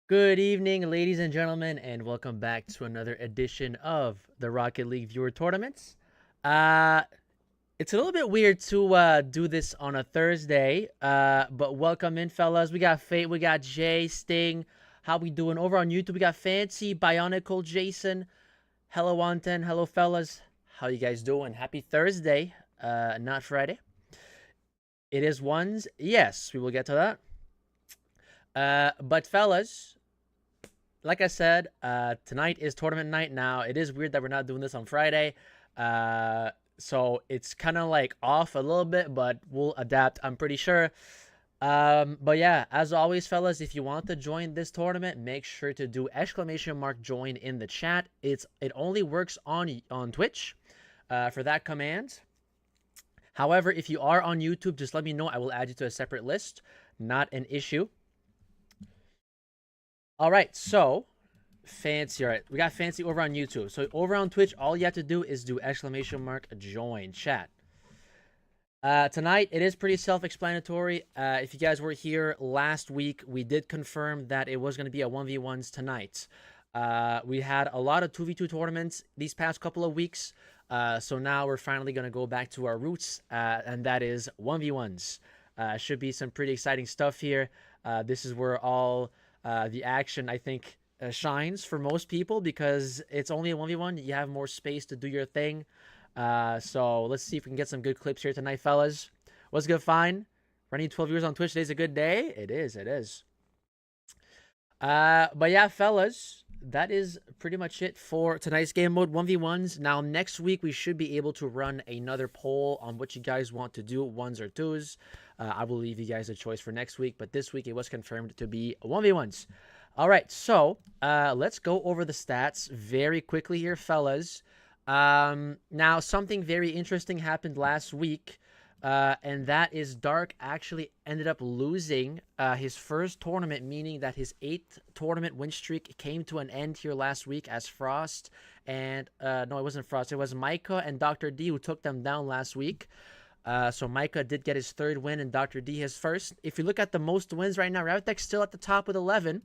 Good evening, ladies and gentlemen, and welcome back to another edition of the Rocket League Viewer Tournaments. Uh, it's a little bit weird to do this on a Thursday, but welcome in, fellas. We got Fate, we got Jay, Sting. How we doing? Over on YouTube, we got Fancy, Bionicle, Jason. Hello, Wanten. Hello, fellas. How you guys doing? Happy Thursday, not Friday. It is ones. Yes, we will get to that. But fellas, like I said, tonight is tournament night. Now it is weird that we're not doing this on Friday, so it's kind of like off a little bit, but we'll adapt, I'm pretty sure. But yeah, as always, fellas, if you want to join this tournament, make sure to do !join in the chat. It only works on Twitch, for that command. However, if you are on YouTube, just let me know. I will add you to a separate list. Not an issue. All right, so Fancy. All right, we got Fancy over on YouTube. So over on Twitch, all you have to do is do !join chat. Tonight, it is pretty self-explanatory. If you guys were here last week, we did confirm that it was going to be a 1v1s tonight. We had a lot of 2v2 tournaments these past couple of weeks. So now we're finally going to go back to our roots, and that is 1v1s. Should be some pretty exciting stuff here. This is where all the action, I think, shines for most people because it's only a 1v1. You have more space to do your thing. So let's see if we can get some good clips here tonight, fellas. What's good, fine? Running 12 viewers on Twitch today's a good day. It is. But yeah, fellas, that is pretty much it for tonight's game mode 1v1s. Now, next week, we should be able to run another poll on what you guys want to do, ones or twos. I will leave you guys a choice for next week, but this week it was confirmed to be 1v1s. All right, so let's go over the stats very quickly here, fellas. Now, something very interesting happened last week, and that is Dark actually ended up losing his first tournament, meaning that his 8th tournament win streak came to an end here last week as Frost and, no, it wasn't Frost, it was Micah and Dr. D who took them down last week. So Micah did get his 3rd win and Dr. D his 1st. If you look at the most wins right now, Ravitech's still at the top with 11.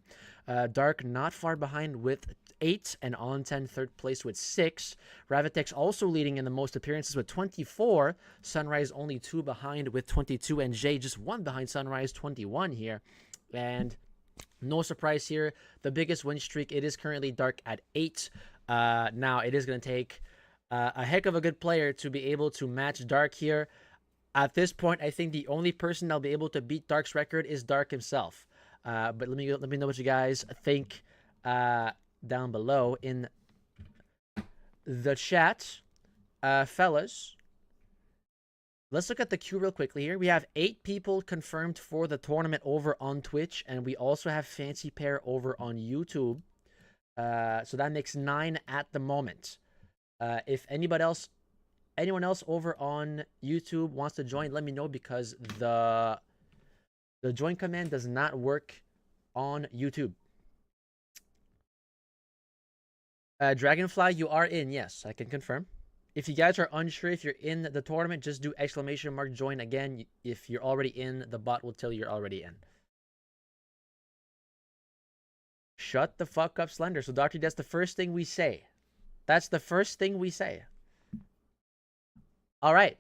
Dark not far behind with 8 and On10 3rd place with 6. Ravitech's also leading in the most appearances with 24. Sunrise only 2 behind with 22 and Jay just 1 behind Sunrise, 21 here. And no surprise here, the biggest win streak, it is currently Dark at 8. Now it is going to take a heck of a good player to be able to match Dark here. At this point, I think the only person that'll be able to beat Dark's record is Dark himself. But let me know what you guys think down below in the chat. Fellas, let's look at the queue real quickly here. We have 8 people confirmed for the tournament over on Twitch, and we also have Fancy Pair over on YouTube. So that makes 9 at the moment. If anyone else over on YouTube wants to join, let me know because the join command does not work on YouTube. Dragonfly, you are in. Yes, I can confirm. If you guys are unsure if you're in the tournament, just do !join again. If you're already in, the bot will tell you you're already in. Shut the fuck up, Slender. So, Doctor, that's the first thing we say. That's the first thing we say. All right.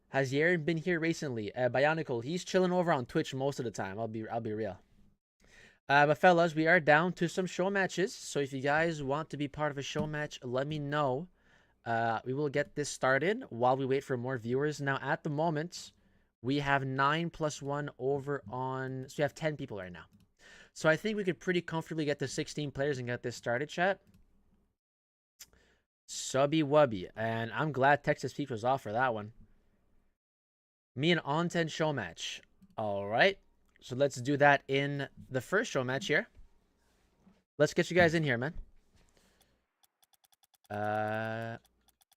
Has Yaren been here recently? Bionicle, he's chilling over on Twitch most of the time. I'll be real. But fellas, we are down to some show matches. So if you guys want to be part of a show match, let me know. We will get this started while we wait for more viewers. Now, at the moment, we have 9 plus 1 over on... So we have 10 people right now. So I think we could pretty comfortably get to 16 players and get this started, chat. Subby Wubby. And I'm glad Texas Peach was off for that one. Me and On10 show match. All right. So let's do that in the first show match here. Let's get you guys in here, man.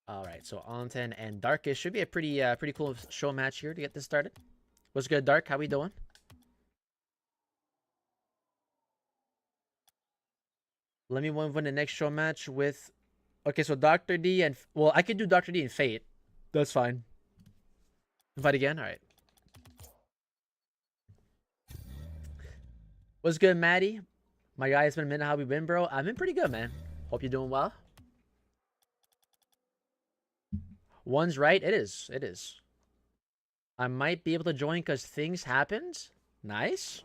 All right. So On10 and Darkish should be a pretty cool show match here to get this started. What's good, Dark? How we doing? Let me move on the next show match with... Okay, so Dr. D and... Well, I could do Dr. D and Fate. That's fine. Invite again? All right. What's good, Maddie? My guy, it's been a minute. How we been, bro? I've been pretty good, man. Hope you're doing well. One's right. It is. It is. I might be able to join because things happened. Nice.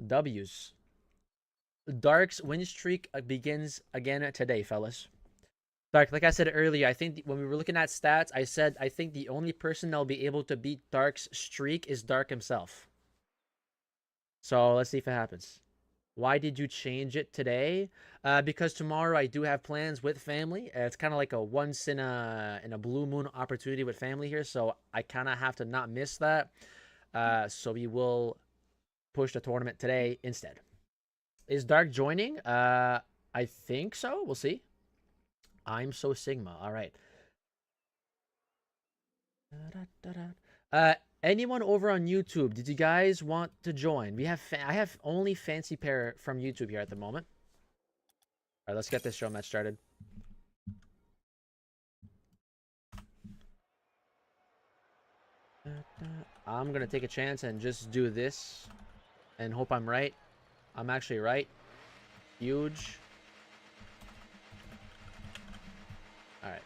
W's. Dark's win streak begins again today, fellas. Dark, like I said earlier, I think when we were looking at stats, I said I think the only person that'll be able to beat Dark's streak is Dark himself. So let's see if it happens. Why did you change it today? Because tomorrow I do have plans with family. It's kind of like a once in a blue moon opportunity with family here, so I kind of have to not miss that. So we will push the tournament today instead. Is Dark joining? I think so. We'll see. I'm so Sigma. All right. Anyone over on YouTube, did you guys want to join? I have only Fancy Pair from YouTube here at the moment. All right, let's get this show match started. I'm gonna take a chance and just do this and hope I'm right. I'm actually right. Huge. All right.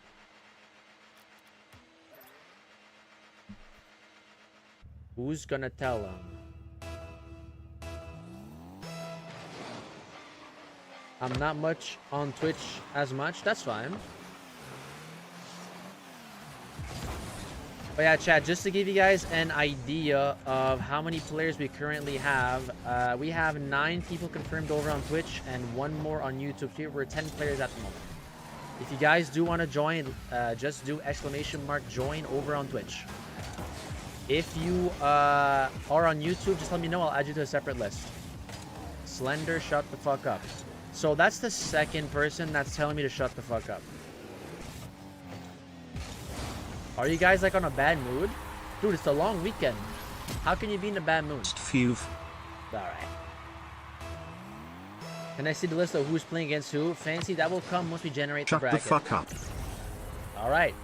Who's gonna tell him? I'm not much on Twitch as much. That's fine. But yeah, chat, just to give you guys an idea of how many players we currently have, we have 9 people confirmed over on Twitch and 1 more on YouTube. Here we're 10 players at the moment. If you guys do want to join, just do !join over on Twitch. If you are on YouTube, just let me know. I'll add you to a separate list. Slender, shut the fuck up. So that's the second person that's telling me to shut the fuck up. Are you guys like on a bad mood? Dude, it's a long weekend. How can you be in a bad mood? Alright. Can I see the list of who's playing against who? Fancy, that will come once we generate the bracket. Shut the fuck up. Alright.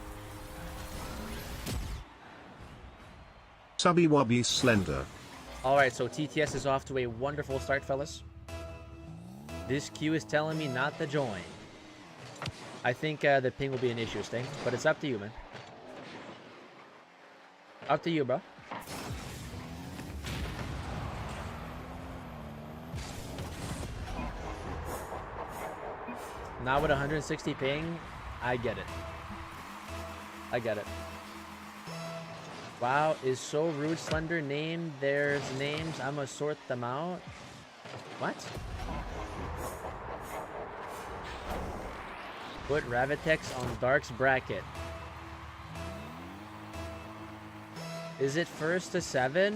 Subby Wobby Slender. Alright, so TTS is off to a wonderful start, fellas. This queue is telling me not to join. I think the ping will be an issue, Sting, but it's up to you, man. Up to you, bro. Now with 160 ping, I get it. I get it. Wow, is so rude. Slender, name their names. I'ma sort them out. What? Put Ravitex on Dark's bracket. Is it first to 7?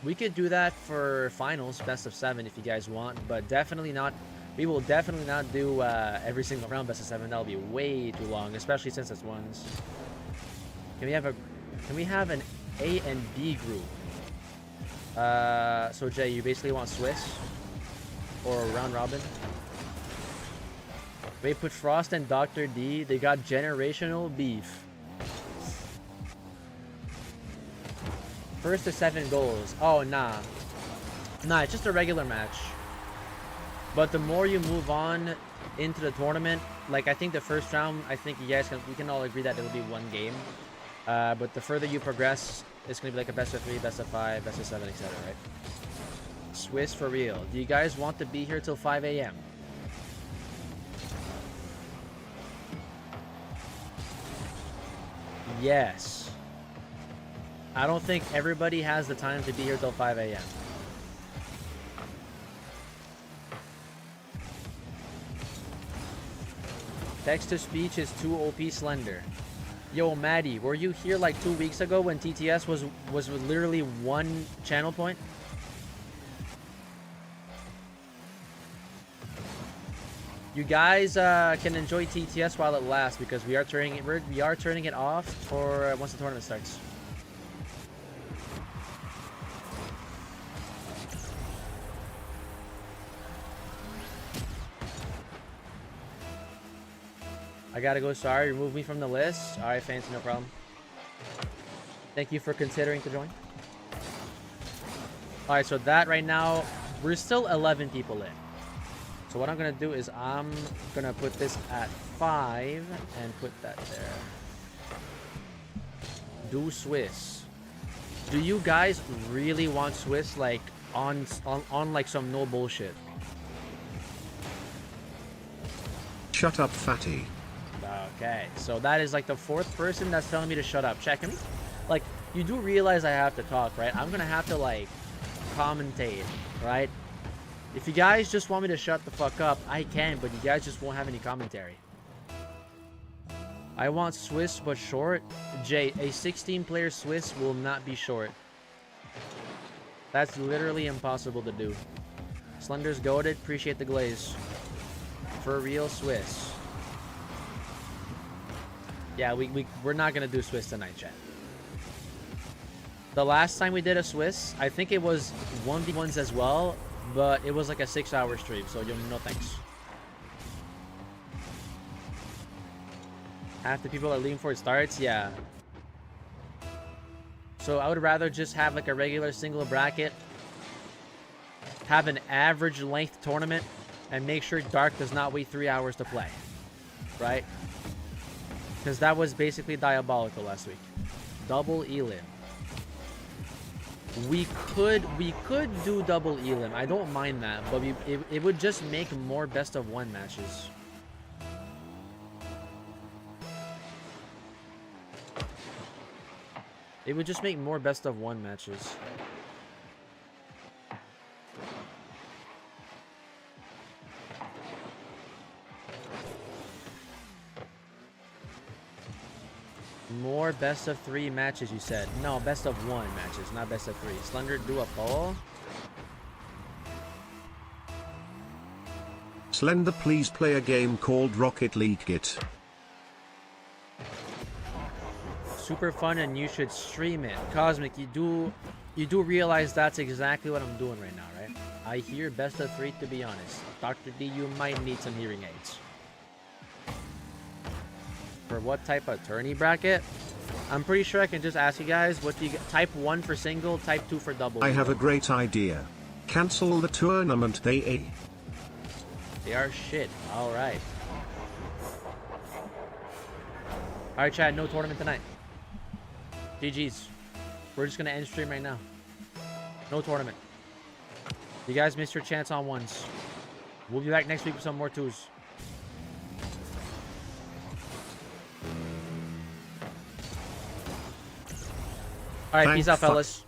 We could do that for finals, best of 7 if you guys want, but definitely not. We will definitely not do every single round best of 7. That'll be way too long, especially since it's ones. Can we have an A and B group? So Jay, you basically want Swiss or round robin? They put Frost and Dr. D. They got generational beef. First to 7 goals. Oh, nah. Nah, it's just a regular match. But the more you move on into the tournament, like I think the first round, I think we can all agree that it'll be 1 game. But the further you progress, it's gonna be like a best of 3, best of 5, best of 7, etc. Right? Swiss for real. Do you guys want to be here till 5 a.m.? Yes. I don't think everybody has the time to be here till 5 a.m. Text-to-speech is too OP Slender. Yo, Maddie, were you here like 2 weeks ago when TTS was literally 1 channel point? You guys can enjoy TTS while it lasts because we are turning it off for once the tournament starts. I gotta go. Sorry, remove me from the list. All right, Fancy, no problem. Thank you for considering to join. All right, so that right now, we're still 11 people in. So what I'm going to do is I'm going to put this at 5 and put that there. Do Swiss. Do you guys really want Swiss like on like some no bullshit? Shut up, fatty. Okay, so that is like the 4th person that's telling me to shut up. Checking. Like, you do realize I have to talk, right? I'm going to have to like commentate, right? If you guys just want me to shut the fuck up, I can, but you guys just won't have any commentary. I want Swiss, but short. Jay, a 16-player Swiss will not be short. That's literally impossible to do. Slender's goated. Appreciate the glaze. For real Swiss. Yeah, we're not going to do Swiss tonight, chat. The last time we did a Swiss, I think it was 1v1s as well, but it was like a 6-hour stream, so no thanks. Half the people are leaving before it starts, yeah. So I would rather just have like a regular single bracket, have an average length tournament, and make sure Dark does not wait 3 hours to play, right? Because that was basically diabolical last week. Double elim. We could do double elim. I don't mind that, but it would just make more best of 1 matches. It would just make more best of 1 matches. More best of 3 matches, you said. No, best of 1 matches, not best of 3. Slender, do a poll. Slender, please play a game called Rocket League It. Super fun, and you should stream it. Cosmic, you do realize that's exactly what I'm doing right now, right? I hear best of 3, to be honest. Dr. D, you might need some hearing aids. For what type of tourney bracket? I'm pretty sure I can just ask you guys what do you get. Type 1 for single, type 2 for double. I have a great idea. Cancel the tournament. They are shit. Alright. Alright, Chad, no tournament tonight. GG's. We're just gonna end stream right now. No tournament. You guys missed your chance on 1s. We'll be back next week with some more 2s. Alright, peace out, fellas.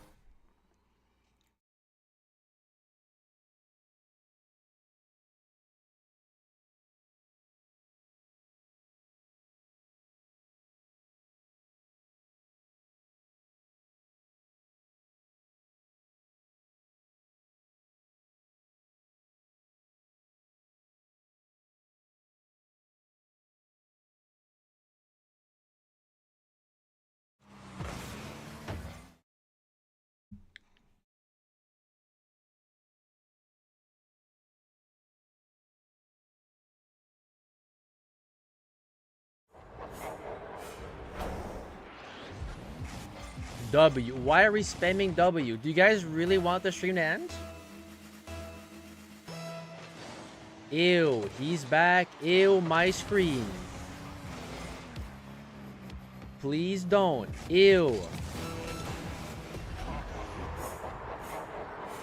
W. Why are we spamming W? Do you guys really want the stream to end? Ew, he's back. Ew, my screen. Please don't. Ew.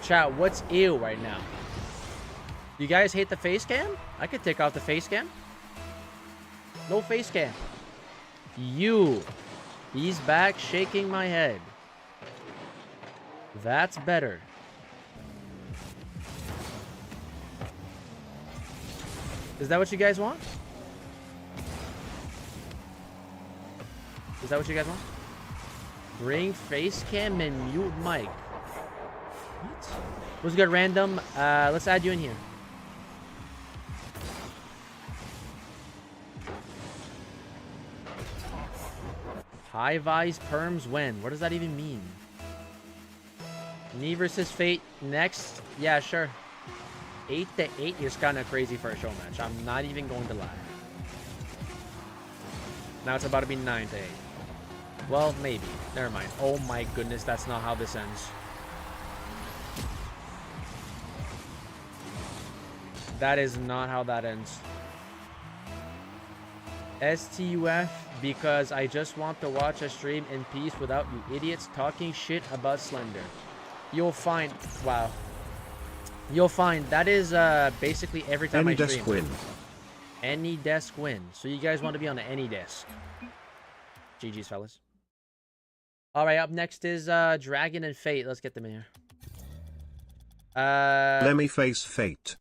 Chat, what's ew right now? You guys hate the face cam? I could take off the face cam. No face cam. You. He's back, shaking my head. That's better. Is that what you guys want? Is that what you guys want? Bring face cam and mute mic. What? What's good, random? Let's add you in here. High Vise perms when? What does that even mean? Me versus Fate next? Yeah, sure. 8-8 is kind of crazy for a show match. I'm not even going to lie. Now it's about to be 9-8. Well, maybe. Never mind. Oh my goodness, that's not how this ends. That is not how that ends. STUF because I just want to watch a stream in peace without you idiots talking shit about Slender. You'll find... Wow. You'll find that is basically every time I stream. Any desk win. Any desk win. So you guys want to be on any desk. GG's, fellas. Alright, up next is Dragon and Fate. Let's get them in here. Let me face fate.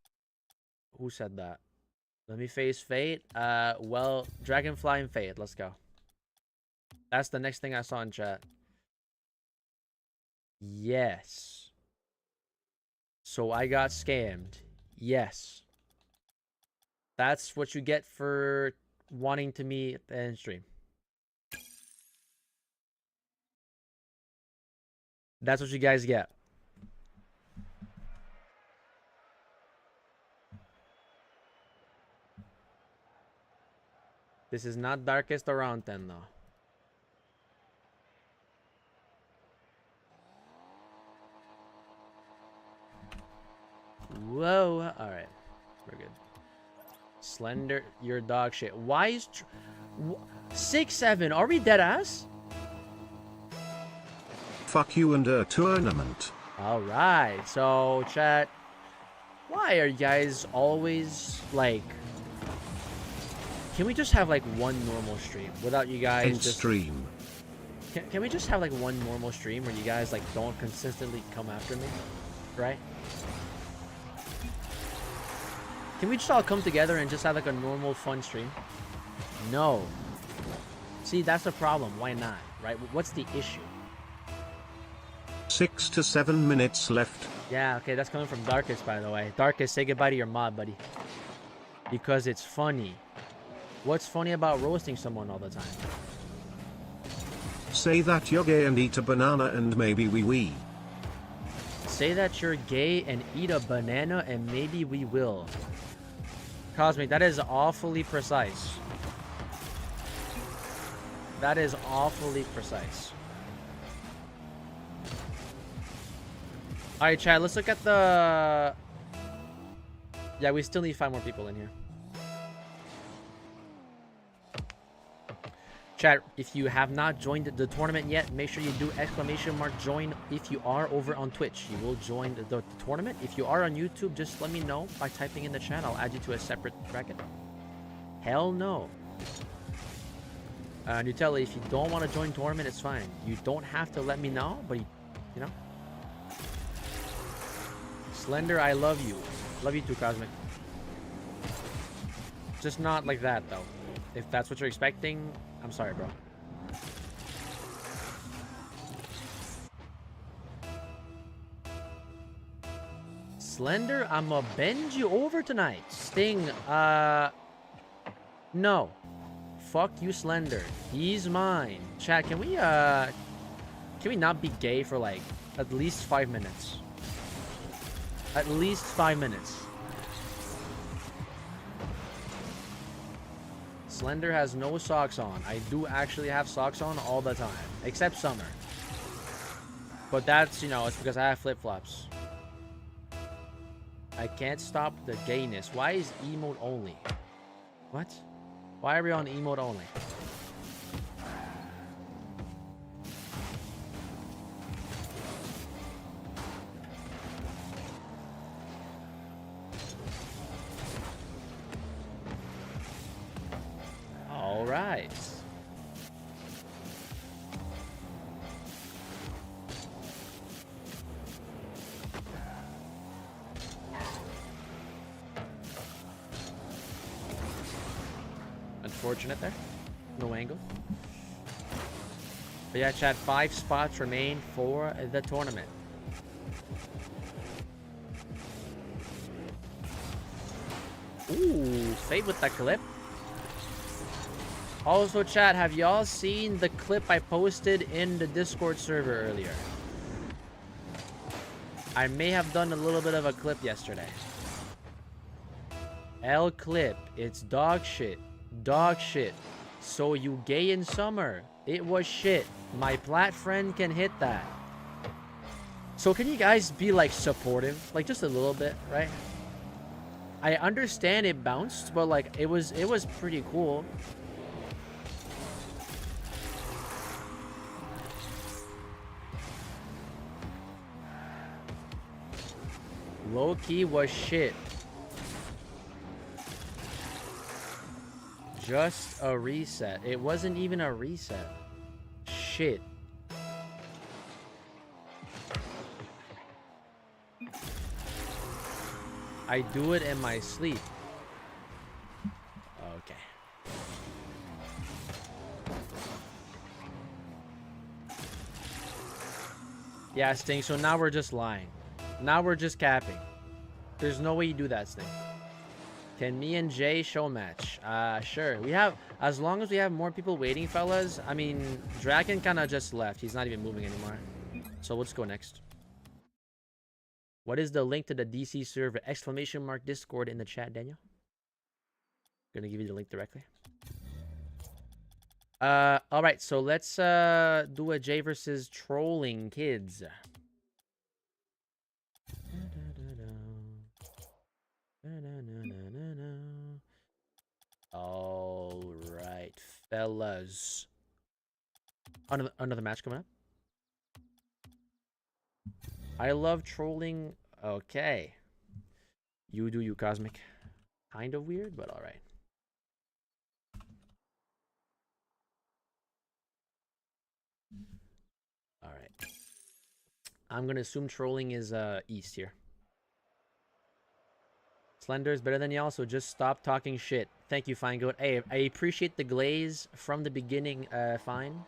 Who said that? Let me face Fate. Well, Dragonfly and Fate. Let's go. That's the next thing I saw in chat. Yes. So I got scammed. Yes. That's what you get for wanting to meet at the end stream. That's what you guys get. This is not Darkest around 10 though. Whoa. Alright. We're good. Slender, you're dog shit. Why is... 6-7. Are we dead ass? Fuck you and a tournament. Alright. So, chat. Why are you guys always, like... Can we just have, like, one normal stream without you guys End just... stream. Can we just have, like, one normal stream where you guys, like, don't consistently come after me? Right? Can we just all come together and just have, like, a normal, fun stream? No. See, that's the problem. Why not? Right? What's the issue? 6 to 7 minutes left. Yeah, okay, that's coming from Darkest, by the way. Darkest, say goodbye to your mod, buddy. Because it's funny. What's funny about roasting someone all the time? Say that you're gay and eat a banana and maybe we. Say that you're gay and eat a banana and maybe we will. Cosmic, that is awfully precise. That is awfully precise. Alright, Chad, let's look at the... Yeah, we still need 5 more people in here. Chat, if you have not joined the tournament yet, make sure you do !join if you are over on Twitch. You will join the tournament. If you are on YouTube, just let me know by typing in the chat. I'll add you to a separate bracket. Hell no. Nutella, if you don't want to join tournament, it's fine. You don't have to let me know, but you know. Slender, I love you. Love you too, Cosmic. Just not like that, though. If that's what you're expecting, I'm sorry, bro. Slender, I'ma bend you over tonight. Sting, no. Fuck you, Slender. He's mine. Chat, can we not be gay for, like, at least 5 minutes? At least 5 minutes. Slender has no socks on. I do actually have socks on all the time. Except summer. But that's, you know, it's because I have flip-flops. I can't stop the gayness. Why is emote only? What? Why are we on emote only? All right. Unfortunate there. No angle. But yeah, chat, 5 spots remain for the tournament. Ooh, Fate with the clip. Also, chat, have y'all seen the clip I posted in the Discord server earlier? I may have done a little bit of a clip yesterday. L clip. It's dog shit. Dog shit. So you gay in summer. It was shit. My plat friend can hit that. So can you guys be like supportive? Like just a little bit, right? I understand it bounced, but like it was pretty cool. Low key was shit. Just a reset. It wasn't even a reset. Shit. I do it in my sleep. Okay. Yeah, Sting, so now we're just lying. Now we're just capping. There's no way you do that, Sting. Can me and Jay show match? Sure. We have, as long as we have more people waiting, fellas. I mean, Draken kind of just left. He's not even moving anymore. So let's go next. What is the link to the DC server? Exclamation mark Discord in the chat, Daniel. Gonna give you the link directly. All right. So let's do a Jay versus trolling kids. All right, fellas. Another match coming up. I love trolling. Okay. You do you, Cosmic. Kind of weird, but all right. All right. I'm going to assume trolling is east here. Slender is better than y'all, so just stop talking shit. Thank you, Fine Goat. Hey, I appreciate the glaze from the beginning, Fine.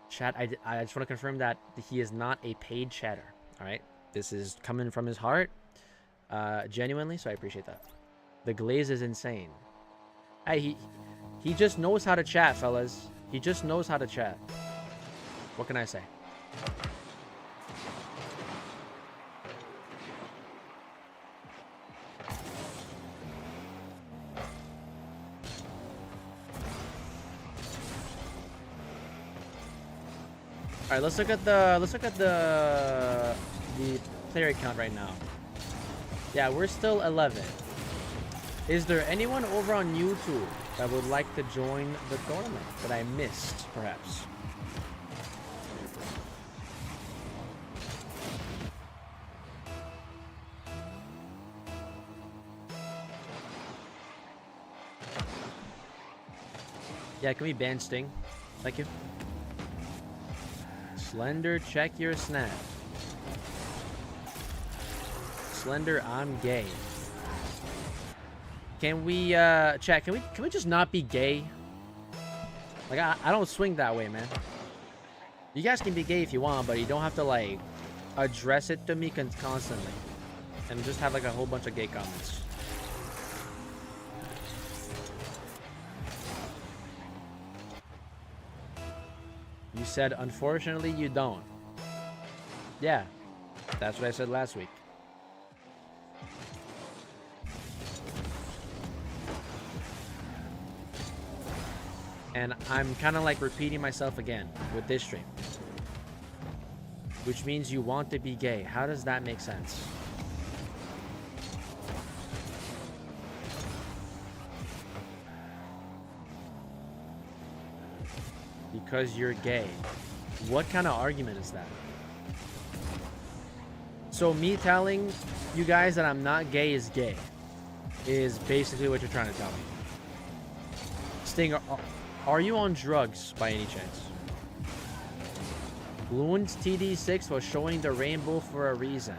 Chat, I just want to confirm that he is not a paid chatter. All right? This is coming from his heart, genuinely, so I appreciate that. The glaze is insane. Hey, he just knows how to chat, fellas. He just knows how to chat. What can I say? All right, let's look at the player count right now. Yeah, we're still 11. Is there anyone over on YouTube that would like to join the tournament that I missed, perhaps? Yeah, can we ban Sting? Thank you. Slender, check your snap. Slender, I'm gay. Can we, chat, can we just not be gay? Like, I don't swing that way, man. You guys can be gay if you want, but you don't have to, like, address it to me constantly. And just have, like, a whole bunch of gay comments. You said, unfortunately, you don't. Yeah, that's what I said last week. And I'm kind of like repeating myself again with this stream. Which means you want to be gay. How does that make sense? Because you're gay. What kind of argument is that? So me telling you guys that I'm not gay is gay. Is basically what you're trying to tell me. Sting, are you on drugs by any chance? Loon's TD6 was showing the rainbow for a reason.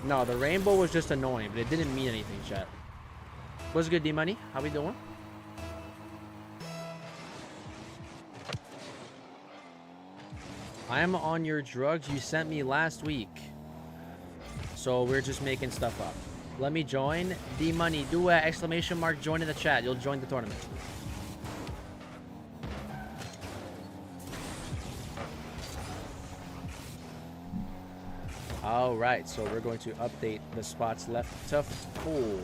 No, the rainbow was just annoying, but it didn't mean anything, chat. What's good, D-Money? How we doing? I'm on your drugs you sent me last week. So we're just making stuff up. Let me join. D-Money, do a exclamation mark join in the chat. You'll join the tournament. Alright, so we're going to update the spots left to 4.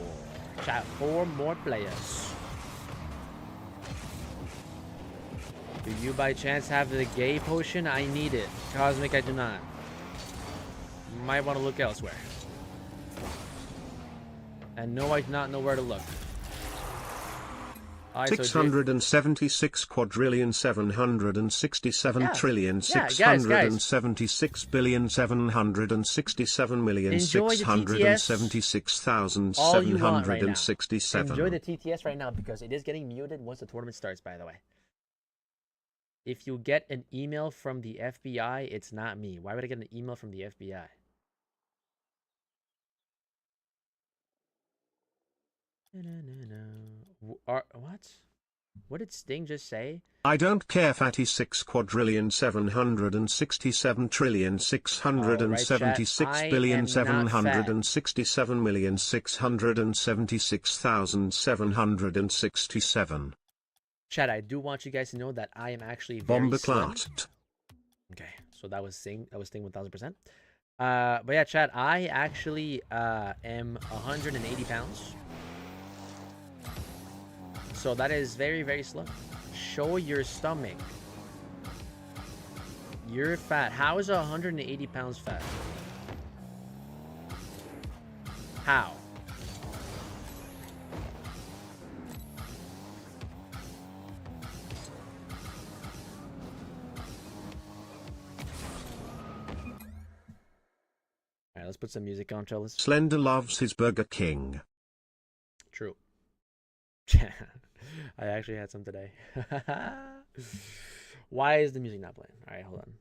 Chat, 4 more players. Do you by chance have the gay potion? I need it. Cosmic, I do not. Might want to look elsewhere. And no, I do not know where to look. All right, 676 quadrillion 767 trillion guys. 676 billion 767 million 676,767. Enjoy the TTS right now because it is getting muted once the tournament starts, by the way. If you get an email from the FBI, it's not me. Why would I get an email from the FBI? What? What did Sting just say? I don't care, fatty 6 quadrillion 767 trillion 676 billion 767 million 676,767. Chat, I do want you guys to know that I am actually very Bombaclat. slim. Okay, so that was Sting 1000%. But yeah, chat, I actually am 180 pounds. So that is very, very slim. Show your stomach. You're fat. How is 180 pounds fat? How? Alright, let's put some music on, fellas. Slender loves his Burger King. True. I actually had some today. Why is the music not playing? All right, hold on.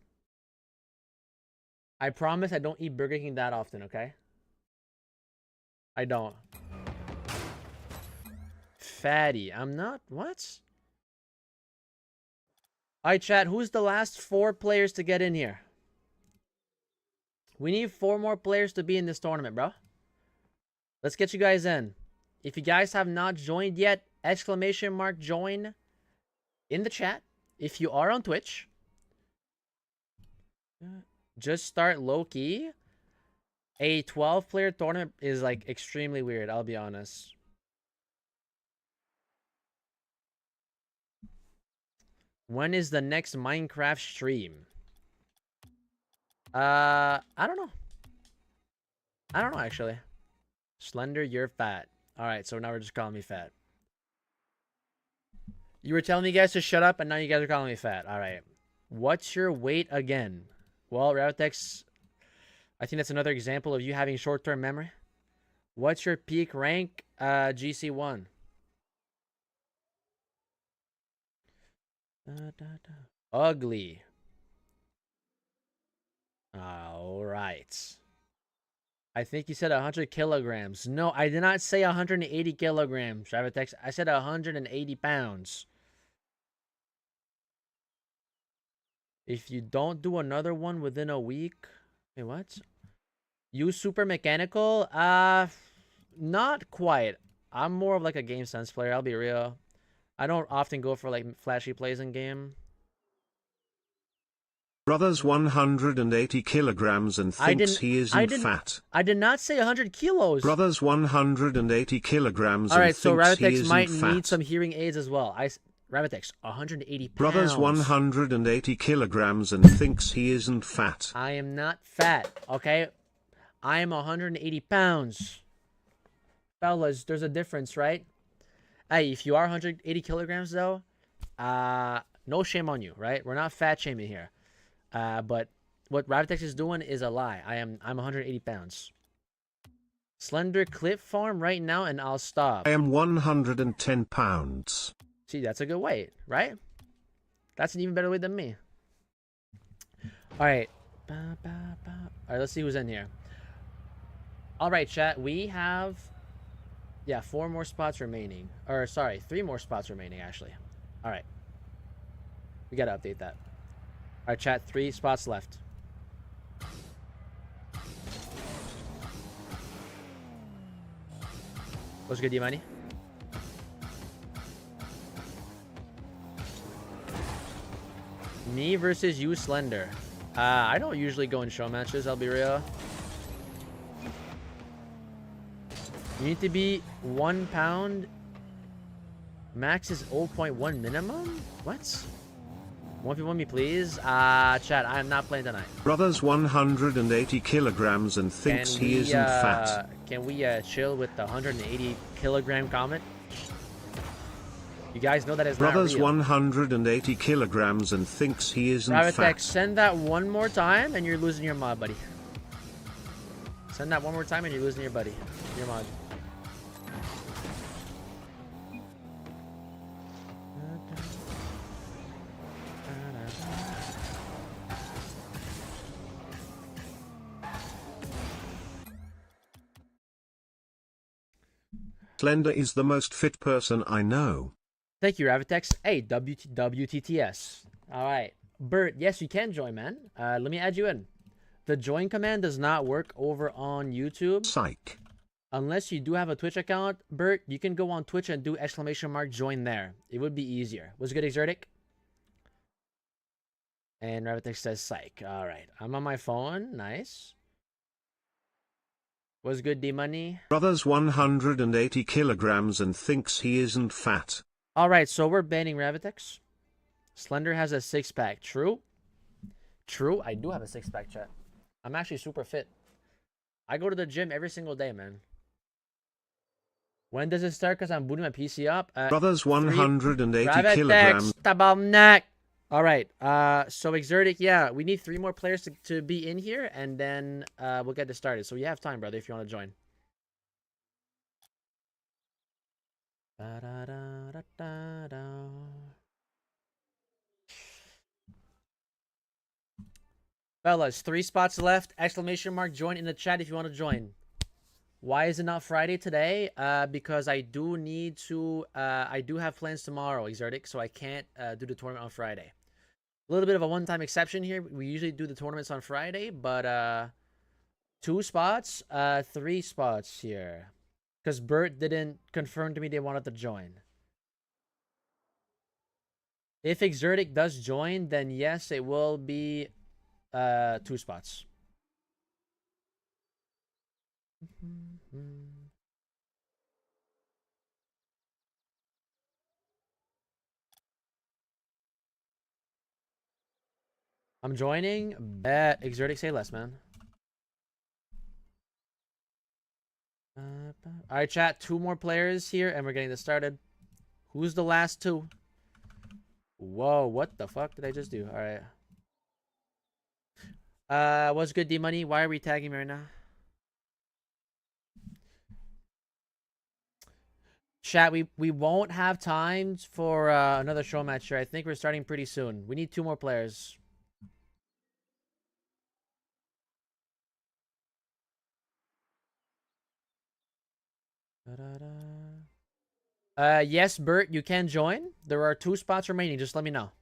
I promise I don't eat Burger King that often, okay? I don't. Fatty. I'm not. What? All right, chat. Who's the last 4 players to get in here? We need 4 more players to be in this tournament, bro. Let's get you guys in. If you guys have not joined yet, exclamation mark join in the chat. If you are on Twitch, just start low-key. A 12-player tournament is like extremely weird, I'll be honest. When is the next Minecraft stream? I don't know. I don't know, actually. Slender, you're fat. Alright, so now we're just calling me fat. You were telling me guys to shut up, and now you guys are calling me fat. Alright. What's your weight again? Well, Ravitex, I think that's another example of you having short-term memory. What's your peak rank? GC1. Ugly. Alright. I think you said 100 kilograms. No, I did not say 180 kilograms, Ravitex. I said 180 pounds. If you don't do another one within a week... Wait, what? You super mechanical? Not quite. I'm more of like a game sense player, I'll be real. I don't often go for like flashy plays in game. Brother's 180 kilograms and thinks he isn't fat. I did not say 100 kilos. Brother's 180 kilograms and thinks he isn't fat. Alright, so Ravitex might need some hearing aids as well. Ravitex, 180 pounds. Brother's 180 kilograms and thinks he isn't fat. I am not fat, okay? I am 180 pounds. Fellas, there's a difference, right? Hey, if you are 180 kilograms, though, no shame on you, right? We're not fat shaming here. But what Ravitex is doing is a lie. I'm 180 pounds. Slender clip farm right now, and I'll stop. I am 110 pounds. See, that's a good weight, right? That's an even better weight than me. All right. All right, let's see who's in here. All right, chat. We have, 4 more spots remaining. Or, sorry, 3 more spots remaining, actually. All right. We got to update that. All right, chat. 3 spots left. What's good, D-Money? Me versus you, Slender. I don't usually go in show matches, I'll be real. You need to be 1 pound. Max is 0.1 minimum? What? 1v1 me, please. Chat, I am not playing tonight. Brother's 180 kilograms and thinks he isn't fat. Can we chill with the 180 kilogram comment? You guys know that is Brother's not real. 180 kilograms and thinks he isn't Rabbit fat. Tech, send that one more time and you're losing your mod, buddy. Send that one more time and you're losing your buddy. Your mod. Slender is the most fit person I know. Thank you, Ravitex. Hey, WTTS. All right. Bert, yes, you can join, man. Let me add you in. The join command does not work over on YouTube. Psych. Unless you do have a Twitch account, Bert, you can go on Twitch and do ! join there. It would be easier. What's good, Exertic? And Ravitex says psych. All right. I'm on my phone. Nice. What's good, D-Money? Brother's 180 kilograms and thinks he isn't fat. Alright, so we're banning Ravitex. Slender has a 6-pack. True? True, I do have a 6-pack, chat. I'm actually super fit. I go to the gym every single day, man. When does it start? Because I'm booting my PC up. Brother's 180 kilograms. Ravitex, Alright, so Exertic, yeah, we need 3 more players to be in here, and then we'll get this started. So you have time, brother, if you want to join. Fellas, 3 spots left. ! Join in the chat if you want to join. Why is it not Friday today? Because I do need to, I do have plans tomorrow, Exertic, so I can't do the tournament on Friday. A little bit of a one-time exception here. We usually do the tournaments on Friday, but 2 spots, 3 spots here. Because Bert didn't confirm to me they wanted to join. If Exertic does join, then yes, it will be 2 spots. I'm joining. Bet. Exertic, say less, man. Alright, chat. 2 more players here, and we're getting this started. Who's the last 2? Whoa, what the fuck did I just do? Alright. What's good, D-Money? Why are we tagging me right now? Chat, we won't have time for another show match here. I think we're starting pretty soon. We need 2 more players. Yes, Bert, you can join. There are 2 spots remaining. Just let me know.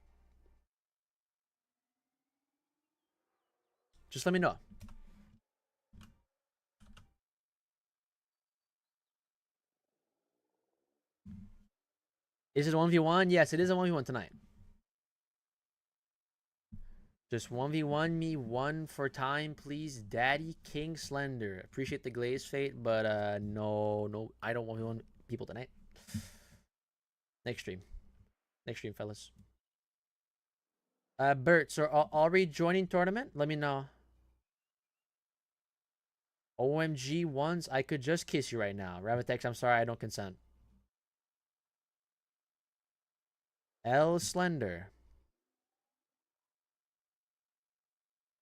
Just let me know. Is it 1v1? Yes, it is a 1v1 tonight. Just 1v1 me 1 for time, please. Daddy King Slender. Appreciate the glaze fate, but no, I don't 1v1 people tonight. Next stream, fellas. Bert, so are we joining tournament? Let me know. OMG ones, I could just kiss you right now. Ravitex, I'm sorry, I don't consent. L Slender.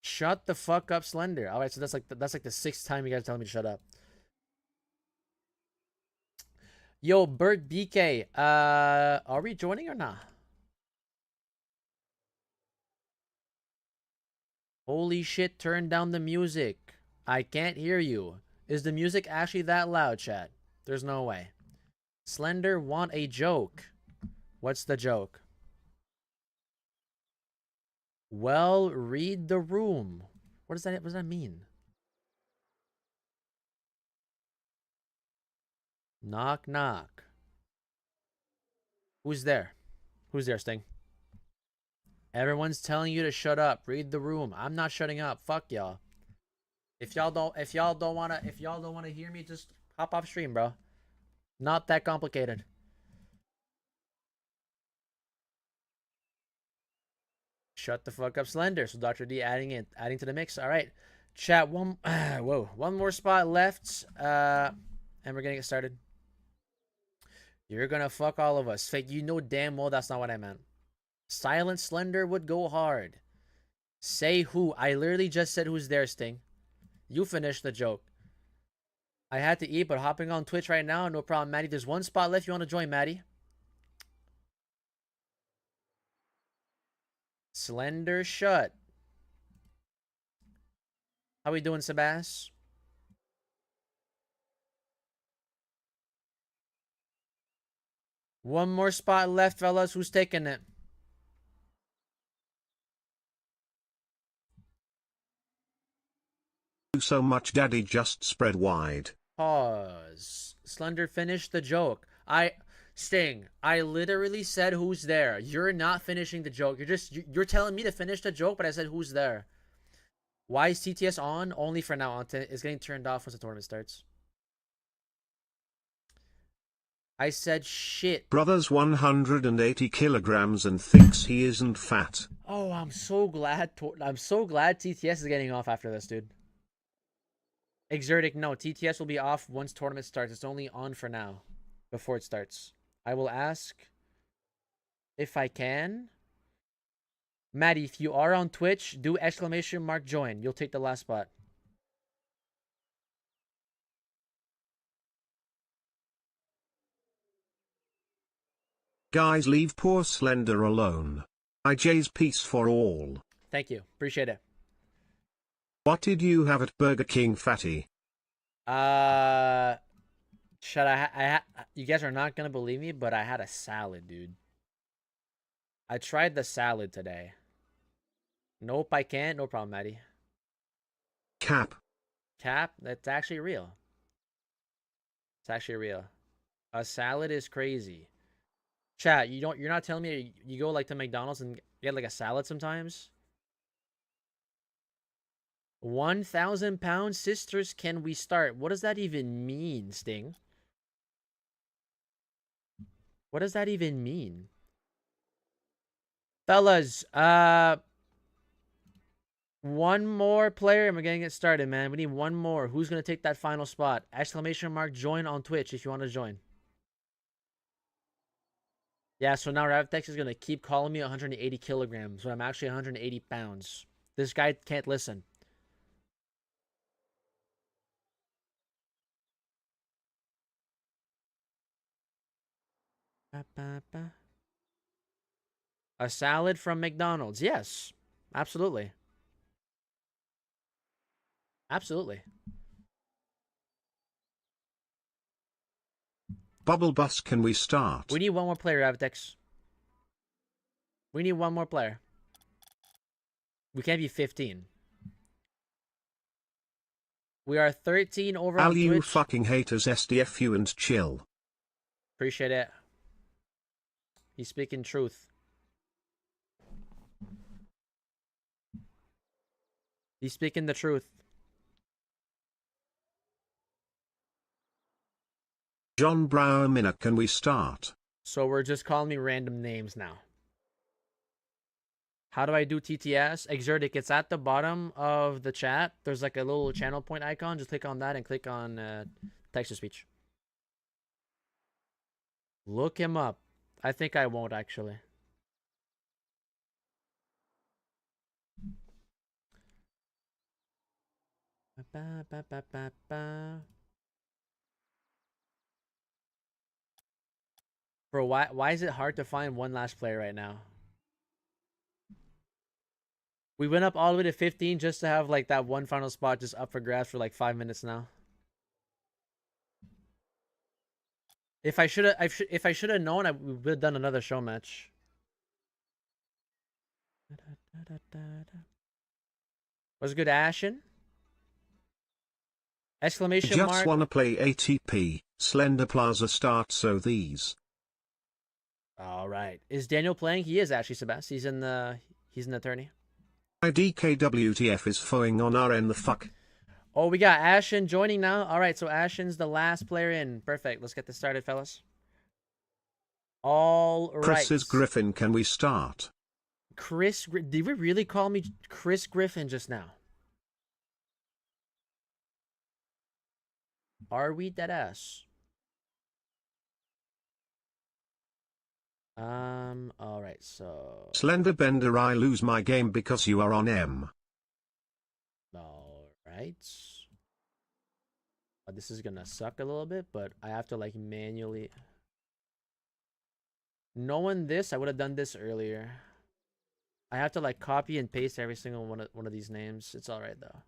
Shut the fuck up, Slender. All right, so that's like the 6th time you guys telling me to shut up. Yo, Bert BK, are we joining or not? Holy shit, turn down the music. I can't hear you. Is the music actually that loud, chat? There's no way. Slender want a joke. What's the joke? Well, read the room. What does that mean? Knock, knock. Who's there? Who's there, Sting? Everyone's telling you to shut up. Read the room. I'm not shutting up. Fuck y'all. If y'all don't wanna hear me, just hop off stream, bro. Not that complicated. Shut the fuck up, Slender. So Dr. D adding to the mix. All right, chat. One more spot left. And we're gonna get started. You're gonna fuck all of us. Fake, you know damn well that's not what I meant. Silent Slender would go hard. Say who? I literally just said who's there, Sting. You finished the joke. I had to eat, but hopping on Twitch right now, no problem, Maddie. There's one spot left. You want to join, Maddie? Slender shut. How we doing, Sebas? One more spot left, fellas. Who's taking it? So much, Daddy. Just spread wide. Pause. Slender finished the joke. Sting, I literally said who's there. You're not finishing the joke. You're telling me to finish the joke, but I said who's there. Why is TTS on? Only for now. It's getting turned off once the tournament starts. I said shit. Brother's 180 kilograms and thinks he isn't fat. Oh, I'm so glad TTS is getting off after this, dude. Exertic, no. TTS will be off once tournament starts. It's only on for now, before it starts. I will ask if I can. Maddie, if you are on Twitch, do !join. You'll take the last spot. Guys, leave poor Slender alone. IJ's peace for all. Thank you. Appreciate it. What did you have at Burger King, fatty? You guys are not gonna believe me, but I had a salad, dude. I tried the salad today. Nope, I can't. No problem, Maddie. Cap. That's actually real. It's actually real. A salad is crazy. Chat, you're not telling me you go like to McDonald's and get like a salad sometimes? 1,000 pounds sisters, can we start? What does that even mean, Sting? What does that even mean? Fellas, one more player and we're gonna get started, man. We need one more. Who's gonna take that final spot? !join on Twitch if you want to join. Yeah, so now Ravtex is gonna keep calling me 180 kilograms when I'm actually 180 pounds. This guy can't listen. A salad from McDonald's. Yes, absolutely. Absolutely. Bubble bus, can we start? We need one more player, Avtex. We need one more player. We can't be 15. We are 13 over on Twitch. You fucking haters, SDFU and chill. Appreciate it. He's speaking truth. He's speaking the truth. John Brown, can we start? So we're just calling me random names now. How do I do TTS? Exertic, it's at the bottom of the chat. There's like a little channel point icon. Just click on that and click on text-to-speech. Look him up. I think I won't, actually. Bro, why is it hard to find one last player right now? We went up all the way to 15 just to have like that one final spot just up for grabs for like 5 minutes now. If I should have known, we would have done another show match. What's good, Ashen? Exclamation mark. Just wanna play ATP. Slender Plaza start, so these. All right. Is Daniel playing? He is actually, Sebastian. He's an attorney. IDKWTF is foing on RN the fuck. Oh, we got Ashen joining now. All right, so Ashen's the last player in. Perfect. Let's get this started, fellas. All right. Chris is Griffin, can we start? Did we really call me Chris Griffin just now? Are we dead ass? All right, so Slender Bender, I lose my game because you are on M. all right. This is gonna suck a little bit, but I have to like manually. Knowing this, I would have done this earlier. I have to like copy and paste every single one of these names. It's all right though.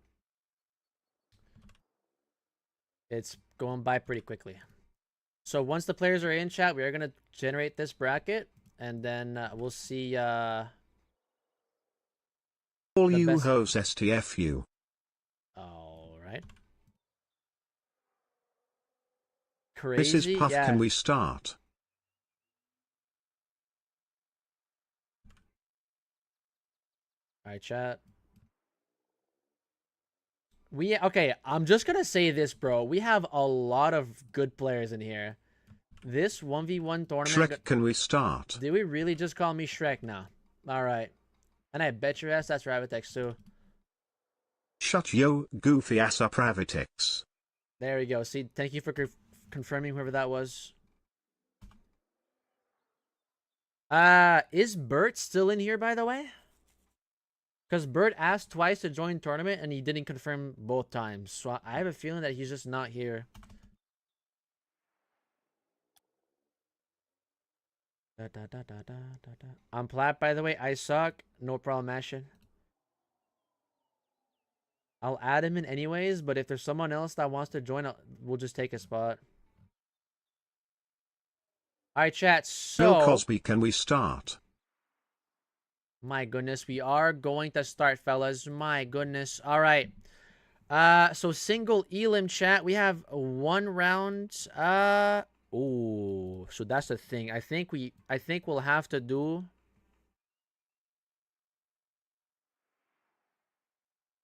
It's going by pretty quickly. So once the players are in chat, we are gonna generate this bracket, and then we'll see. All you best... hoes STFU. All right. Crazy. This is Puff. Yeah. Can we start? All right, chat. Okay, I'm just gonna say this, bro. We have a lot of good players in here. This 1v1 tournament. Shrek, can we start? Did we really just call me Shrek now? All right. And I bet your ass that's Ravitex too. Shut yo, goofy ass up, Ravitex. There we go. See, thank you for confirming whoever that was. Is Bert still in here, by the way? Because Bert asked twice to join tournament and he didn't confirm both times. So I have a feeling that he's just not here. I'm Plat, by the way. I suck. No problem, Ashen. I'll add him in anyways, but if there's someone else that wants to join, we'll just take a spot. Alright, chat. So, Bill Cosby, can we start? My goodness, we are going to start, fellas. My goodness. Alright. So single elim, chat. We have one round. Ooh, so that's the thing. I think we'll have to do.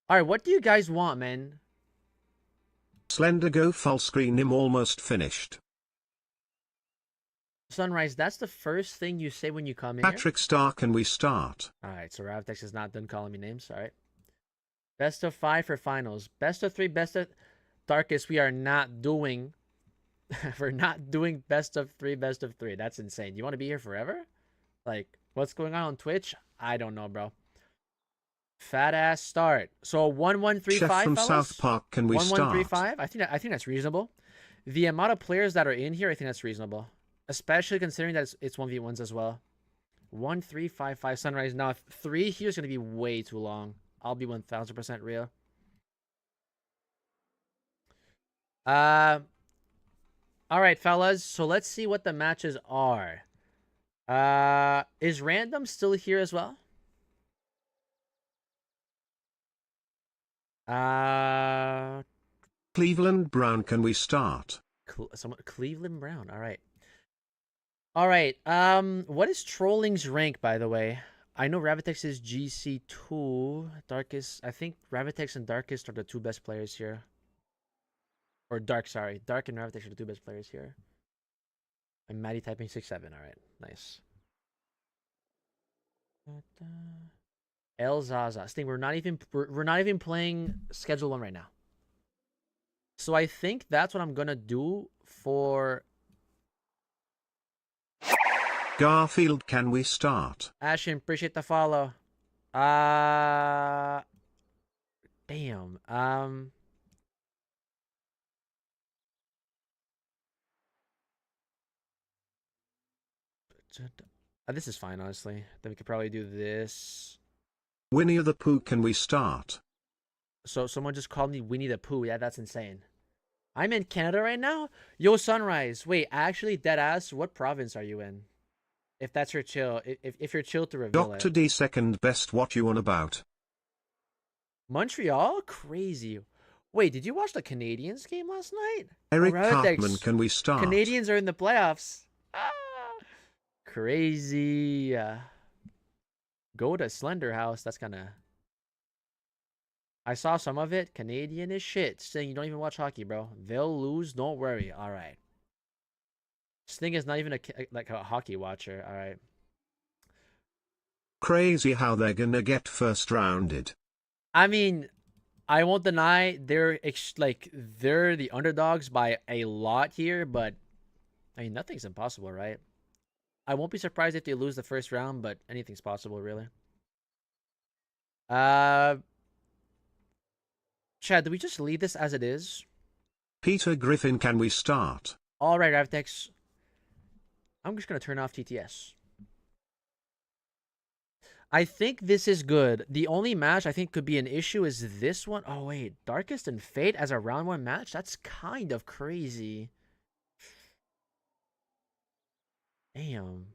All right, what do you guys want, man? Slender, go full screen. I'm almost finished. Sunrise, that's the first thing you say when you come in. Patrick Star, can we start? All right, so Ravtex is not done calling me names. All right. Best of 5 for finals. Best of 3, best of darkest. We are not doing. We're not doing best of 3, best of 3. That's insane. You want to be here forever? Like, what's going on Twitch? I don't know, bro. Fat ass start. So 1135. Chef from fellas? South Park, can we start? 1135. I think that's reasonable. The amount of players that are in here, I think that's reasonable, especially considering that it's 1v1s as well. 1355 Sunrise. Now 3 here is gonna be way too long. I'll be 1000% real. All right, fellas. So let's see what the matches are. Is Random still here as well? Cleveland Brown, can we start? Cleveland Brown. All right. All right. What is Trolling's rank, by the way? I know Ravitex is GC2. Darkest. I think Ravitex and Darkest are the 2 best players here. Or Dark, sorry. Dark and Ravitex are the 2 best players here. And Maddie typing 6-7. All right. Nice. El Zaza. Sting, we're not even playing Schedule 1 right now. So I think that's what I'm gonna do for Garfield, can we start? Ashen, appreciate the follow. Damn. This is fine, honestly. Then we could probably do this. Winnie the Pooh, can we start? So someone just called me Winnie the Pooh. Yeah, that's insane. I'm in Canada right now? Yo, Sunrise. Wait, actually, deadass, what province are you in? If that's your chill. If you're chill to reveal Dr. D second best, what you on about? Montreal? Crazy. Wait, did you watch the Canadiens game last night? Eric Hartman, can we start? Canadians are in the playoffs. Crazy. Go to Slender House. That's kind of... I saw some of it. Canadian is shit. Saying you don't even watch hockey, bro. They'll lose. Don't worry. All right. Sting is not even a hockey watcher. All right. crazy how they're gonna get first rounded. I mean, I won't deny they're they're the underdogs by a lot here, but I mean nothing's impossible, right? I won't be surprised if they lose the first round, but anything's possible, really. Uh, Chad, do we just leave this as it is? Peter Griffin, can we start? All right, Ravtex. I'm just gonna turn off TTS. I think this is good. The only match I think could be an issue is this one. Oh wait, Darkest and Fate as a round 1 match? That's kind of crazy. Damn.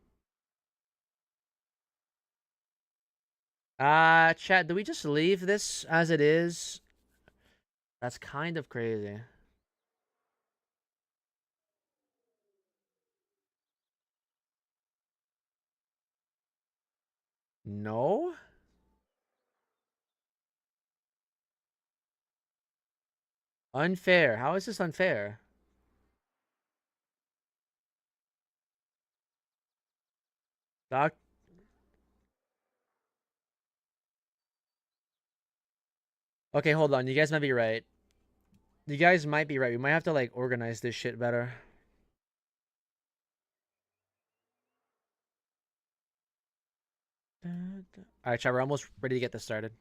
Chat, do we just leave this as it is? That's kind of crazy. No? Unfair. How is this unfair? Doc. Okay, hold on. You guys might be right. You guys might be right. We might have to like organize this shit better. Alright, chat, we're almost ready to get this started.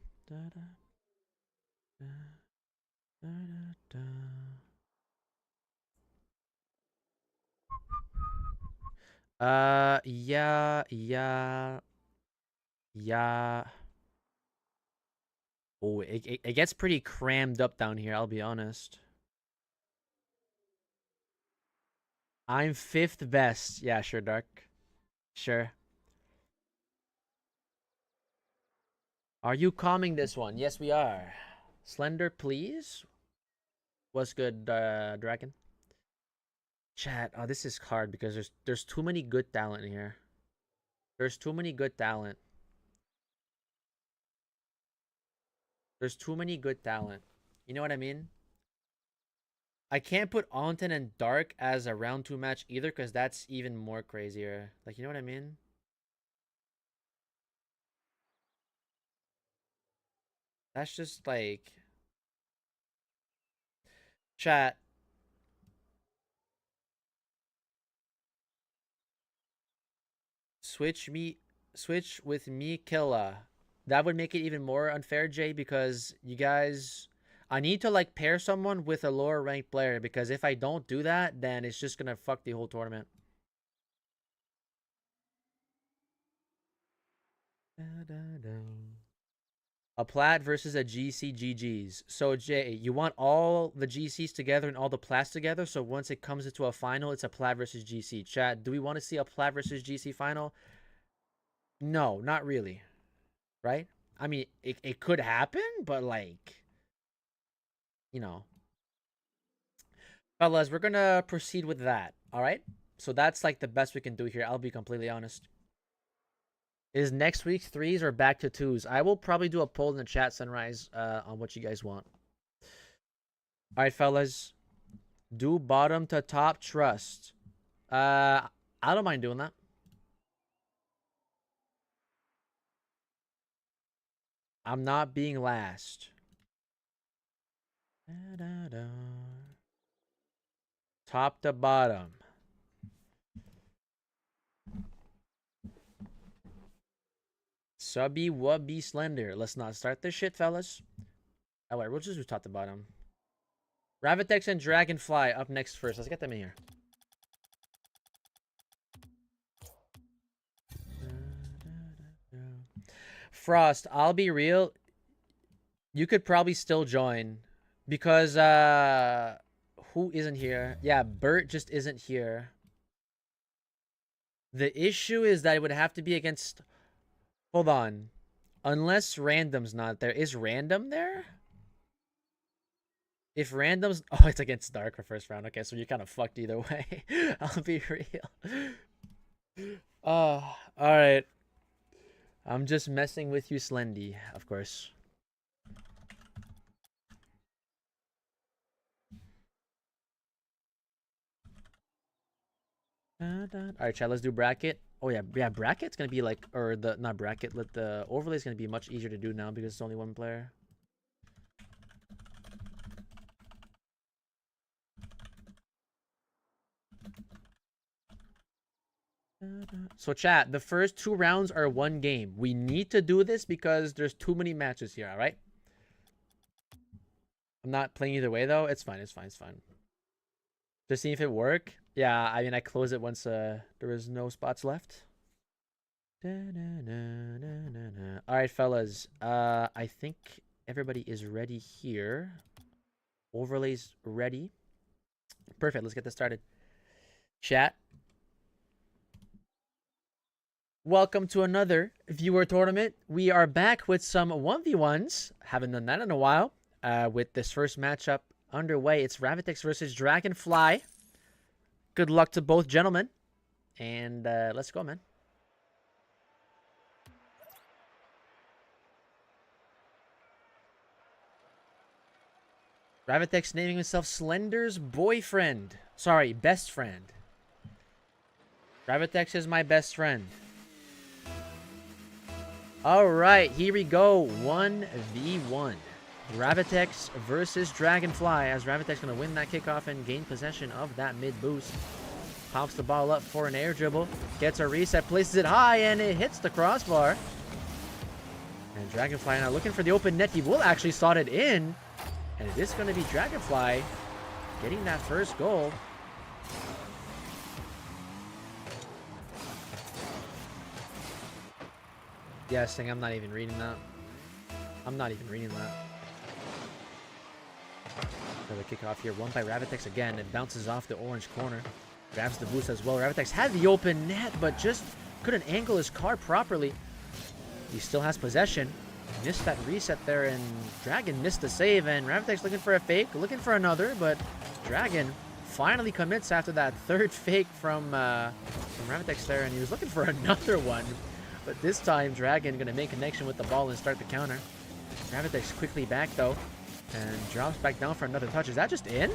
Yeah. Oh, it gets pretty crammed up down here, I'll be honest. I'm 5th best. Yeah, sure, Dark. Sure. Are you calming this one? Yes, we are. Slender, please. What's good, Dragon? Chat. Oh, this is hard because there's too many good talent here. There's too many good talent. There's too many good talent. You know what I mean? I can't put Onten and Dark as a round 2 match either because that's even more crazier. Like, you know what I mean? That's just like... Chat. Switch with me, Killa. That would make it even more unfair, Jay, because you guys... I need to, like, pair someone with a lower ranked player, because if I don't do that, then it's just gonna fuck the whole tournament. A plat versus a GC GGs. So, Jay, you want all the GCs together and all the plats together, so once it comes into a final, it's a plat versus GC. Chat, do we want to see a plat versus GC final? No, not really. Right? I mean, it could happen, but, like, you know. Fellas, we're gonna proceed with that, alright? So that's, like, the best we can do here, I'll be completely honest. Is next week's 3s or back to 2s? I will probably do a poll in the chat, Sunrise, on what you guys want. Alright, fellas. Do bottom to top trust. I don't mind doing that. I'm not being last. Top to bottom. Subby wubby slender. Let's not start this shit, fellas. Alright, we'll just do top to bottom. Ravitex and Dragonfly up next first. Let's get them in here. Frost, I'll be real. You could probably still join. Because, who isn't here? Yeah, Bert just isn't here. The issue is that it would have to be against... Hold on. Unless Random's not there. Is Random there? If Random's... Oh, it's against Dark for first round. Okay, so you're kind of fucked either way. I'll be real. Alright. I'm just messing with you, Slendy, of course. Alright, chat, let's do bracket. Oh yeah, yeah. Bracket's gonna be like, or the not bracket. Let the overlay is gonna be much easier to do now because it's only one player. So chat, the first 2 rounds are 1 game. We need to do this because there's too many matches here. All right. I'm not playing either way though. It's fine. It's fine. It's fine. Just seeing if it work. Yeah, I mean I closed it once there was no spots left. All right, fellas. I think everybody is ready here. Overlays ready. Perfect. Let's get this started. Chat. Welcome to another viewer tournament. We are back with some 1v1s. Haven't done that in a while. With this first matchup underway, it's Ravitex versus Dragonfly. Good luck to both gentlemen. And let's go, man. Ravitex naming himself Slender's boyfriend. Sorry, best friend. Ravitex is my best friend. Alright, here we go. 1v1. Ravitex versus Dragonfly. As Ravitex going to win that kickoff and gain possession of that mid boost. Pops the ball up for an air dribble. Gets a reset, places it high, and it hits the crossbar. And Dragonfly now looking for the open net. He will actually slot it in. And it is going to be Dragonfly getting that first goal. Yes, I'm not even reading that. I'm not even reading that. Another kickoff here. Won by Ravitex again. It bounces off the orange corner. Grabs the boost as well. Ravitex had the open net, but just couldn't angle his car properly. He still has possession. Missed that reset there, and Dragon missed the save, and Ravitex looking for a fake, looking for another, but Dragon finally commits after that third fake from Ravitex there, and he was looking for another one. But this time, Dragon going to make connection with the ball and start the counter. Ravitex quickly back, though, and drops back down for another touch. Is that just in?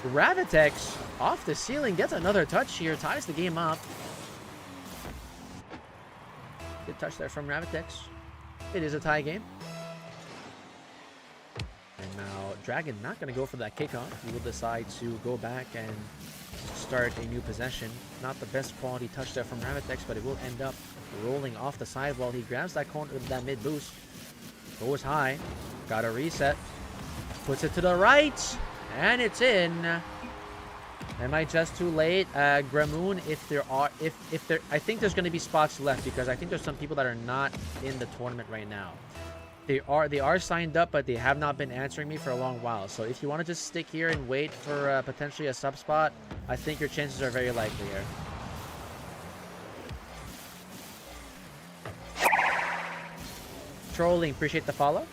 Ravitex off the ceiling, gets another touch here, ties the game up. Good touch there from Ravitex. It is a tie game. And now Dragon not going to go for that kickoff. He will decide to go back and start a new possession. Not the best quality touch there from Ravitex, but it will end up rolling off the side while he grabs that corner with that mid boost. Goes high. Got a reset. Puts it to the right. And it's in. Am I just too late? Gramoon, I think there's going to be spots left because I think there's some people that are not in the tournament right now. They are signed up, but they have not been answering me for a long while. So if you want to just stick here and wait for potentially a sub spot, I think your chances are very likely here. Trolling, appreciate the follow.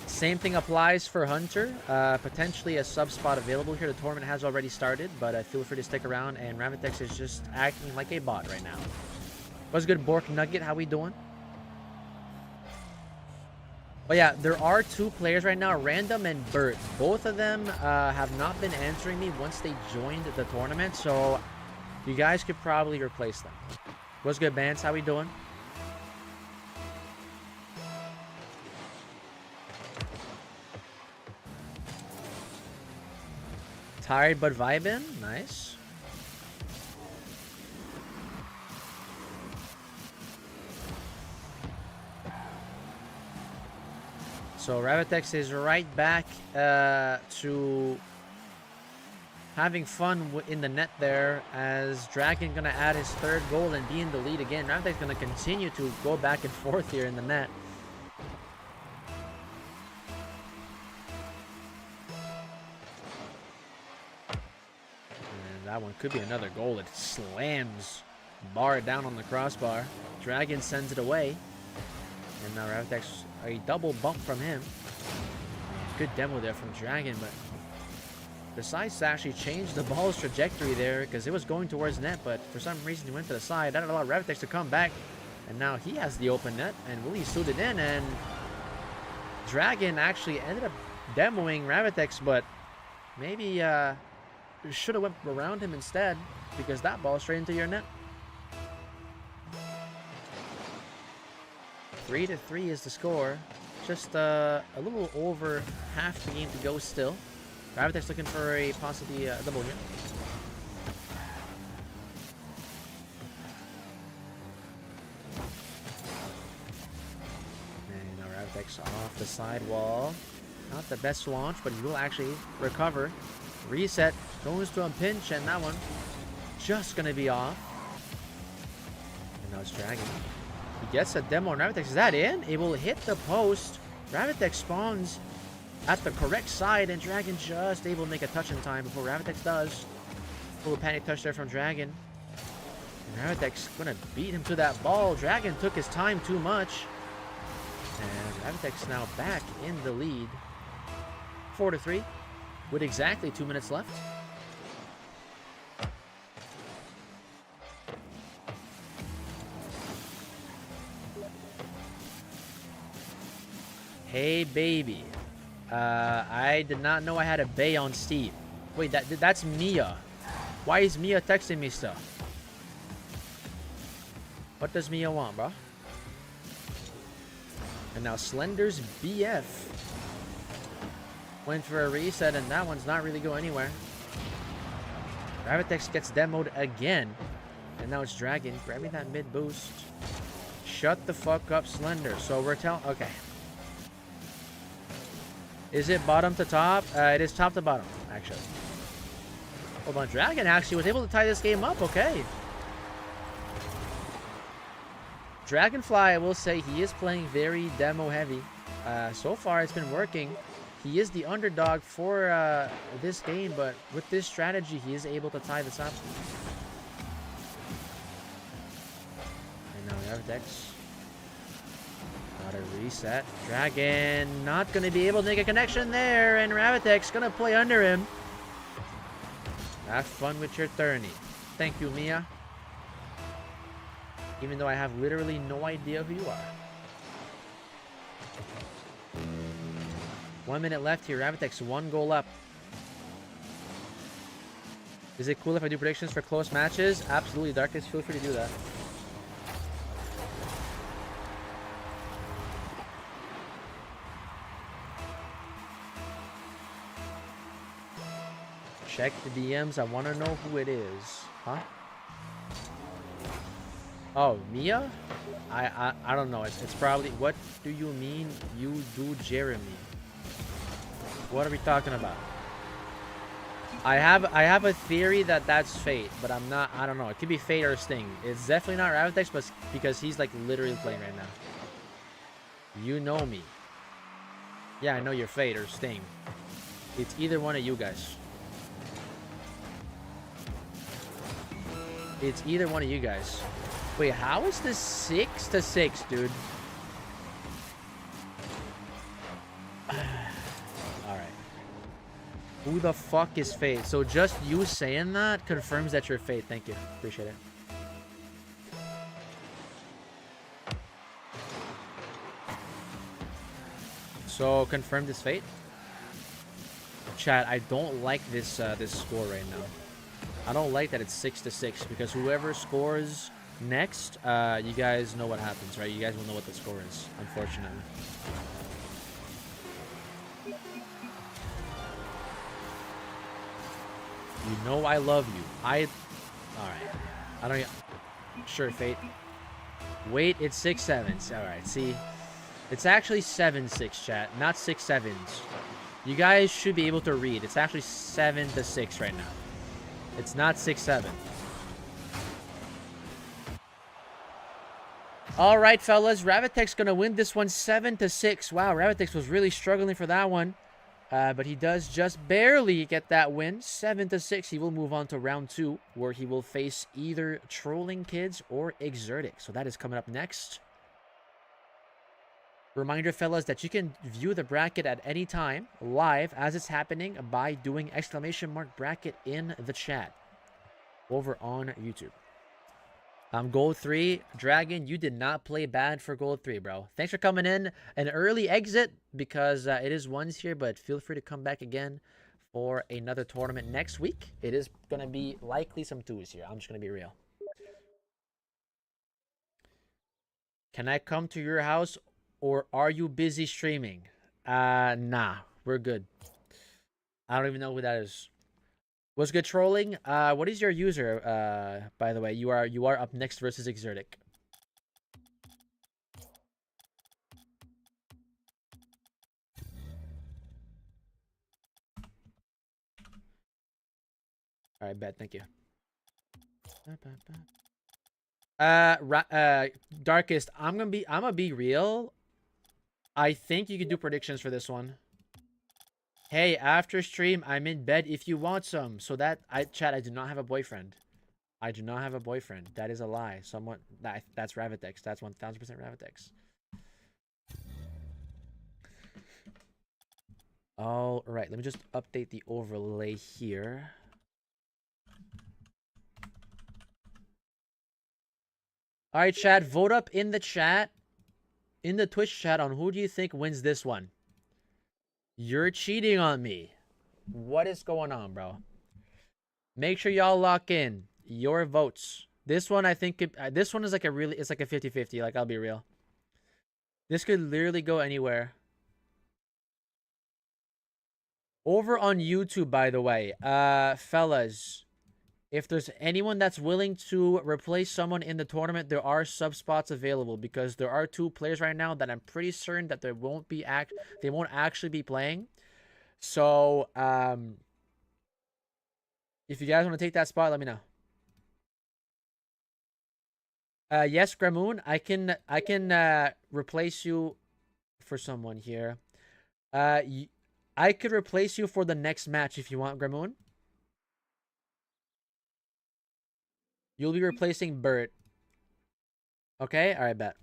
Same thing applies for Hunter. Potentially a sub spot available here. The tournament has already started, but feel free to stick around. And Ravitex is just acting like a bot right now. What's good, Bork Nugget? How we doing? But yeah, there are 2 players right now, Random and Bert. Both of them have not been answering me once they joined the tournament, so you guys could probably replace them. What's good, Bance? How we doing? Tired but vibing. Nice. So Ravitex is right back to having fun in the net there, as Dragon going to add his 3rd goal and be in the lead again. Ravitex going to continue to go back and forth here in the net. That one could be another goal. It slams bar down on the crossbar. Dragon sends it away. And now Ravitex, a double bump from him. Good demo there from Dragon, but decides to actually change the ball's trajectory there because it was going towards net, but for some reason he went to the side. That allowed Ravitex to come back. And now he has the open net, and Willie suited in, and Dragon actually ended up demoing Ravitex, but maybe should have went around him instead, because that ball straight into your net. 3-3 is the score. Just a little over half the game to go still. Gravitex looking for a possibly double here. And now Gravitex off the sidewall. Not the best launch, but he will actually recover. Reset. Goes to a pinch, and that one just going to be off. And now it's Dragon. He gets a demo on Gravitex. Is that in? It will hit the post. Gravitex spawns at the correct side, and Dragon just able to make a touch in time before Gravitex does. A little panic touch there from Dragon. And Gravitex going to beat him to that ball. Dragon took his time too much. And Gravitex now back in the lead. 4-3 with exactly 2 minutes left. Hey, baby. I did not know I had a bay on Steve. Wait, that's Mia. Why is Mia texting me stuff? What does Mia want, bro? And now Slender's BF went for a reset, and that one's not really going anywhere. Gravitex gets demoed again. And now it's Dragon grabbing that mid boost. Shut the fuck up, Slender. So we're telling... Okay. Is it bottom to top? It is top to bottom, actually. Hold on. Dragon actually was able to tie this game up. Okay. Dragonfly, I will say, he is playing very demo heavy. So far, it's been working. He is the underdog for this game, but with this strategy, he is able to tie this up. And now Gravitex. Got a reset. Dragon not going to be able to make a connection there, and Gravitex going to play under him. Have fun with your tourney. Thank you, Mia. Even though I have literally no idea who you are. 1 minute left here. Gravitex 1 goal up. Is it cool if I do predictions for close matches? Absolutely, Darkness. Feel free to do that. Check the DMs. I want to know who it is. Huh? Oh, Mia? I don't know. It's probably... What do you mean you do, Jeremy? What are we talking about? I have a theory that that's Fate, but I'm not... I don't know. It could be Fate or Sting. It's definitely not Gravitex, but because he's like literally playing right now. You know me. Yeah, I know you're Fate or Sting. It's either one of you guys. It's either one of you guys. Wait, how is this 6-6, dude? Alright. Who the fuck is Fate? So just you saying that confirms that you're Fate. Thank you. Appreciate it. So confirm this Fate. Chat, I don't like this this score right now. I don't like that it's 6-6 because whoever scores next, you guys know what happens, right? You guys will know what the score is, unfortunately. You know I love you. Alright. I don't... Sure, Fate. Wait, it's 6-7s. Alright, see? It's actually 7-6, chat, not 6-7s. You guys should be able to read. It's actually 7-6 right now. It's not 6-7. All right, fellas. Gravitex going to win this one 7-6. Wow, Gravitex was really struggling for that one. But he does just barely get that win. 7-6. He will move on to round 2, where he will face either Trolling Kids or Exertic. So that is coming up next. Reminder, fellas, that you can view the bracket at any time live as it's happening by doing !bracket in the chat over on YouTube. Gold 3, Dragon, you did not play bad for Gold 3, bro. Thanks for coming in. An early exit because it is ones here, but feel free to come back again for another tournament next week. It is going to be likely some 2s here. I'm just going to be real. Can I come to your house or are you busy streaming? Nah, we're good. I don't even know who that is. What's good, trolling? What is your user? By the way, you are up next versus Exertic. All right, bet. Thank you. Darkest. I'm gonna be real. I think you could do predictions for this one. Hey, after stream, I'm in bed if you want some. So that chat, I do not have a boyfriend. I do not have a boyfriend. That is a lie. That's Ravitex. That's 1000% Ravitex. All right, let me just update the overlay here. All right, chat, vote up in the chat, in the Twitch chat, on who do you think wins this one. You're cheating on me. What is going on, bro? Make sure y'all lock in your votes. This one, I think, this one is like it's like a 50-50. Like, I'll be real. This could literally go anywhere. Over on YouTube, by the way, fellas, if there's anyone that's willing to replace someone in the tournament, there are sub spots available because there are 2 players right now that I'm pretty certain that they won't actually be playing. So, if you guys want to take that spot, let me know. Yes, Gramoon, I can replace you for someone here. I could replace you for the next match if you want, Gramoon. You'll be replacing Bert. Okay? All right, bet.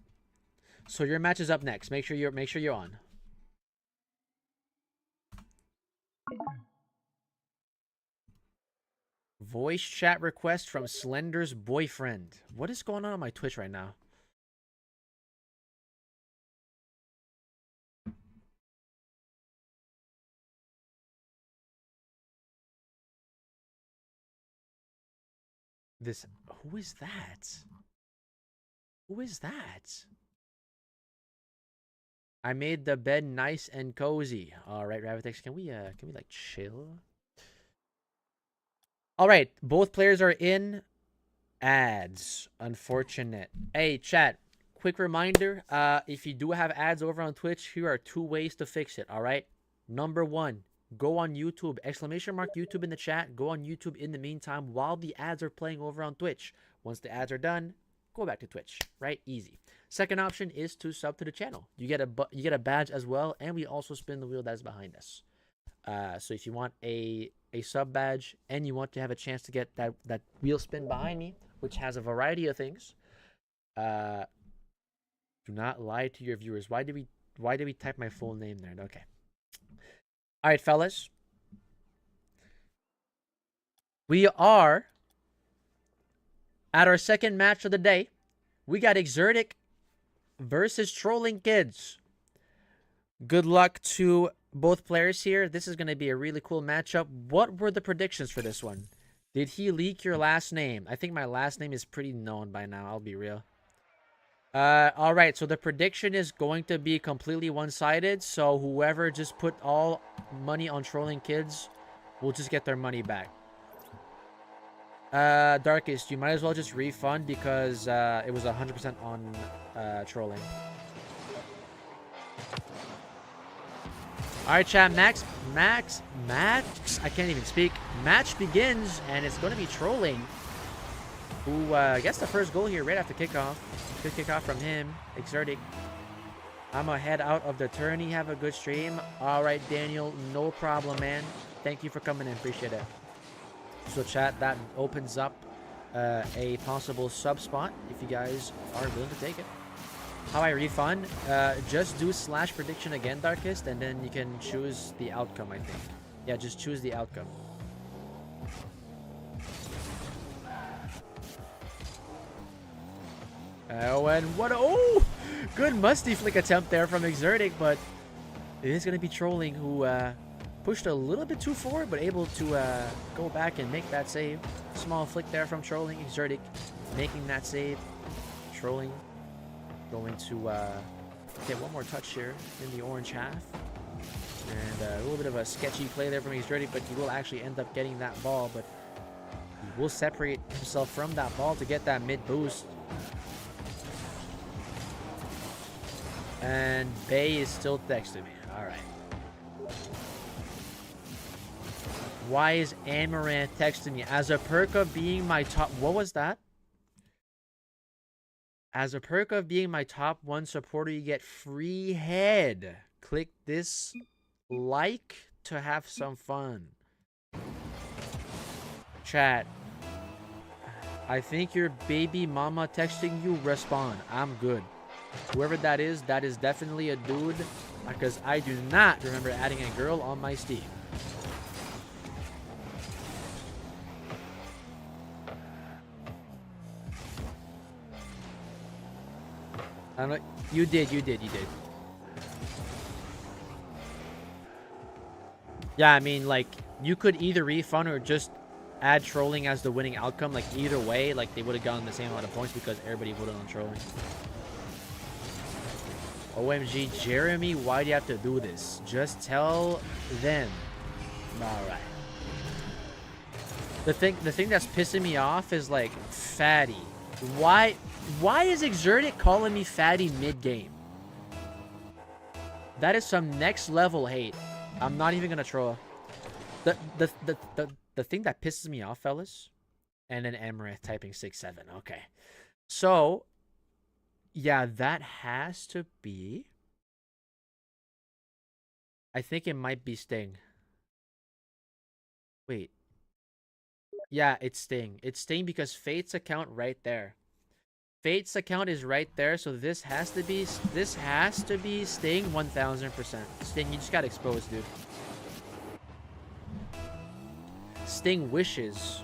So your match is up next. Make sure you're on. Voice chat request from Slender's boyfriend. What is going on my Twitch right now? Who is that? Who is that? I made the bed nice and cozy. All right, Ravitex, can we like chill? All right, both players are in. Ads, unfortunate. Hey, chat, quick reminder, if you do have ads over on Twitch, here are 2 ways to fix it. All right, number 1, go on YouTube, !YouTube in the chat. Go on YouTube in the meantime while the ads are playing over on Twitch. Once the ads are done, go back to Twitch. Right, easy. Second option is to sub to the channel. You get a badge as well, and we also spin the wheel that is behind us. So if you want a sub badge and you want to have a chance to get that wheel spin behind me, which has a variety of things, do not lie to your viewers. Why did we type my full name there? Okay. All right, fellas. We are at our second match of the day. We got Exertic versus Trolling Kids. Good luck to both players here. This is going to be a really cool matchup. What were the predictions for this one? Did he leak your last name? I think my last name is pretty known by now. I'll be real. All right, so the prediction is going to be completely one-sided. So whoever just put all money on Trolling Kids will just get their money back. Darkest, you might as well just refund because it was 100% on trolling. All right, chat. Max. I can't even speak. Match begins, and it's going to be Trolling, who gets the first goal here right after kickoff. Good kickoff from him. Exertic. I'm gonna head out of the tourney. Have a good stream. All right, Daniel. No problem, man. Thank you for coming in. Appreciate it. So, chat, that opens up a possible sub spot if you guys are willing to take it. How I refund? Just do /prediction again, Darkest, and then you can choose the outcome, I think. Yeah, just choose the outcome. Oh, and what a... Oh! Good musty flick attempt there from Exertic, but it is going to be Trolling who pushed a little bit too forward, but able to go back and make that save. Small flick there from Trolling. Exertic making that save. Trolling going to get one more touch here in the orange half. And a little bit of a sketchy play there from Exertic, but he will actually end up getting that ball. But he will separate himself from that ball to get that mid boost. And Bay is still texting me. Alright. Why is Amaranth texting me? As a perk of being my top... What was that? As a perk of being my top 1 supporter, you get free head. Click this like to have some fun. Chat. I think your baby mama texting you. Respond. I'm good. Whoever that is definitely a dude, because I do not remember adding a girl on my Steam. I don't know. You did. Yeah, I mean, like, you could either refund or just add Trolling as the winning outcome. Like, either way, like, they would have gotten the same amount of points because everybody voted on Trolling. OMG, Jeremy, why do you have to do this? Just tell them. Alright. The thing that's pissing me off is, like, Fatty. Why is Exertic calling me Fatty mid-game? That is some next level hate. I'm not even gonna troll. The thing that pisses me off, fellas, and then Amaranth typing 6-7. Okay. So, yeah, that has to be... I think it might be Sting. Wait. Yeah, it's Sting. It's Sting because Fate's account right there. Fate's account is right there, so this has to be Sting 1000%. Sting, you just got exposed, dude. Sting wishes.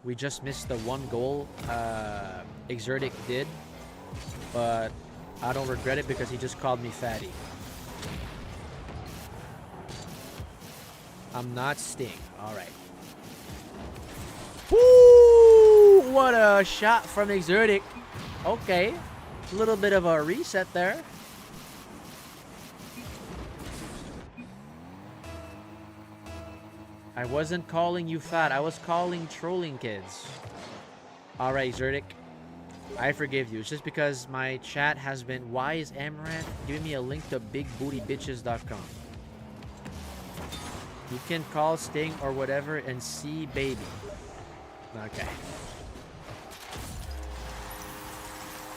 We just missed the 1 goal Exertic did, but I don't regret it because he just called me Fatty. I'm not Sting. Alright. Woo! What a shot from Exertic. Okay. A little bit of a reset there. I wasn't calling you fat. I was calling Trolling kids. Alright, Exertic. I forgive you. It's just because my chat has been... Why is Amaranth giving me a link to bigbootybitches.com? You can call Sting or whatever and see baby. Okay.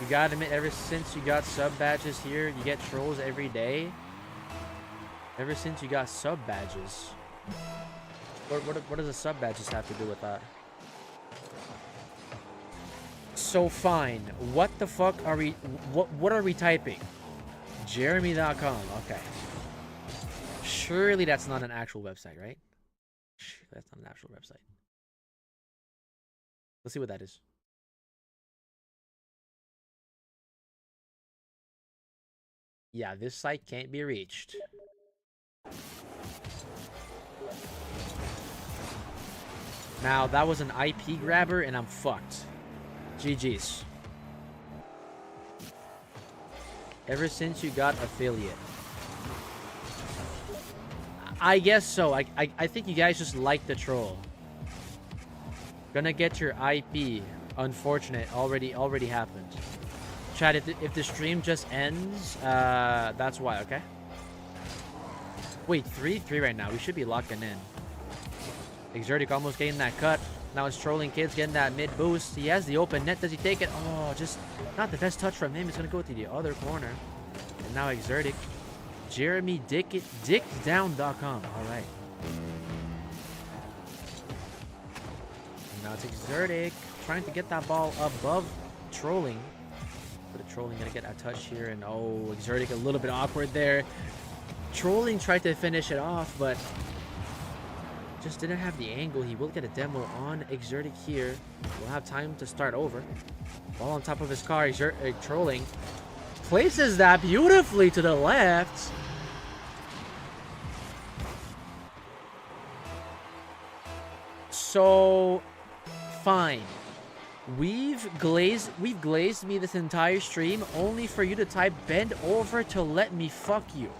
You gotta admit, ever since you got sub badges here, you get trolls every day. Ever since you got sub badges. What does the sub badges have to do with that? So fine. What the fuck are we... What are we typing? Jeremy.com. Okay. Surely that's not an actual website, right? That's not an actual website. Let's see what that is. Yeah, this site can't be reached. Now, that was an IP grabber, and I'm fucked. GG's. Ever since you got affiliate. I guess so. I think you guys just like the troll. Gonna get your IP. Unfortunate. Already happened. Chat, if the stream just ends, that's why, okay? Wait, 3-3 right now. We should be locking in. Exertic almost getting that cut. Now it's Trolling kids getting that mid boost. He has the open net. Does he take it? Oh, just not the best touch from him. It's gonna go to the other corner. And now Exertic. Jeremy dickdown.com. Alright. Now it's Exertic trying to get that ball above Trolling. But Trolling gonna get a touch here, and oh, Exertic a little bit awkward there. Trolling tried to finish it off, but Just didn't have the angle. He will get a demo on Exertic here. We'll have time to start over. Ball on top of his car. Trolling. Places that beautifully to the left. So, fine. We've glazed me this entire stream only for you to type bend over to let me fuck you.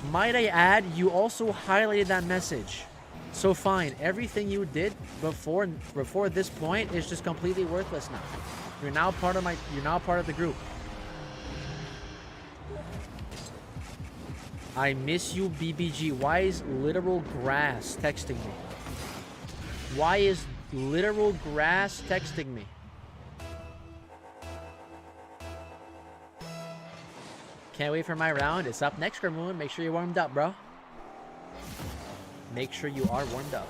Might I add, you also highlighted that message. So fine, everything you did before this point is just completely worthless now. You're now part of the group. I miss you, BBG. Why is literal grass texting me? Why is literal grass texting me? Can't wait for my round. It's up next, Gramoon. Make sure you're warmed up, bro. Make sure you are warmed up.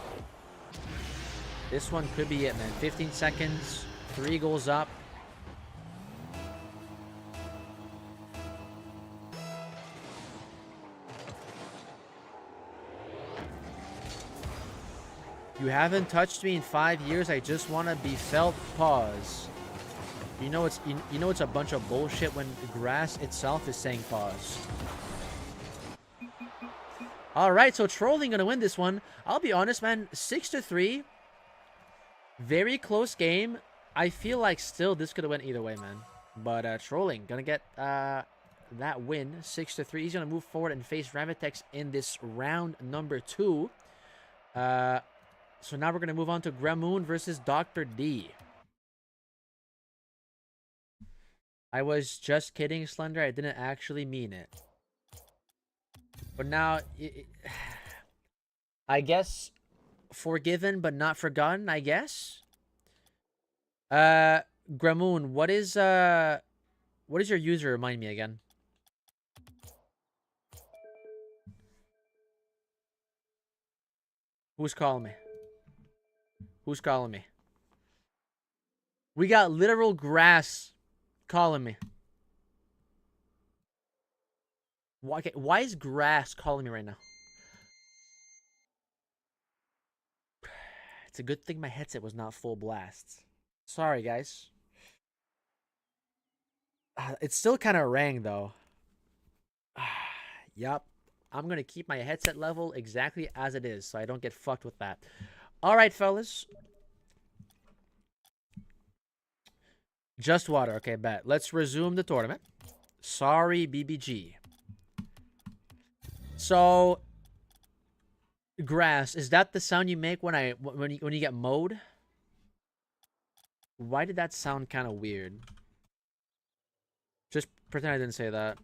This one could be it, man. 15 seconds. 3 goals up. You haven't touched me in 5 years. I just want to be felt. Pause. You know it's a bunch of bullshit when grass itself is saying pause. All right, so Trolling gonna win this one. I'll be honest, man. 6-3. Very close game. I feel like still this could have went either way, man. But Trolling gonna get that win, 6-3. He's gonna move forward and face Ramitex in this round number 2. So now we're gonna move on to Gramoon versus Dr. D. I was just kidding, Slender. I didn't actually mean it. But now, I guess, forgiven but not forgotten, I guess. Gramoon, what is your user? Remind me again. Who's calling me? Who's calling me? We got literal grass calling me. Why is grass calling me right now? It's a good thing my headset was not full blast. Sorry, guys. It still kind of rang, though. Yup. I'm going to keep my headset level exactly as it is, so I don't get fucked with that. All right, fellas. Just water. Okay, bet. Let's resume the tournament. Sorry, BBG. So, grass, is that the sound you make when you get mowed? Why did that sound kind of weird? Just pretend I didn't say that.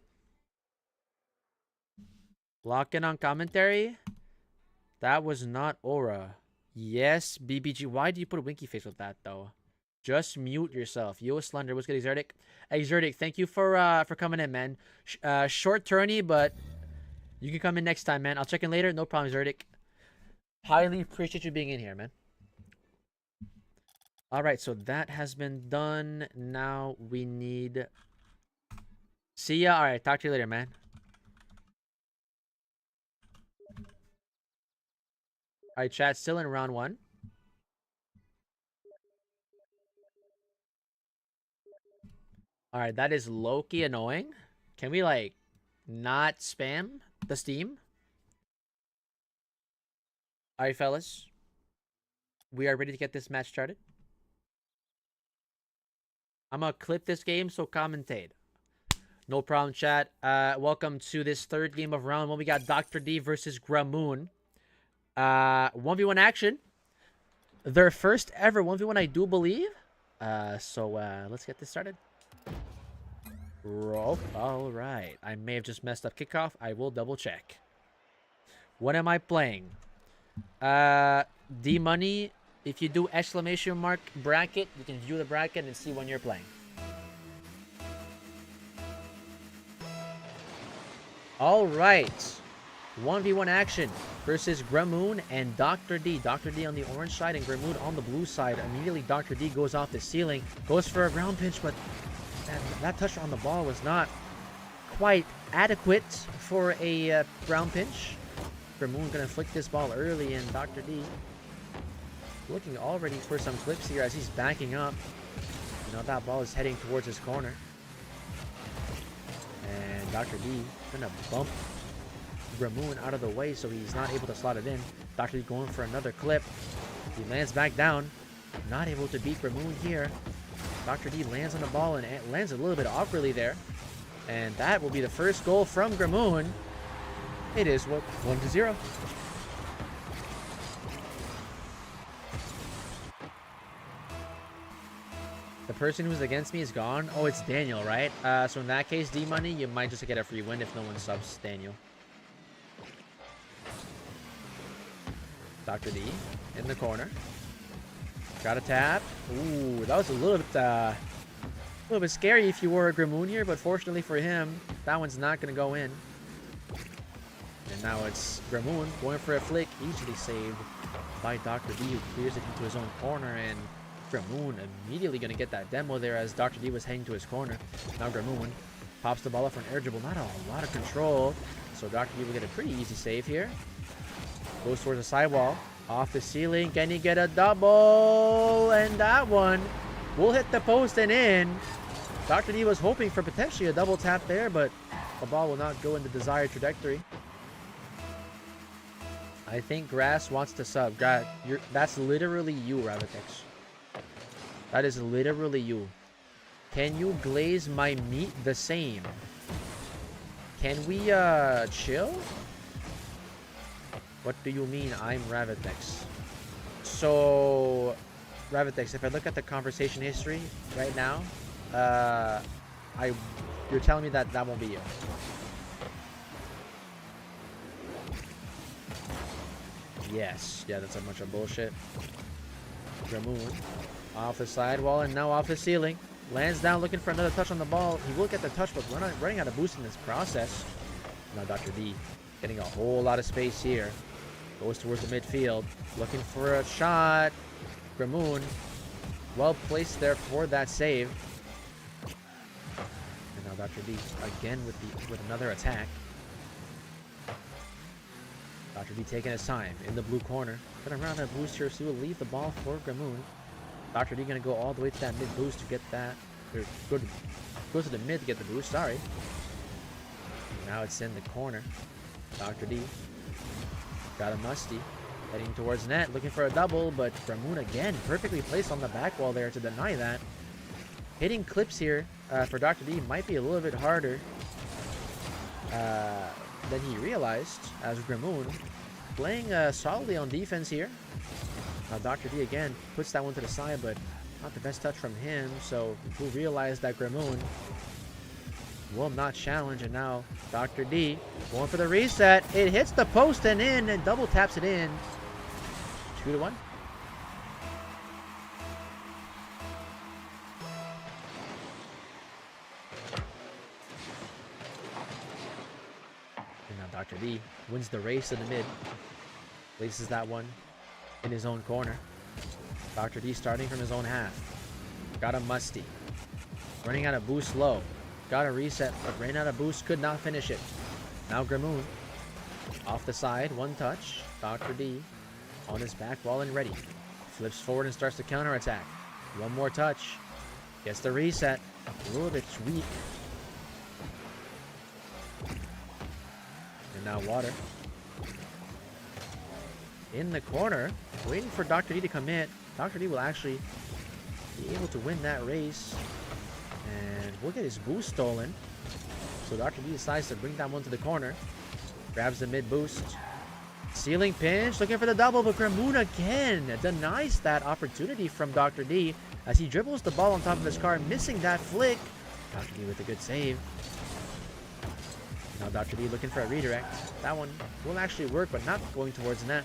Lock in on commentary. That was not Aura. Yes, BBG. Why do you put a winky face with that though? Just mute yourself. Yo, Slender. What's good, Exertic? Exertic, thank you for coming in, man. Short tourney, but you can come in next time, man. I'll check in later. No problem, Exertic. Highly appreciate you being in here, man. All right, so that has been done. Now we need... See ya. All right, talk to you later, man. All right, chat. Still in round 1. All right, that is low-key annoying. Can we, like, not spam the Steam? All right, fellas. We are ready to get this match started. I'm going to clip this game, so commentate. No problem, chat. Welcome to this third game of round 1. We got Dr. D versus Gramoon. 1v1 action. Their first ever 1v1, I do believe. So let's get this started. Roll. All right. I may have just messed up kickoff. I will double check. What am I playing? D Money. If you do exclamation mark bracket, you can view the bracket and see when you're playing. All right. 1v1 action versus Gramoon and Dr. D. Dr. D on the orange side and Gramoon on the blue side. Immediately, Dr. D goes off the ceiling, goes for a ground pinch, but that touch on the ball was not quite adequate for a ground pinch. Gramoon gonna flick this ball early, and Dr. D looking already for some clips here as he's backing up. You know, that ball is heading towards his corner. And Dr. D gonna bump Gramoon out of the way so he's not able to slot it in. Dr. D going for another clip. He lands back down. Not able to beat Gramoon here. Dr. D lands on the ball and lands a little bit awkwardly there. And that will be the first goal from Gramoon. It is 1-0. The person who's against me is gone. Oh, it's Daniel, right? So in that case, D-Money, you might just get a free win if no one subs Daniel. Dr. D in the corner. Got a tap. Ooh, that was a little bit scary if you were a Gramoon here, but fortunately for him, that one's not going to go in. And now it's Gramoon going for a flick, easily saved by Dr. D, who clears it into his own corner, and Gramoon immediately going to get that demo there as Dr. D was heading to his corner. Now Gramoon pops the ball up for an air dribble. Not a lot of control, so Dr. D will get a pretty easy save here. Goes towards the sidewall. Off the ceiling. Can he get a double? And that one will hit the post and in. Dr. D was hoping for potentially a double tap there, but the ball will not go in the desired trajectory. I think Grass wants to sub. That's literally you, Ravitex. That is literally you. Can you glaze my meat the same? Can we chill? What do you mean I'm Ravitex? So, Ravitex, if I look at the conversation history right now, you're telling me that won't be you. Yes. Yeah, that's a bunch of bullshit. Gramoon off the sidewall and now off the ceiling. Lands down looking for another touch on the ball. He will get the touch, but running out of boost in this process. Now Dr. D getting a whole lot of space here. Goes towards the midfield. Looking for a shot. Gramoon well placed there for that save. And now Dr. D again with another attack. Dr. D taking his time in the blue corner. Gonna run out of boost here, so he will leave the ball for Gramoon. Dr. D gonna go all the way to that mid boost to get that. Or go to the mid to get the boost, sorry. Now it's in the corner. Dr. D got a musty. Heading towards net, looking for a double, but Gramoon again perfectly placed on the back wall there to deny that. Hitting clips here for Dr. D might be a little bit harder than he realized, as Gramoon playing solidly on defense here. Now Dr. D again puts that one to the side, but not the best touch from him, so we'll realize that Gramoon will not challenge, and now Dr. D going for the reset. It hits the post and in, and double taps it in. 2-1. And now Dr. D wins the race in the mid. Places that one in his own corner. Dr. D starting from his own half. Got a musty. Running out of boost low. Got a reset, but ran out of boost. Could not finish it. Now Gramoon off the side. One touch. Dr. D on his back wall and ready. Flips forward and starts to counterattack. One more touch. Gets the reset. A little bit weak. And now Water in the corner, waiting for Dr. D to commit. Dr. D will actually be able to win that race, and we'll get his boost stolen. So Dr. D decides to bring that one to the corner. Grabs the mid boost. Ceiling pinch, looking for the double, but Gramoon again denies that opportunity from Dr. D as he dribbles the ball on top of his car, missing that flick. Dr. D with a good save. Now Dr. D looking for a redirect. That one will actually work, but not going towards net.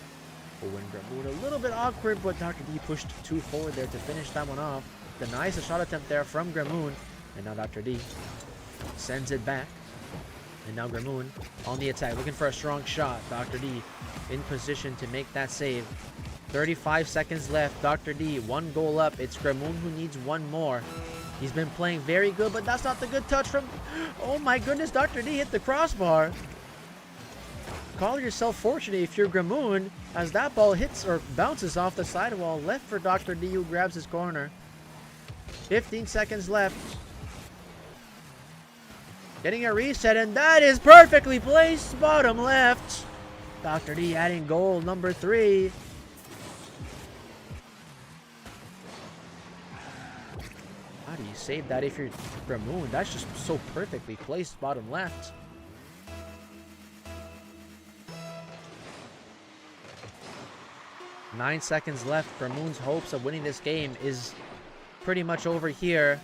When Gramoon a little bit awkward, but Dr. D pushed two forward there to finish that one off. Denies the shot attempt there from Gramoon. And now Dr. D sends it back. And now Gramoon on the attack, looking for a strong shot. Dr. D in position to make that save. 35 seconds left. Dr. D, one goal up. It's Gramoon who needs one more. He's been playing very good, but that's not the good touch from... Oh my goodness, Dr. D hit the crossbar. call yourself fortunate if you're Gramoon, as that ball hits or bounces off the sidewall. Left for Dr. D, who grabs his corner. 15 seconds left. Getting a reset, and that is perfectly placed. Bottom left. Dr. D adding goal number 3. How do you save that if you're Gramoon? That's just so perfectly placed bottom left. Nine seconds left. Gramoon's hopes of winning this game is pretty much over here.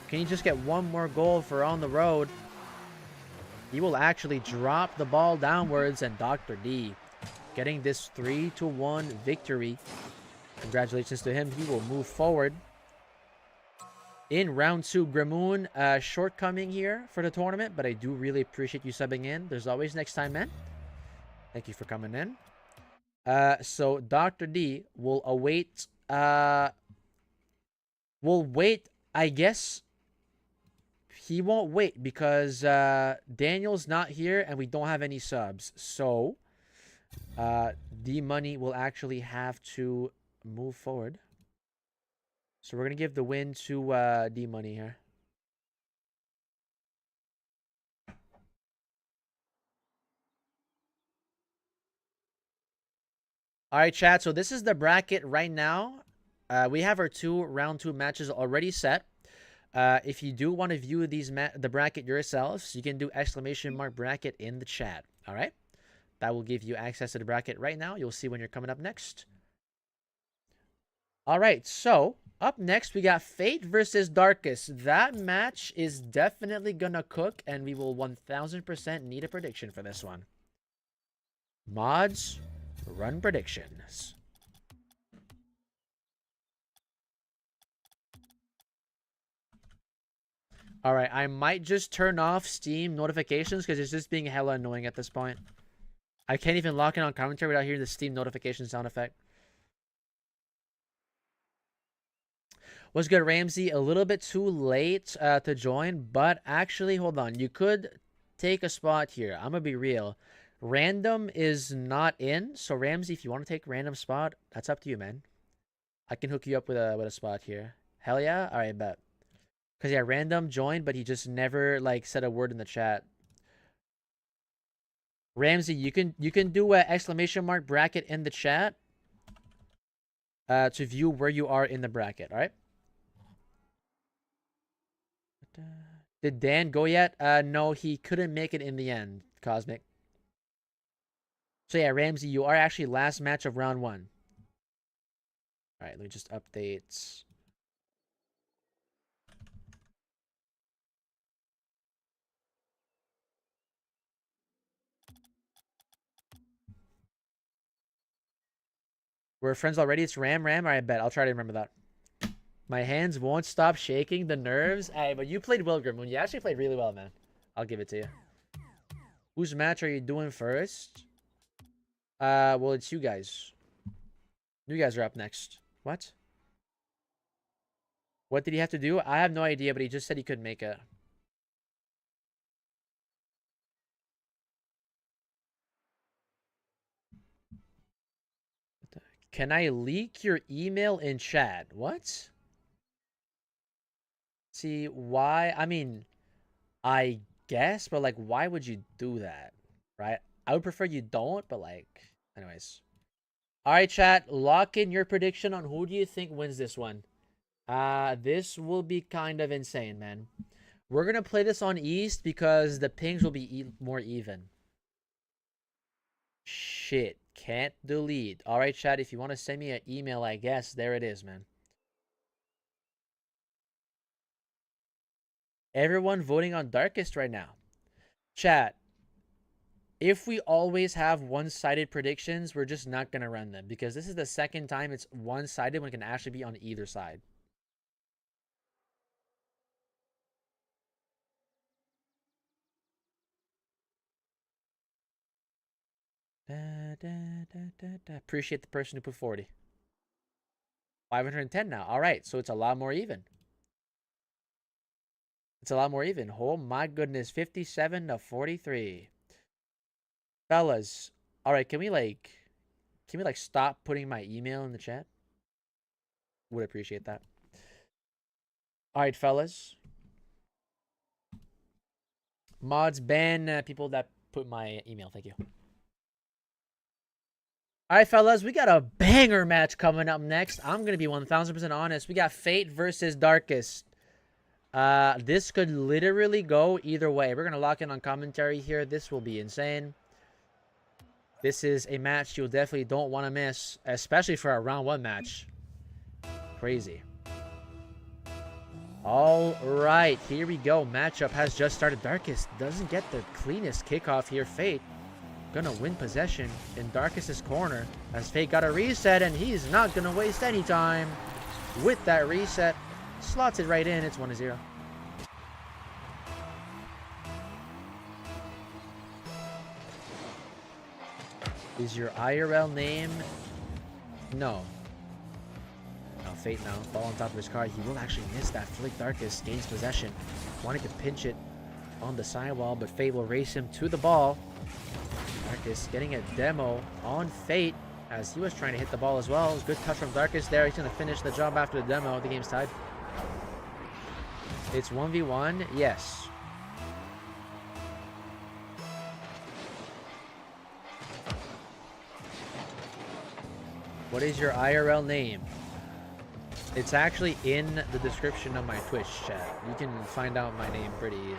Can he just get one more goal for on the road? He will actually drop the ball downwards, and Dr. D getting this 3-1 victory. Congratulations to him. He will move forward. In round 2, Gramoon, shortcoming here for the tournament, but I do really appreciate you subbing in. There's always next time, man. Thank you for coming in. So Dr. D will await, I guess. He won't wait because Daniel's not here and we don't have any subs. So D-Money will actually have to move forward. So we're going to give the win to D-Money here. All right, chat. So this is the bracket right now. We have our round 2 matches already set. If you do want to view the bracket yourselves, you can do !bracket in the chat. All right, that will give you access to the bracket right now. You'll see when you're coming up next. All right, so up next we got Fate versus Darkest. That match is definitely gonna cook, and we will 1000% need a prediction for this one. Mods, run predictions. All right, I might just turn off Steam notifications because it's just being hella annoying at this point. I can't even lock in on commentary without hearing the Steam notification sound effect. What's good, Ramsey? A little bit too late to join, but actually, hold on. You could take a spot here. I'm going to be real. Random is not in, so Ramsey, if you want to take random spot, that's up to you, man. I can hook you up with a spot here. Hell yeah? All right, bet. Because, yeah, Random joined, but he just never, like, said a word in the chat. Ramsey, you can do a ! Bracket in the chat to view where you are in the bracket, all right? Did Dan go yet? No, he couldn't make it in the end, Cosmic. So, yeah, Ramsey, you are actually last match of round 1. All right, let me just update. We're friends already. It's Ram. All right, bet. I'll try to remember that. My hands won't stop shaking. The nerves. Hey, but you played well, Gramoon. You actually played really well, man. I'll give it to you. Whose match are you doing first? Well, it's you guys. You guys are up next. What? What did he have to do? I have no idea, but he just said he couldn't make it. Can I leak your email in chat? What? See, why? I mean, I guess, but like, why would you do that? Right? I would prefer you don't, but like, anyways. All right, chat. Lock in your prediction on who do you think wins this one. This will be kind of insane, man. We're going to play this on East because the pings will be more even. Shit. Can't delete. All right, chat. If you want to send me an email, I guess, there it is, man. Everyone voting on Darkest right now. Chat. If we always have one-sided predictions, we're just not going to run them because this is the second time it's one-sided when it can actually be on either side. Appreciate the person who put 40. 510 now. All right, so it's a lot more even. It's a lot more even. Oh my goodness, 57 to 43. Fellas, All right, can we like stop putting my email in the chat? Would appreciate that. All right, fellas. Mods ban people that put my email. Thank you. All right, fellas, we got a banger match coming up next. I'm gonna be 1000% honest. We got Fate versus Darkest. This could literally go either way. We're gonna lock in on commentary here. This will be insane. This is a match you definitely don't want to miss, especially for a round 1 match. Crazy. All right, here we go. Matchup has just started. Darkest doesn't get the cleanest kickoff here. Fate gonna win possession in Darkest's corner as Fate got a reset, and he's not gonna waste any time with that reset. Slots it right in. It's 1-0. Is your IRL name? No. Now Fate now. Ball on top of his car. He will actually miss that flick. Darkest gains possession. Wanting to pinch it on the sidewall, but Fate will race him to the ball. Darkest getting a demo on Fate as he was trying to hit the ball as well. Good touch from Darkest there. He's going to finish the job after the demo. The game's tied. It's 1v1. Yes. What is your IRL name? It's actually in the description of my Twitch chat. You can find out my name pretty easily.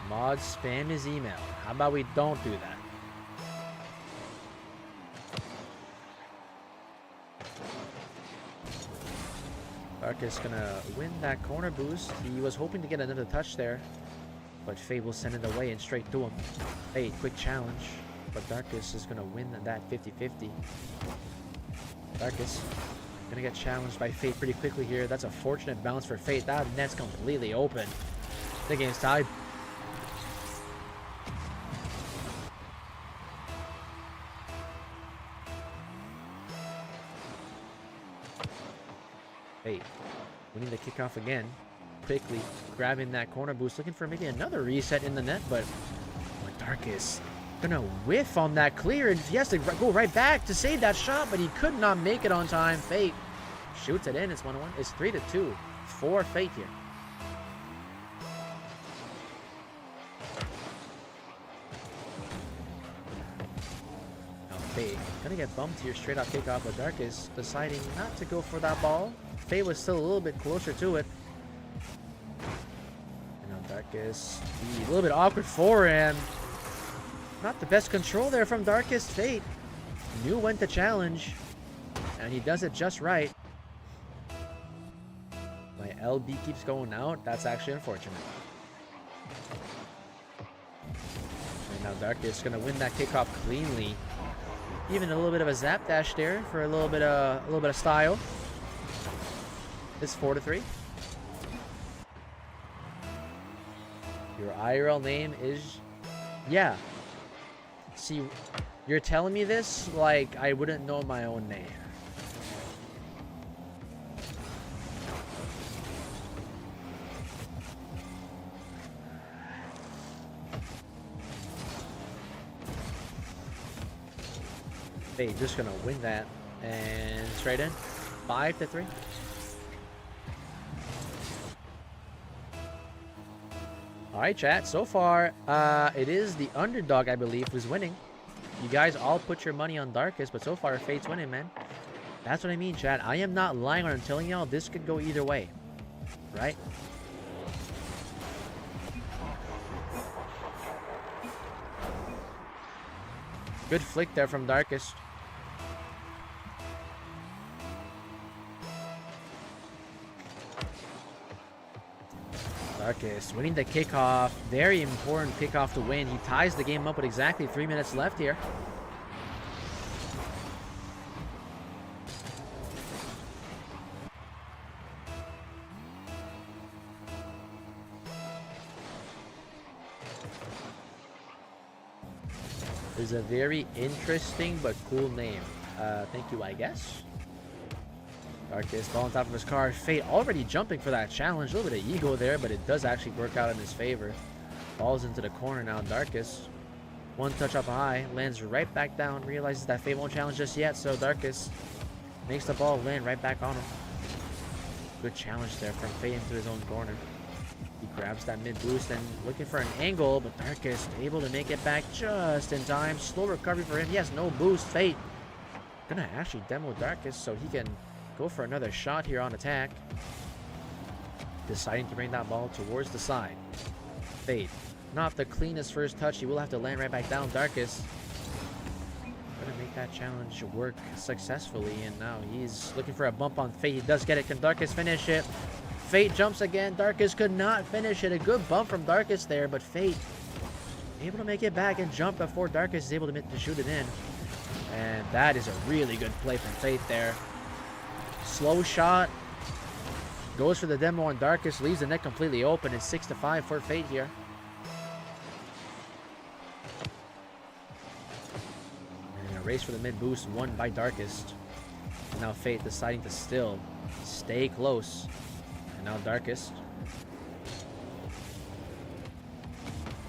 Mod spam his email. How about we don't do that? Darkest gonna win that corner boost. He was hoping to get another touch there, but Fate will send it away and straight to him. Fate, quick challenge, but Darkest is gonna win that 50-50. Darkest gonna get challenged by Fate pretty quickly here. That's a fortunate bounce for Fate. That net's completely open. The game's tied. Fate winning the kickoff again. Quickly grabbing that corner boost, looking for maybe another reset in the net, but Darkest gonna whiff on that clear, and he has to go right back to save that shot, but he could not make it on time. Fate shoots it in. It's 1-1. It's 3-2 for Fate here. Now Fate gonna get bumped here straight off kickoff, but Darkest deciding not to go for that ball. Fate was still a little bit closer to it. And now Darkest, a little bit awkward for him. Not the best control there from Darkest. Fate knew when to challenge, and he does it just right. My LB keeps going out. That's actually unfortunate. And now Darkest gonna win that kickoff cleanly. Even a little bit of a zap dash there for a little bit of style. It's 4-3. Your IRL name is, yeah. See, you're telling me this like I wouldn't know my own name. Fate just gonna win that and straight in. 5-3. All right, chat. So far, it is the underdog, I believe, who's winning. You guys all put your money on Darkest, but so far, Fate's winning, man. That's what I mean, chat. I am not lying when I'm telling y'all this could go either way, right? Good flick there from Darkest. Darkest winning the kickoff. Very important kickoff to win. He ties the game up with exactly 3 minutes left here. Is a very interesting but cool name. Thank you, I guess. Darkest ball on top of his car. Fate already jumping for that challenge. A little bit of ego there, but it does actually work out in his favor. Falls into the corner now, Darkest. One touch up high, lands right back down, realizes that Fate won't challenge just yet, so Darkest makes the ball land right back on him. Good challenge there from Fate into his own corner. He grabs that mid boost and looking for an angle, but Darkest able to make it back just in time. Slow recovery for him. He has no boost. Fate gonna actually demo Darkest so he can go for another shot here on attack. Deciding to bring that ball towards the side. Fate, not the cleanest first touch. He will have to land right back down. Darkest gonna make that challenge work successfully, and now he's looking for a bump on Fate. He does get it. Can Darkest finish it? Fate jumps again. Darkest could not finish it. A good bump from Darkest there, but Fate able to make it back and jump before Darkest is able to shoot it in. And that is a really good play from Fate there. Slow shot. Goes for the demo on Darkest. Leaves the net completely open. It's 6-5 for Fate here. And a race for the mid boost won by Darkest. And now Fate deciding to still stay close. And now Darkest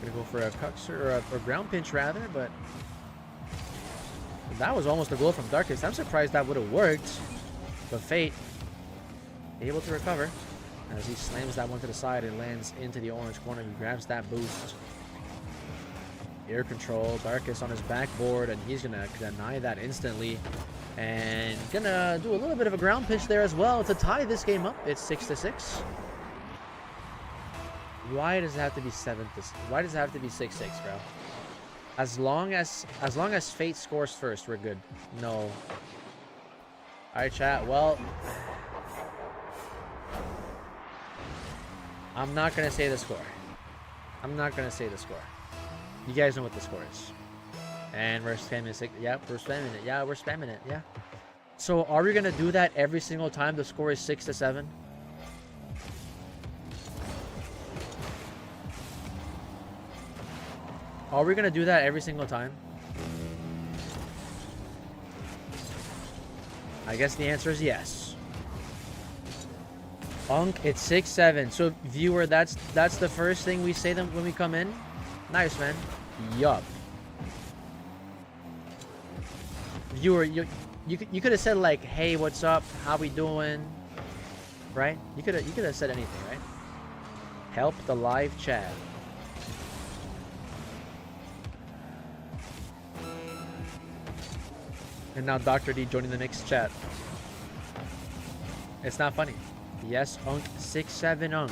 gonna go for a cuts or a ground pinch rather, but that was almost a goal from Darkest. I'm surprised that would have worked, but Fate able to recover as he slams that one to the side and lands into the orange corner. He grabs that boost. Air control. Darkest on his backboard, and he's gonna deny that instantly. And gonna do a little bit of a ground pitch there as well to tie this game up. It's 6-6. Why does it have to be 7-6? Why does it have to be 6-6, bro? As long as Fate scores first, we're good. No. All right, chat. Well, I'm not gonna say the score. I'm not gonna say the score. You guys know what the score is. And we're spamming it. Yeah, we're spamming it. Yeah, we're spamming it. Yeah. So are we gonna do that every single time the score is 6-7? Are we gonna do that every single time? I guess the answer is yes. Unk, it's 6-7. So viewer, that's the first thing we say them when we come in. Nice, man. Yup. Viewer, you could have said like, "Hey, what's up? How we doing?" Right? You could have said anything, right? Help the live chat. And now Dr. D joining the mixed chat. It's not funny. Yes, Unk. 6-7 Unk.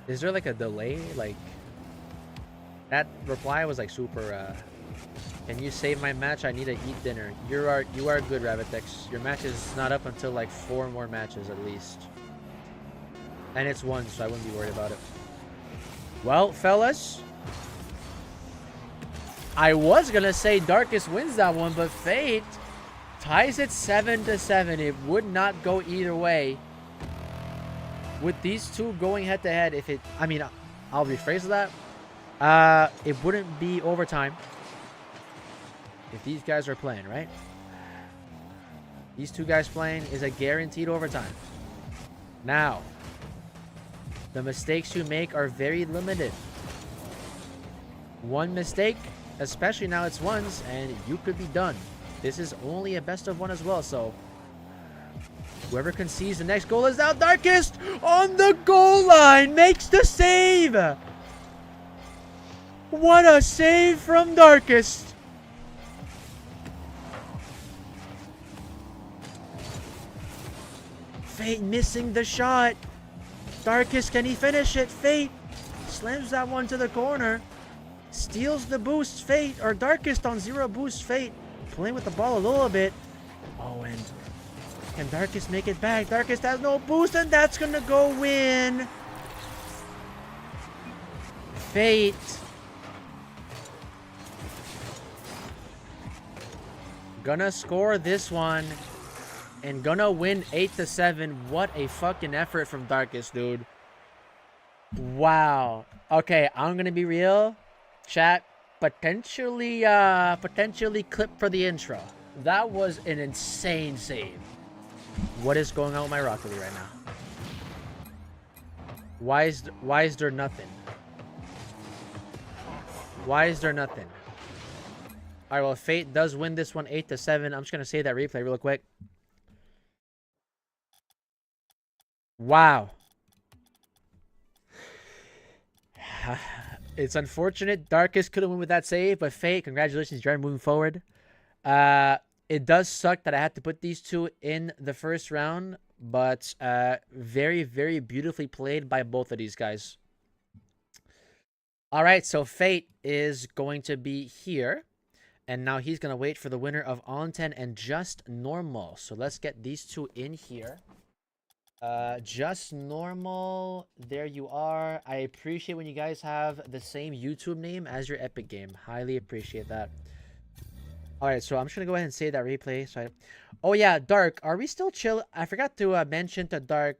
Is there like a delay? Like that reply was like super can you save my match? I need to eat dinner. You are good, Rabbitex. Your match is not up until like 4 more matches at least. And it's 1, so I wouldn't be worried about it. Well, fellas, I was gonna say Darkest wins that one, but Fate ties it 7-7. It would not go either way. With these two going head to head, I'll rephrase that. It wouldn't be overtime if these guys are playing, right? These two guys playing is a guaranteed overtime. Now, the mistakes you make are very limited. One mistake, especially now it's ones, and you could be done. This is only a best of 1 as well, so whoever concedes the next goal is now Darkest on the goal line, makes the save. What a save from Darkest. Fate missing the shot. Darkest, can he finish it? Fate slams that one to the corner. Steals the boost. Fate, or Darkest on 0 boost. Fate playing with the ball a little bit. Oh, and can Darkest make it back? Darkest has no boost, and that's gonna go win. Fate gonna score this one and gonna win 8-7. What a fucking effort from Darkest, dude. Wow. Okay, I'm gonna be real. Chat, potentially clip for the intro. That was an insane save. What is going on with my Rocket League right now? Why is there nothing? Why is there nothing? All right, well, Fate does win this one 8-7. I'm just going to save that replay real quick. Wow. It's unfortunate. Darkest couldn't win with that save, but Fate, congratulations. You're moving forward. It does suck that I had to put these two in the first round, but very, very beautifully played by both of these guys. All right, so Fate is going to be here. And now he's going to wait for the winner of On10 and Just Normal. So let's get these two in here. Just Normal, there you are. I appreciate when you guys have the same YouTube name as your Epic game. Highly appreciate that. All right, so I'm just going to go ahead and save that replay. So oh, yeah, Dark, are we still chill? I forgot to mention to Dark.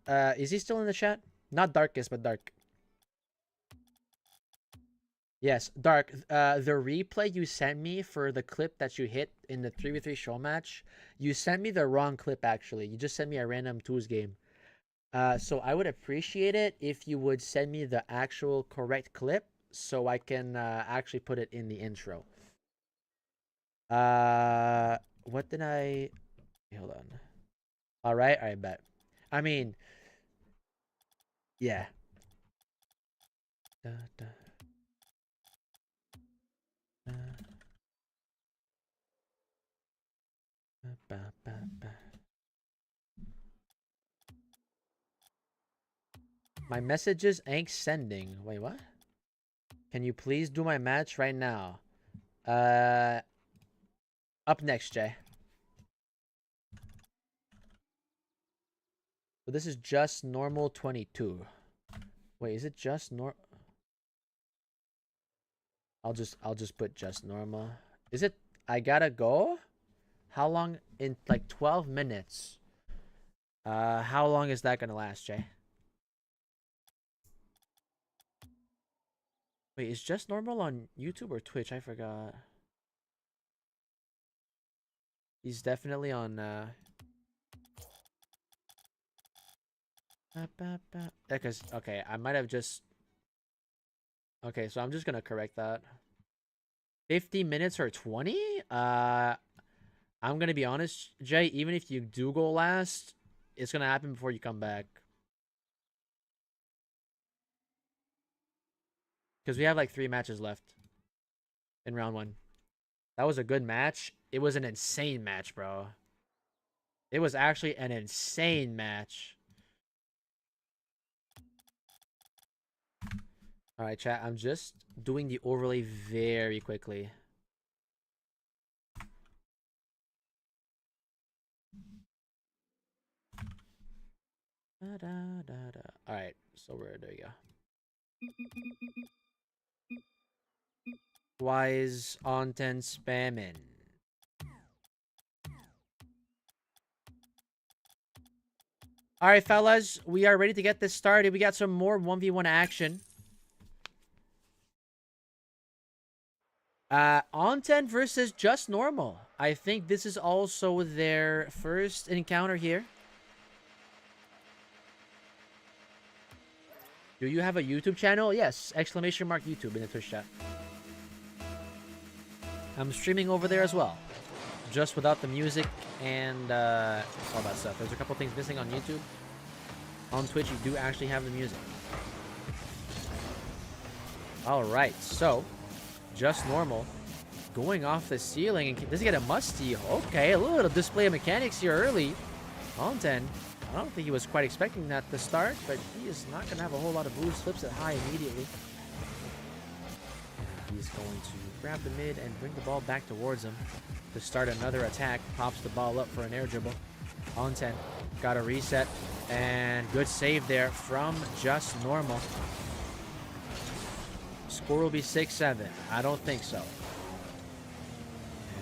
Is he still in the chat? Not Darkest, but Dark. Yes, Dark, the replay you sent me for the clip that you hit in the 3v3 show match, you sent me the wrong clip, actually. You just sent me a random twos game. So I would appreciate it if you would send me the actual correct clip so I can actually put it in the intro. What did I... Hold on. All right, I bet. I mean, yeah. Da, da. My messages ain't sending. Wait, what? Can you please do my match right now? Up next, Jay. So this is Just Normal 22. Wait, is it Just Normal? I'll just put Just Normal. Is it? I gotta go? How long? In like 12 minutes. How long is that gonna last, Jay? Wait, is Just Normal on YouTube or Twitch? I forgot. He's definitely on because okay, I might have just okay, so I'm just gonna correct that. 50 minutes or 20? I'm gonna be honest, Jay, even if you do go last, it's gonna happen before you come back. Because we have like 3 matches left in round 1. That was a good match. It was an insane match, bro. It was actually an insane match. All right, chat. I'm just doing the overlay very quickly. All right, so there you go. Why is On10 spamming? All right, fellas, we are ready to get this started. We got some more 1v1 action. On10 versus Just Normal. I think this is also their first encounter here. Do you have a YouTube channel? Yes, exclamation mark YouTube in the Twitch chat. I'm streaming over there as well, just without the music and all that stuff. There's a couple things missing on YouTube. On Twitch, you do actually have the music. All right, so Just Normal going off the ceiling. And does he get a musty? Okay, a little bit of display of mechanics here early. On10. I don't think he was quite expecting that to start, but he is not going to have a whole lot of boost. Flips it high immediately. And he's going to grab the mid and bring the ball back towards him to start another attack. Pops the ball up for an air dribble. On10. Got a reset. And good save there from Just Normal. Score will be 6-7. I don't think so.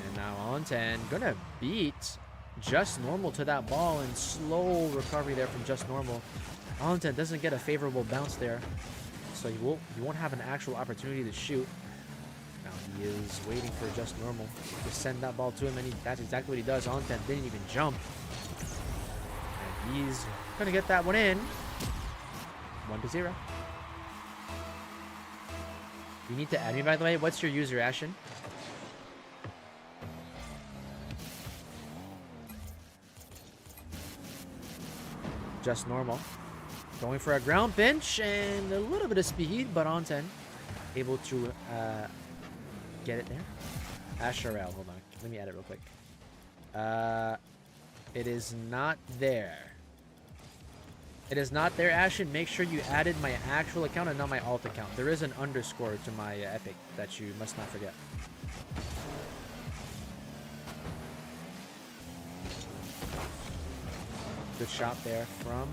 And now On10 gonna beat Just Normal to that ball, and slow recovery there from Just Normal. On10 doesn't get a favorable bounce there, so you won't have an actual opportunity to shoot. Now he is waiting for Just Normal to send that ball to him, and that's exactly what he does. On10 didn't even jump, and he's gonna get that one in. 1-0. You need to add me, by the way. What's your user, Ashen? Just normal. Going for a ground pinch and a little bit of speed, but on 10. Able to get it there. Asherel, hold on. Let me add it real quick. It is not there. It is not there, Ashen. Make sure you added my actual account and not my alt account. There is an underscore to my epic that you must not forget. Good shot there from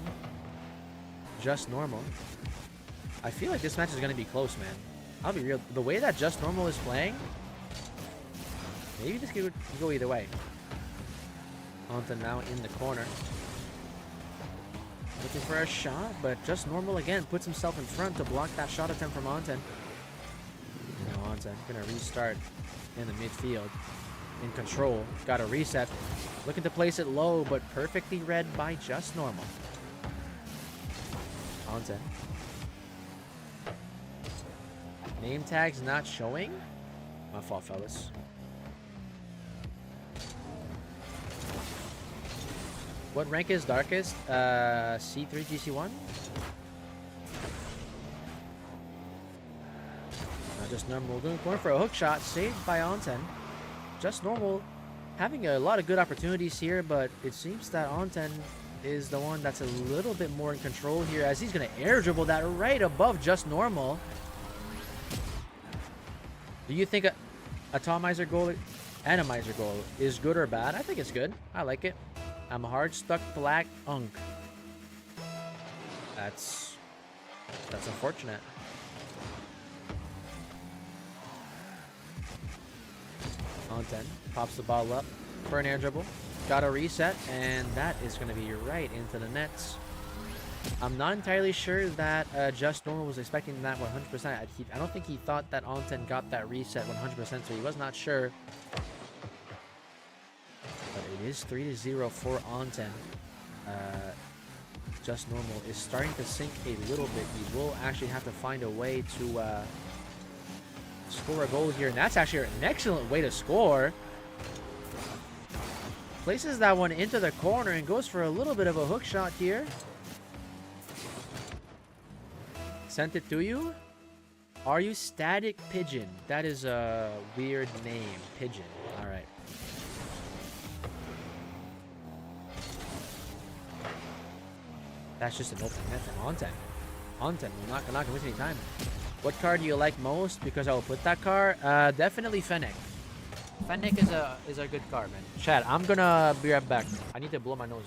Just Normal. I feel like this match is going to be close, man. I'll be real. The way that Just Normal is playing, maybe this could go either way. Onto now in the corner. Looking for a shot, but Just Normal again puts himself in front to block that shot attempt from Onten. Now Onten gonna restart in the midfield. In control. Got a reset. Looking to place it low, but perfectly read by Just Normal. Onten. Name tag's not showing? My fault, fellas. What rank is darkest? C3, GC1? Now Just Normal going for a hook shot, saved by Onten. Just Normal having a lot of good opportunities here, but it seems that Onten is the one that's a little bit more in control here, as he's going to air dribble that right above Just Normal. Do you think a atomizer goal and a miser goal is good or bad? I think it's good. I like it. I'm a hard stuck black unk. That's unfortunate. On 10. Pops the ball up for an air dribble. Got a reset, and that is going to be right into the nets. I'm not entirely sure that Just Normal was expecting that 100%. I don't think he thought that Onten got that reset 100%, so he was not sure. But it is 3-0 for Onten. Just Normal is starting to sink a little bit. He will actually have to find a way to score a goal here, and that's actually an excellent way to score. Places that one into the corner and goes for a little bit of a hook shot here. Sent it to you. Are you Static Pigeon? That is a weird name. Pigeon. All right. That's just an open net from Onten. Onten, we're not gonna waste any time. What card do you like most? Because I will put that card. Definitely Fennec. Fennec is a good card, man. Chad, I'm gonna be right back. I need to blow my nose.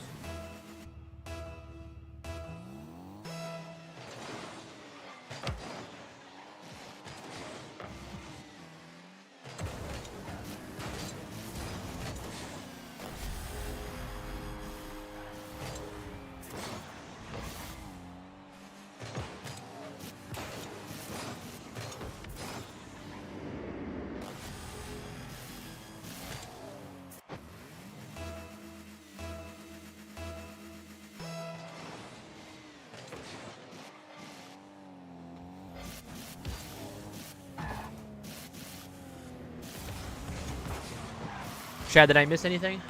Chad, did I miss anything?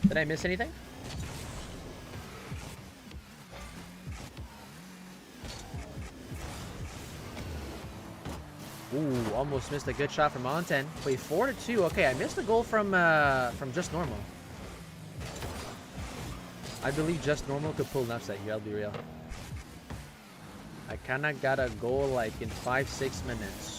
Did I miss anything? Ooh, almost missed a good shot from Onten. Wait, 4-2. Okay, I missed a goal from Just Normal. I believe Just Normal could pull an upset here, I'll be real. I kinda got a goal like in 5-6 minutes.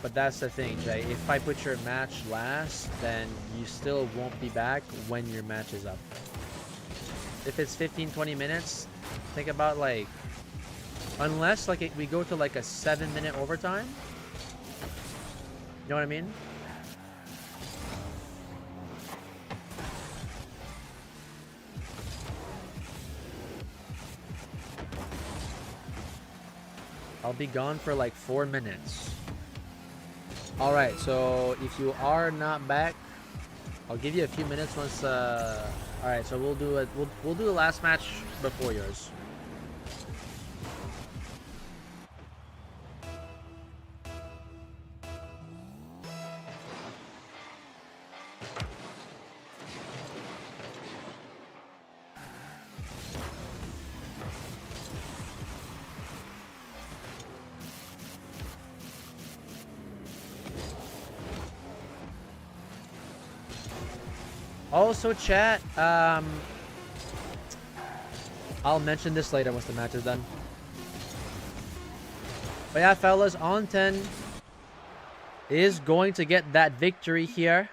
But that's the thing, Jay. If I put your match last, then you still won't be back when your match is up. If it's 15-20 minutes, think about like, unless like we go to like a 7-minute overtime. You know what I mean? I'll be gone for like 4 minutes. Alright, so if you are not back, I'll give you a few minutes once All right, so we'll do it. We'll do the last match before yours. Also, chat, I'll mention this later once the match is done. But yeah, fellas, on 10 is going to get that victory here.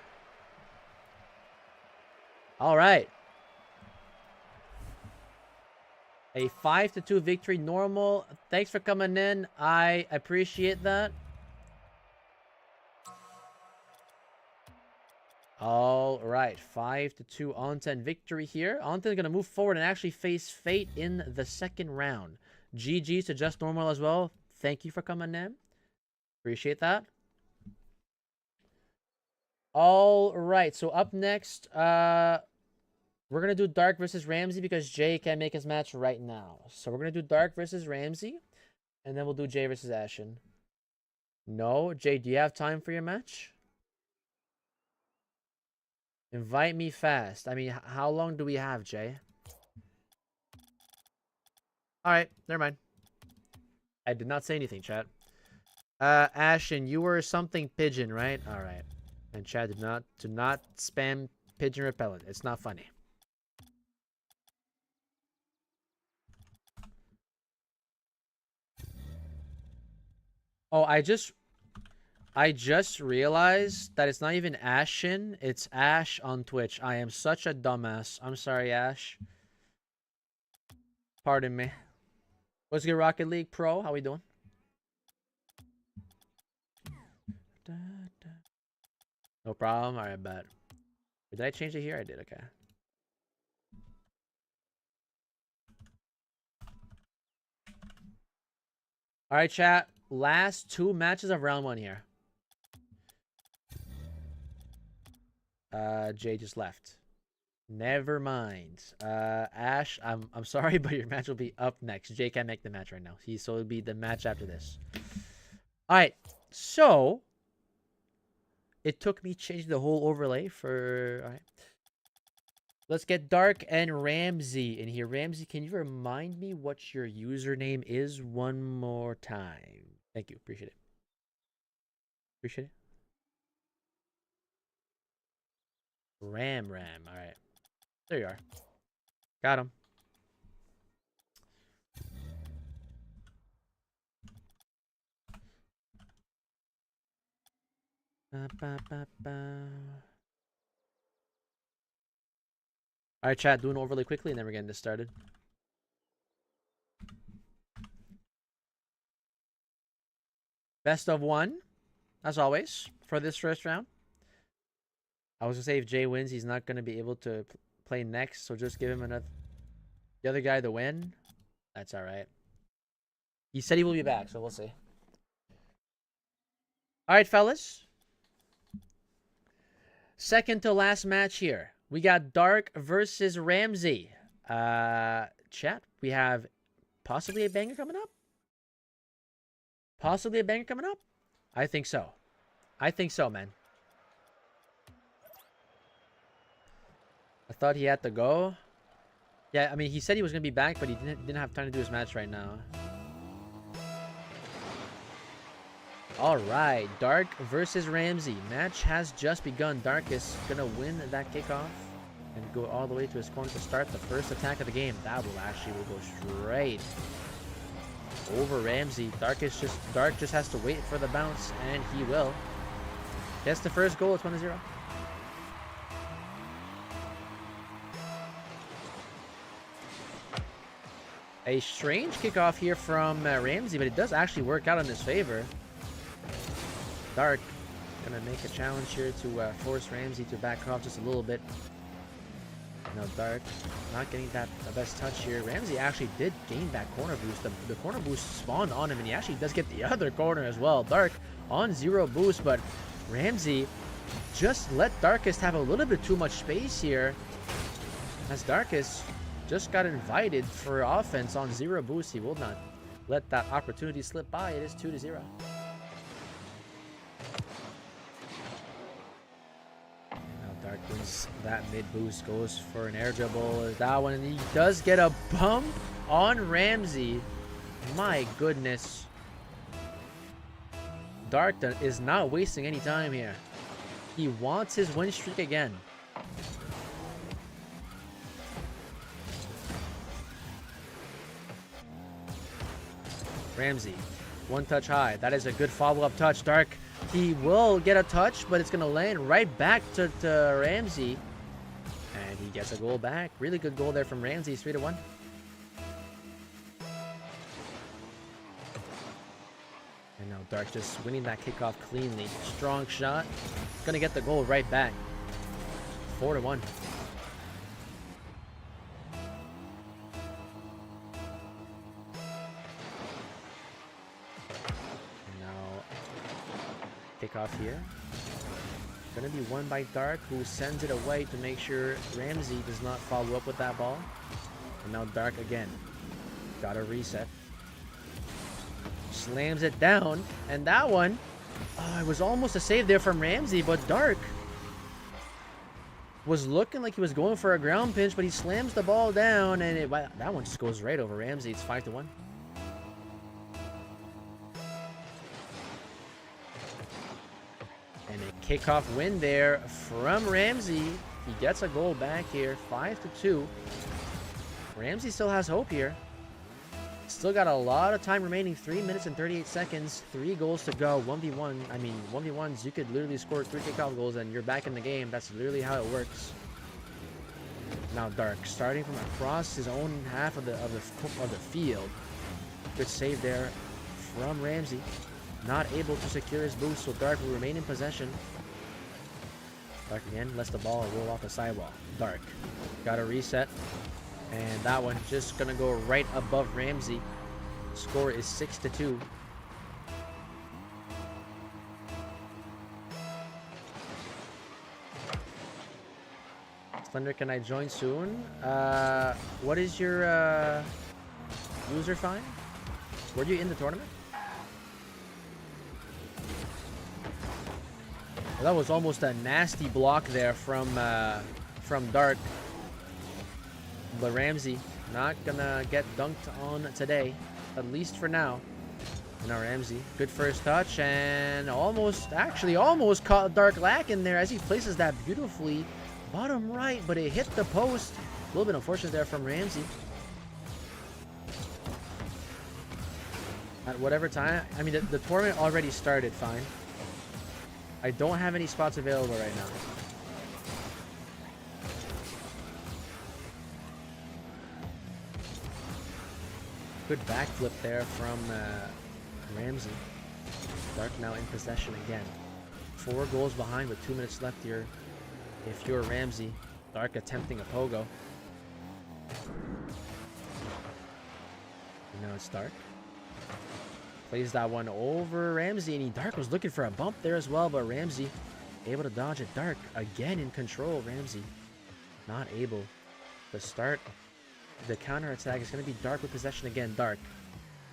All right. A 5-2 victory, normal. Thanks for coming in. I appreciate that. All right, 5-2 on 10 victory here. On 10 is going to move forward and actually face Fate in the second round. GG's to Just Normal as well. Thank you for coming in. Appreciate that. All right, so up next, we're going to do Dark versus Ramsey because Jay can't make his match right now. So we're going to do Dark versus Ramsey, and then we'll do Jay versus Ashen. No? Jay, do you have time for your match? Invite me fast. I mean, how long do we have, Jay? Alright, never mind. I did not say anything, chat. Ashen, you were something pigeon, right? Alright. And chat, do not spam pigeon repellent. It's not funny. Oh, I just realized that it's not even Ashen, it's Ash on Twitch. I am such a dumbass. I'm sorry, Ash. Pardon me. What's good, Rocket League Pro? How we doing? No problem. Alright, bet. Did I change it here? I did, okay. Alright, chat. Last 2 matches of round 1 here. Jay just left. Never mind. Ash, I'm sorry, but your match will be up next. Jay can't make the match right now. So it'll be the match after this. Alright, so it took me changing the whole overlay for... Alright. Let's get Dark and Ramsey in here. Ramsey, can you remind me what your username is one more time? Thank you. Appreciate it. Appreciate it. Ram. Alright. There you are. Got him. Alright, chat. Doing overlay quickly and then we're getting this started. Best of 1, as always, for this first round. I was going to say if Jay wins, he's not going to be able to play next, so just give him the other guy the win. That's alright. He said he will be back, so we'll see. Alright, fellas. Second to last match here. We got Dark versus Ramsey. Chat, we have possibly a banger coming up? Possibly a banger coming up? I think so. I think so, man. I thought he had to go. Yeah, I mean, he said he was going to be back, but he didn't have time to do his match right now. All right, Dark versus Ramsey. Match has just begun. Dark is going to win that kickoff and go all the way to his corner to start the first attack of the game. That will go straight over Ramsey. Dark just has to wait for the bounce, and he will. Gets the first goal. It's 1-0. A strange kickoff here from Ramsey, but it does actually work out in his favor. Dark gonna make a challenge here to force Ramsey to back off just a little bit. Now Dark not getting the best touch here. Ramsey actually did gain that corner boost. The corner boost spawned on him, and he actually does get the other corner as well. Dark on 0 boost, but Ramsey just let Darkest have a little bit too much space here. As Darkus just got invited for offense on 0 boost, he will not let that opportunity slip by. It is 2-0. Now Dark wins that mid boost, goes for an air dribble. That one, and he does get a bump on Ramsey. My goodness. Dark is not wasting any time here. He wants his win streak again. Ramsey, one touch high. That is a good follow-up touch. Dark, he will get a touch, but it's going to land right back to Ramsey. And he gets a goal back. Really good goal there from Ramsey, 3-1. And now Dark just winning that kickoff cleanly. Strong shot. Going to get the goal right back. 4-1. Kickoff here. Gonna be won by Dark, who sends it away to make sure Ramsey does not follow up with that ball. And now Dark again. Got a reset. Slams it down. And that one, it was almost a save there from Ramsey, but Dark was looking like he was going for a ground pinch, but he slams the ball down, and that one just goes right over Ramsey. It's 5-1. And a kickoff win there from Ramsey. He gets a goal back here, 5-2. Ramsey still has hope here. Still got a lot of time remaining, 3 minutes and 38 seconds, 3 goals to go, 1v1. I mean, 1v1s, you could literally score 3 kickoff goals and you're back in the game. That's literally how it works. Now Dark, starting from across his own half of the field. Good save there from Ramsey. Not able to secure his boost, so Dark will remain in possession. Dark again lets the ball roll off the sidewall. Dark got a reset, and that one just gonna go right above Ramsey. Score is 6-2. Slender, can I join soon? What is your user fine? Were you in the tournament? Well, that was almost a nasty block there from Dark. But Ramsey not gonna get dunked on today, at least for now. And now Ramsey, good first touch, and almost caught Dark lacking there as he places that beautifully bottom right, but it hit the post. A little bit unfortunate there from Ramsey. At whatever time, I mean, the tournament already started fine. I don't have any spots available right now. Good backflip there from Ramsey. Dark now in possession again. 4 goals behind with 2 minutes left here. If you're Ramsey, Dark attempting a pogo. And now it's Dark. Plays that one over Ramsey, and Dark was looking for a bump there as well, but Ramsey able to dodge it. Dark again in control. Ramsey not able to start the counter attack. It's going to be Dark with possession again. Dark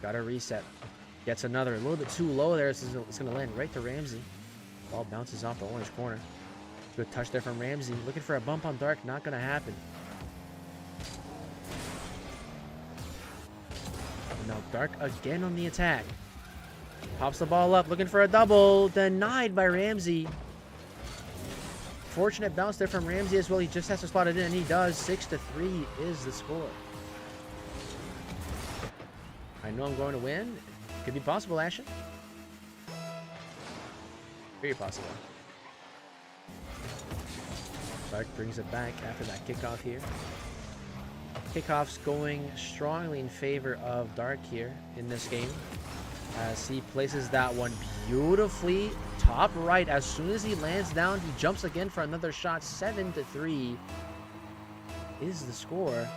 got a reset. Gets another, a little bit too low there. It's going to land right to Ramsey. Ball bounces off the orange corner. Good touch there from Ramsey. Looking for a bump on Dark. Not going to happen. And now Dark again on the attack. Pops the ball up, looking for a double. Denied by Ramsey. Fortunate bounce there from Ramsey as well. He just has to slot it in, and he does. 6-3 is the score. I know I'm going to win. Could be possible, Ashen. Very possible. Dark brings it back after that kickoff here. Kickoff's going strongly in favor of Dark here in this game, as he places that one beautifully top right. As soon as he lands down, he jumps again for another shot. 7-3 is the score.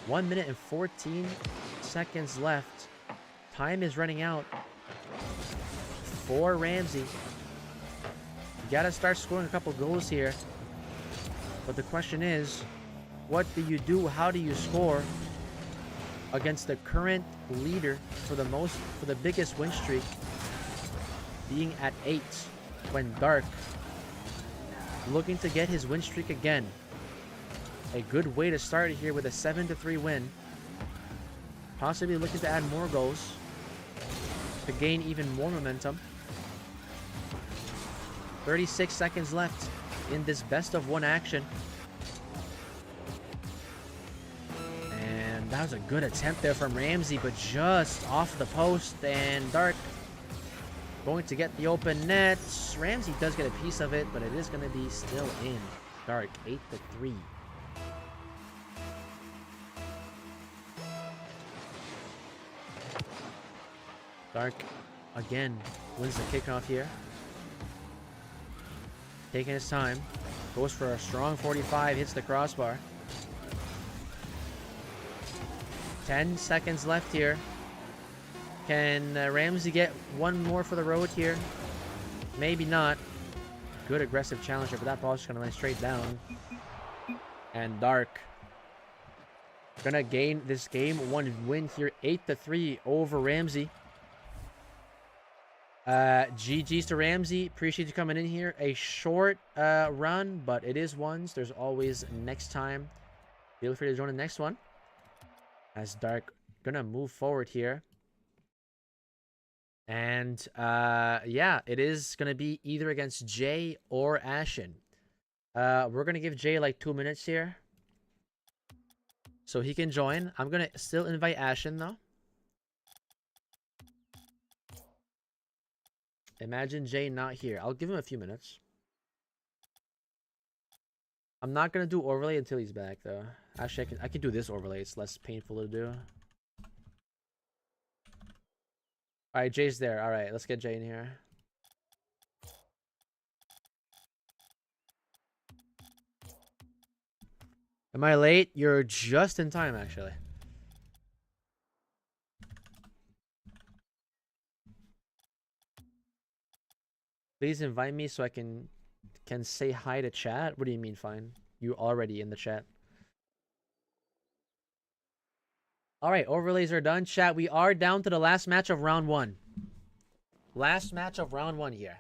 1 minute and 14 seconds left. Time is running out for Ramsey. You gotta start scoring a couple goals here. But the question is, What do you do? How do you score against the current leader for the biggest win streak being at 8 when Dark looking to get his win streak again. A good way to start here with a 7-3 win. Possibly looking to add more goals to gain even more momentum. 36 seconds left in this best of 1 action. And that was a good attempt there from Ramsey, but just off the post, and Dark going to get the open net. Ramsey does get a piece of it, but it is going to be still in. Dark 8-3. Dark again wins the kickoff here. Taking his time. Goes for a strong 45, hits the crossbar. 10 seconds left here. Can Ramsey get one more for the road here? Maybe not. Good aggressive challenger, but that ball's just going to land straight down. And Dark gonna gain this game 1 win here, 8-3 over Ramsey. GG's to Ramsey. Appreciate you coming in here. A short run, but it is ones. There's always next time. Feel free to join the next one. As Dark gonna move forward here. And yeah, it is gonna be either against Jay or Ashen. We're gonna give Jay like 2 minutes here, so he can join. I'm gonna still invite Ashen though. Imagine Jay not here. I'll give him a few minutes. I'm not gonna do overlay until he's back though. Actually, I can do this overlay. It's less painful to do. Alright, Jay's there. Alright, let's get Jay in here. Am I late? You're just in time, actually. Please invite me so I can say hi to chat. What do you mean fine? You're already in the chat. Alright, overlays are done. Chat, we are down to the last match of round 1. Last match of round 1 here.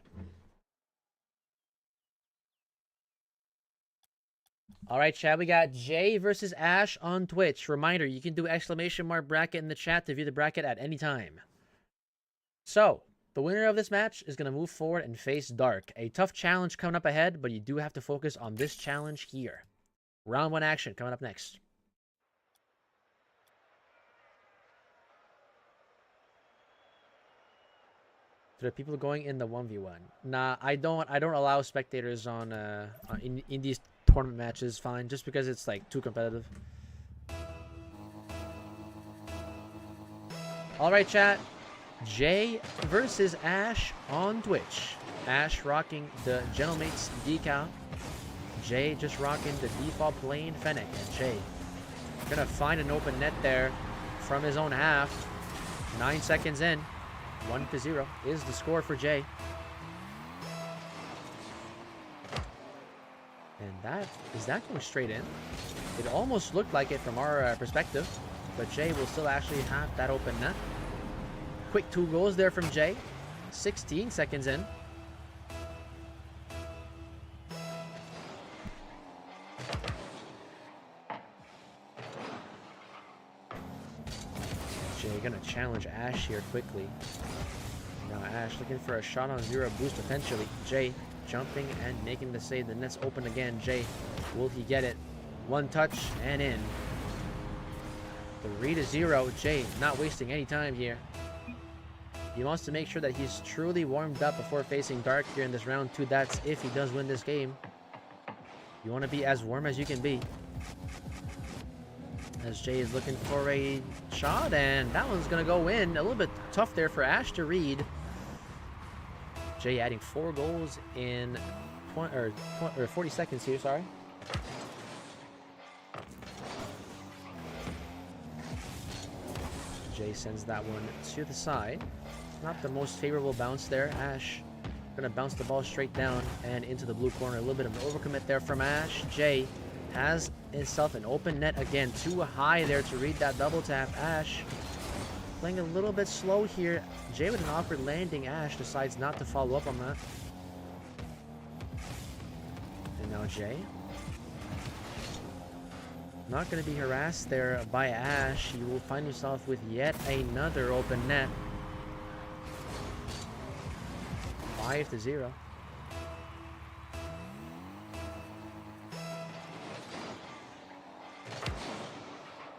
Alright, chat, we got Jay versus Ash on Twitch. Reminder, you can do exclamation mark bracket in the chat to view the bracket at any time. So, the winner of this match is going to move forward and face Dark. A tough challenge coming up ahead, but you do have to focus on this challenge here. Round 1 action coming up next. To the people going in the 1v1. Nah, I don't allow spectators on in these tournament matches, fine, just because it's like too competitive. Alright, chat. Jay versus Ash on Twitch. Ash rocking the Gentlemates decal. Jay just rocking the default plain Fennec. And Jay gonna find an open net there from his own half. 9 seconds in. 1-0 is the score for Jay. And is that going straight in? It almost looked like it from our perspective, but Jay will still actually have that open net. Quick 2 goals there from Jay. 16 seconds in. Jay gonna challenge Ash here quickly. Now Ash looking for a shot on 0 boost potentially. Jay jumping and making the save. The net's open again. Jay, will he get it? 1 touch and in. 3-0. Jay not wasting any time here. He wants to make sure that he's truly warmed up before facing Dark here in this round 2. That's if he does win this game. You want to be as warm as you can be. As Jay is looking for a shot, and that one's going to go in. A little bit tough there for Ash to read. Jay adding 4 goals in 40 seconds here, sorry. Jay sends that one to the side. Not the most favorable bounce there. Ash gonna bounce the ball straight down and into the blue corner. A little bit of an overcommit there from Ash. Jay has himself an open net again. Too high there to read that double tap. Ash playing a little bit slow here. Jay with an awkward landing. Ash decides not to follow up on that. And now Jay. Not going to be harassed there by Ash. You will find yourself with yet another open net. 5-0.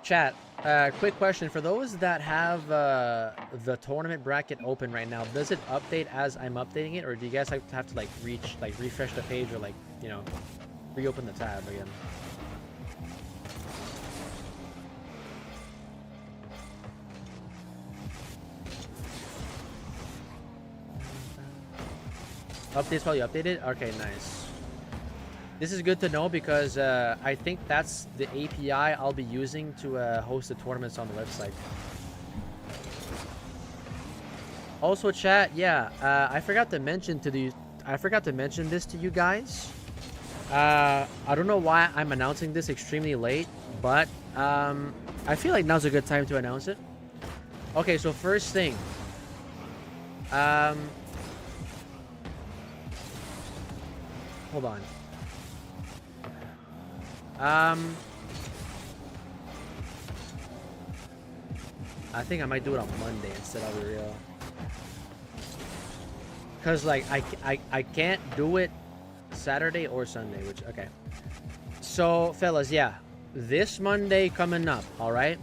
Chat, quick question. For those that have the tournament bracket open right now, does it update as I'm updating it? Or do you guys have to like refresh the page or like, you know, reopen the tab again? Update's probably updated? Okay, nice. This is good to know because I think that's the API I'll be using to host the tournaments on the website. Also, chat, yeah, I forgot to mention this to you guys. I don't know why I'm announcing this extremely late, but I feel like now's a good time to announce it. Okay, so first thing. Hold on. I think I might do it on Monday instead of real. Cause like I can't do it Saturday or Sunday, which okay. So fellas, yeah, this Monday coming up, all right.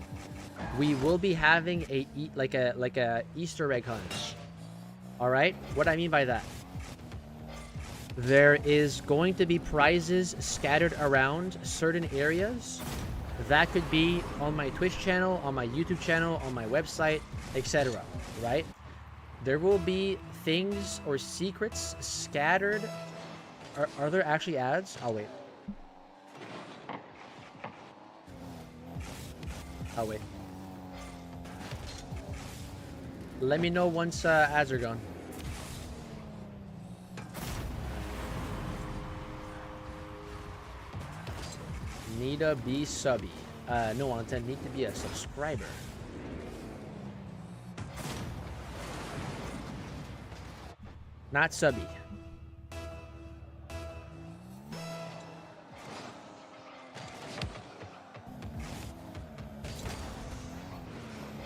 We will be having a Easter egg hunt. All right, what I mean by that. There is going to be prizes scattered around certain areas. That could be on my Twitch channel, on my YouTube channel, on my website, etc. Right? There will be things or secrets scattered. Are there actually ads? Oh, wait. Oh, wait. Let me know once ads are gone. Need to be subby. No, Anten, need to be a subscriber. Not subby.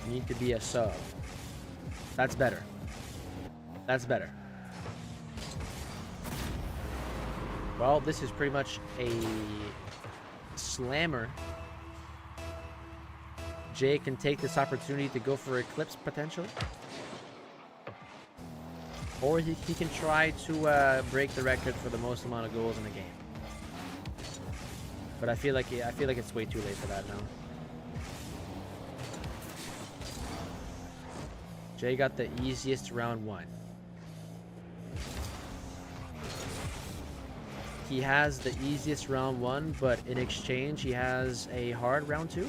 Need to be a sub. That's better. That's better. Well, this is pretty much a slammer. Jay can take this opportunity to go for Eclipse potentially. Or he can try to break the record for the most amount of goals in the game. But I feel like it's way too late for that now. Jay got the easiest round 1. He has the easiest round 1, but in exchange he has a hard round 2.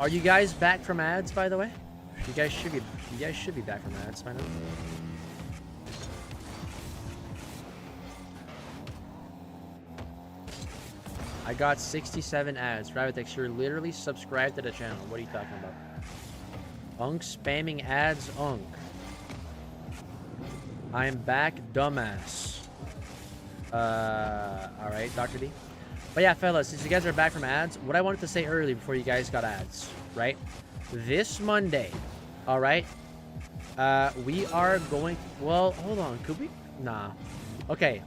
Are you guys back from ads, by the way? You guys should be back from ads by now. I got 67 ads. Ravitex, you're literally subscribed to the channel. What are you talking about? Unk spamming ads, Unk. I'm back, dumbass. Alright, Dr. D. But yeah, fellas, since you guys are back from ads, what I wanted to say earlier before you guys got ads, right? This Monday, all right, we are going, well, hold on, could we? Nah. Okay.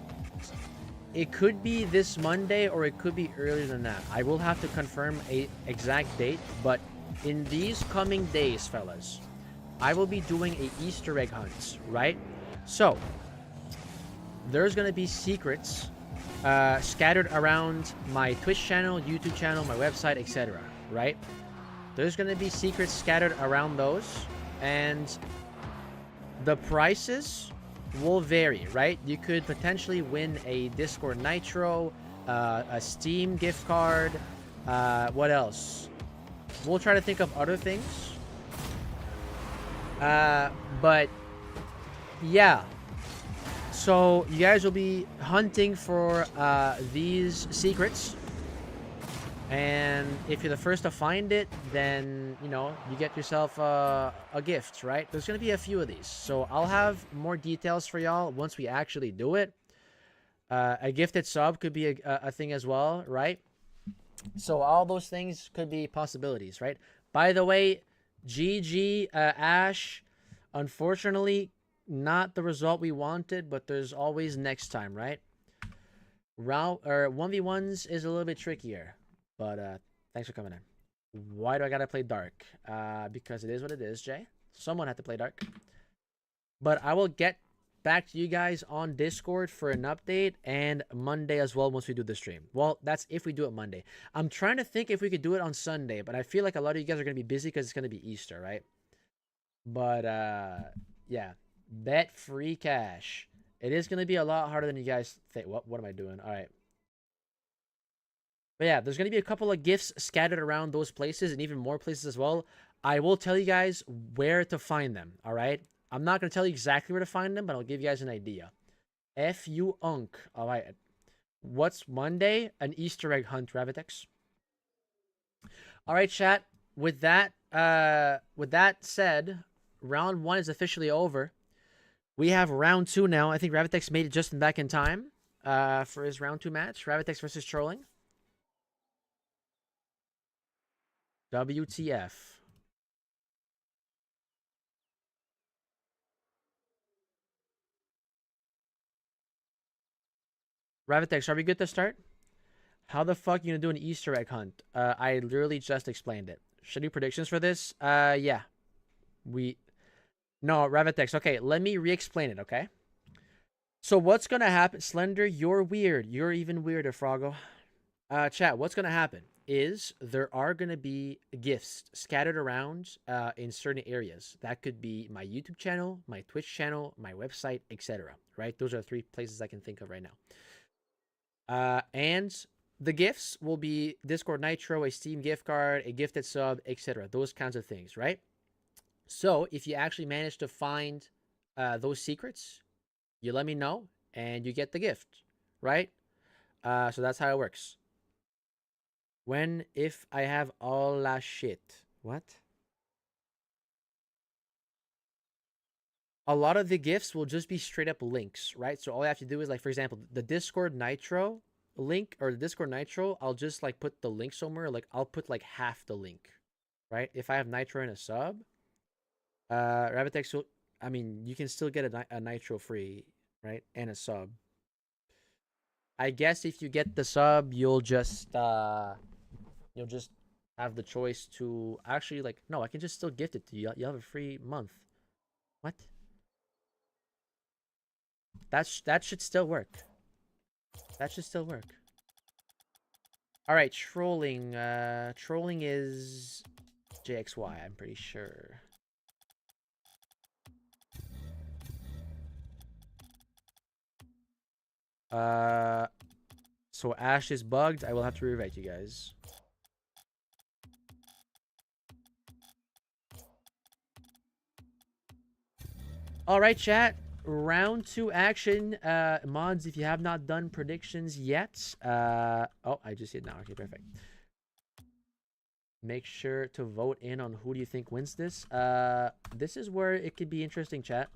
It could be this Monday or it could be earlier than that. I will have to confirm a exact date, but in these coming days, fellas, I will be doing a Easter egg hunt, right? So, there's going to be secrets scattered around my Twitch channel, YouTube channel, my website, etc. Right? There's gonna be secrets scattered around those, and the prices will vary, right? You could potentially win a Discord Nitro, a Steam gift card. What else? We'll try to think of other things. But yeah. So you guys will be hunting for these secrets. And if you're the first to find it, then, you know, you get yourself a gift, right? There's going to be a few of these. So I'll have more details for y'all once we actually do it. A gifted sub could be a thing as well, right? So all those things could be possibilities, right? By the way, GG, Ash, unfortunately, not the result we wanted, but there's always next time, right? 1v1s is a little bit trickier. But thanks for coming in. Why do I gotta play Dark? Because it is what it is, Jay. Someone had to play Dark. But I will get back to you guys on Discord for an update and Monday as well once we do the stream. Well, that's if we do it Monday. I'm trying to think if we could do it on Sunday, but I feel like a lot of you guys are going to be busy because it's going to be Easter, right? But yeah. Bet free cash. It is going to be a lot harder than you guys think. What am I doing? All right. But yeah, there's going to be a couple of gifts scattered around those places and even more places as well. I will tell you guys where to find them, all right? I'm not going to tell you exactly where to find them, but I'll give you guys an idea. F-U Unk. All right. What's Monday? An Easter egg hunt, Ravitex. All right, chat. With that said, round 1 is officially over. We have round 2 now. I think Ravitex made it just back in time for his round 2 match. Ravitex versus Trolling. WTF. Ravitex, are we good to start? How the fuck are you gonna do an Easter egg hunt? I literally just explained it. Should I do predictions for this? Yeah. No, Ravitex. Okay, let me re-explain it, okay? So what's gonna happen? Slender, you're weird. You're even weirder, Froggo. Chat, what's gonna happen is there are gonna be gifts scattered around in certain areas. That could be my YouTube channel, my Twitch channel, my website, etc. Right? Those are 3 places I can think of right now. And the gifts will be Discord Nitro, a Steam gift card, a gifted sub, etc. Those kinds of things, right? So if you actually manage to find those secrets, you let me know and you get the gift, right? So that's how it works. If I have all la shit. What? A lot of the gifts will just be straight up links, right? So all I have to do is, like, for example, the Discord Nitro link or the Discord Nitro, I'll just like put the link somewhere. Like I'll put like half the link, right? If I have Nitro and a sub, Rabbitex will, I mean, you can still get a Nitro free, right? And a sub. I guess if you get the sub, you'll just have the choice to actually, like, no, I can just still gift it to you. You have a free month. What? That should still work. That should still work. All right, trolling. Trolling is JXY, I'm pretty sure. So Ash is bugged. I will have to rewrite you guys. All right, chat. Round 2 action. Mods, if you have not done predictions yet. Oh, I just see it now. Okay, perfect. Make sure to vote in on who do you think wins this. This is where it could be interesting, chat.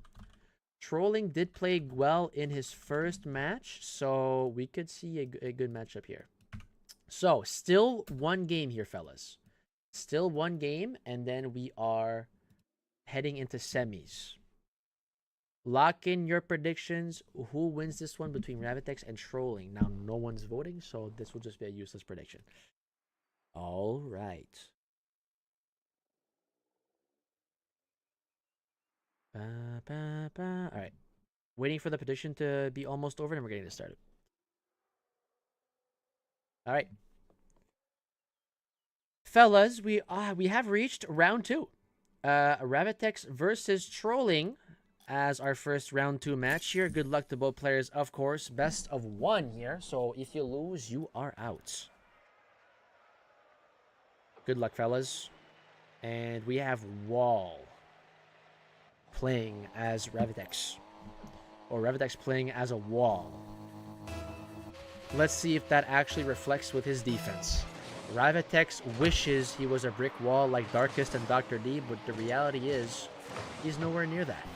Trolling did play well in his first match, so we could see a good matchup here. So, still one game here, fellas. Still one game, and then we are heading into semis. Lock in your predictions. Who wins this one between Ravitex and Trolling? Now, no one's voting, so this will just be a useless prediction. All right. All right. Waiting for the prediction to be almost over, and we're getting this started. All right. Fellas, we have reached round 2. Ravitex versus Trolling. as our first round 2 match here. Good luck to both players, of course. Best of 1 here, so if you lose, you are out. Good luck, fellas. And we have Wall playing as Ravitex. Or Ravitex playing as a Wall. Let's see if that actually reflects with his defense. Ravitex wishes he was a brick wall like Darkest and Dr. D, but the reality is, he's nowhere near that.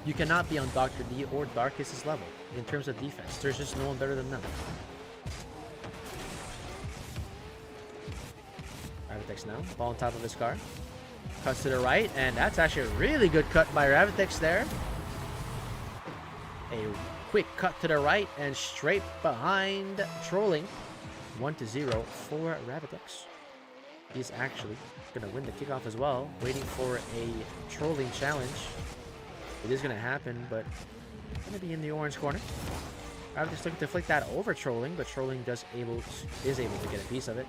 You cannot be on Dr. D or Darkest's level in terms of defense. There's just no one better than them. Ravitex now, ball on top of his car. Cuts to the right, and that's actually a really good cut by Ravitex there. A quick cut to the right and straight behind Trolling. 1-0 for Ravitex. He's actually going to win the kickoff as well. Waiting for a Trolling challenge. It is going to happen, but going to be in the orange corner. Ravitex looking to flick that over Trolling, but Trolling is able to get a piece of it.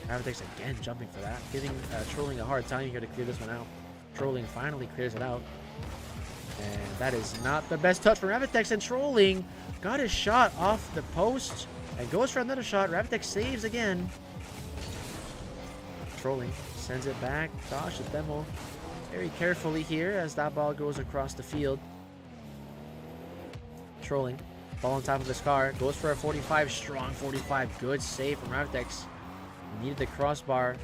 Ravitex again jumping for that, giving Trolling a hard time here to clear this one out. Trolling finally clears it out. And that is not the best touch for Ravitex, and Trolling got his shot off the post and goes for another shot. Ravitex saves again. Trolling sends it back. Gosh, the demo very carefully here as that ball goes across the field. Trolling, ball on top of his car, goes for a 45, strong 45. Good save from Ravitex. Needed the crossbar.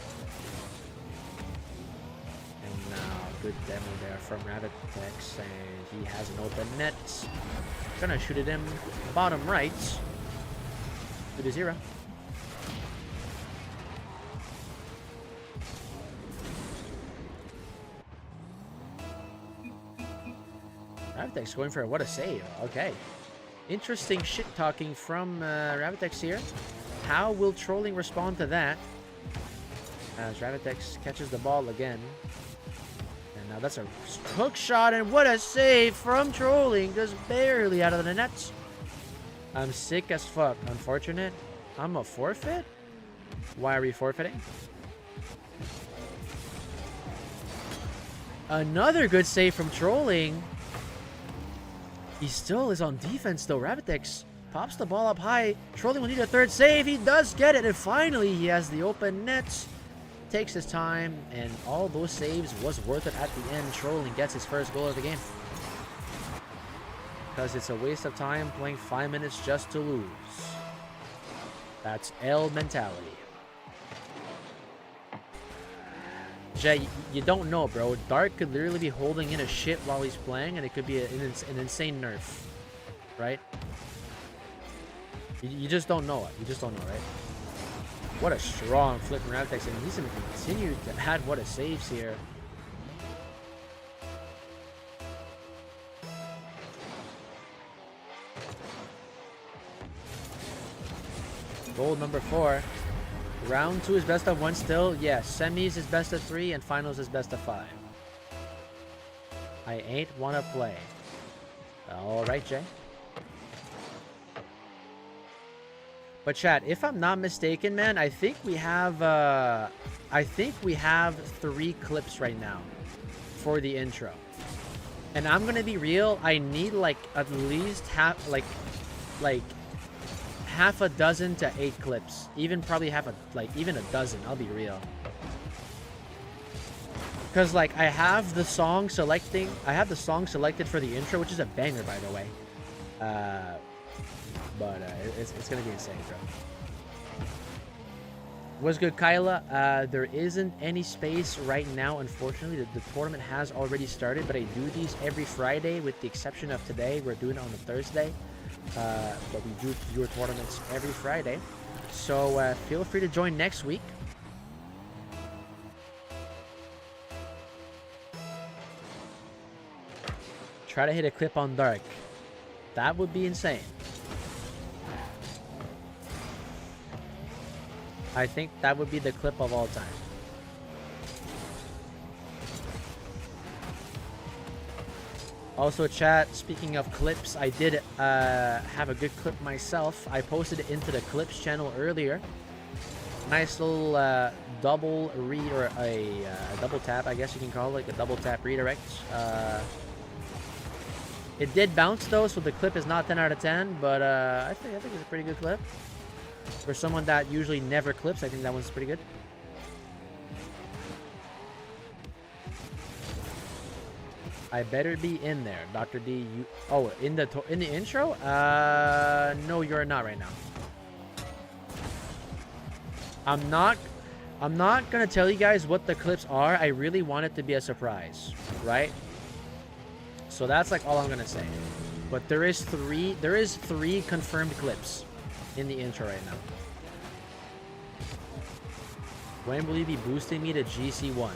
And now good demo there from Ravitex, and he has an open net. Gonna shoot it in bottom right. 2-0. Ravitex going for a what a save. Okay. Interesting shit talking from Ravitex here. How will Trolling respond to that? As Ravitex catches the ball again. And now that's a hook shot, and what a save from Trolling. Just barely out of the net. I'm sick as fuck. Unfortunate. I'm a forfeit? Why are we forfeiting? Another good save from Trolling. He still is on defense though. Ravitex pops the ball up high. Trolling will need a third save. He does get it, and finally he has the open net. Takes his time, and all those saves was worth it at the end. Trolling gets his first goal of the game. Because it's a waste of time playing 5 minutes just to lose. That's L mentality. Jay, you don't know, bro. Dark could literally be holding in a shit while he's playing, and it could be an insane nerf. Right? You just don't know it. You just don't know, right? What a strong flip from Ravitex, and he's going to continue to add what a saves here. Goal number 4. Round 2 is best of 1 still. Yes, semis is best of 3, and finals is best of 5. I ain't wanna play. Alright, Jay. But chat, if I'm not mistaken, man, I think we have 3 clips right now for the intro. And I'm gonna be real, I need like at least half a dozen to 8 clips. Even probably even a dozen, I'll be real. Cause like I have the song selected for the intro, which is a banger by the way. But it's gonna be insane, bro. What's good, Kyla? There isn't any space right now, unfortunately. The tournament has already started, but I do these every Friday with the exception of today. We're doing it on a Thursday. But we do viewer tournaments every Friday. So feel free to join next week. Try to hit a clip on Dark. That would be insane. I think that would be the clip of all time. Also, chat, speaking of clips, I did have a good clip myself. I posted it into the clips channel earlier. Nice little double read, or a double tap, I guess you can call it, like a double tap redirect. It did bounce though, so the clip is not 10 out of 10, but I think it's a pretty good clip. For someone that usually never clips, I think that one's pretty good. I better be in there, Dr. D. You in the intro? No, you're not right now. I'm not gonna tell you guys what the clips are. I really want it to be a surprise, right? So that's like all I'm gonna say. But there is three confirmed clips in the intro right now. When will you be boosting me to GC1?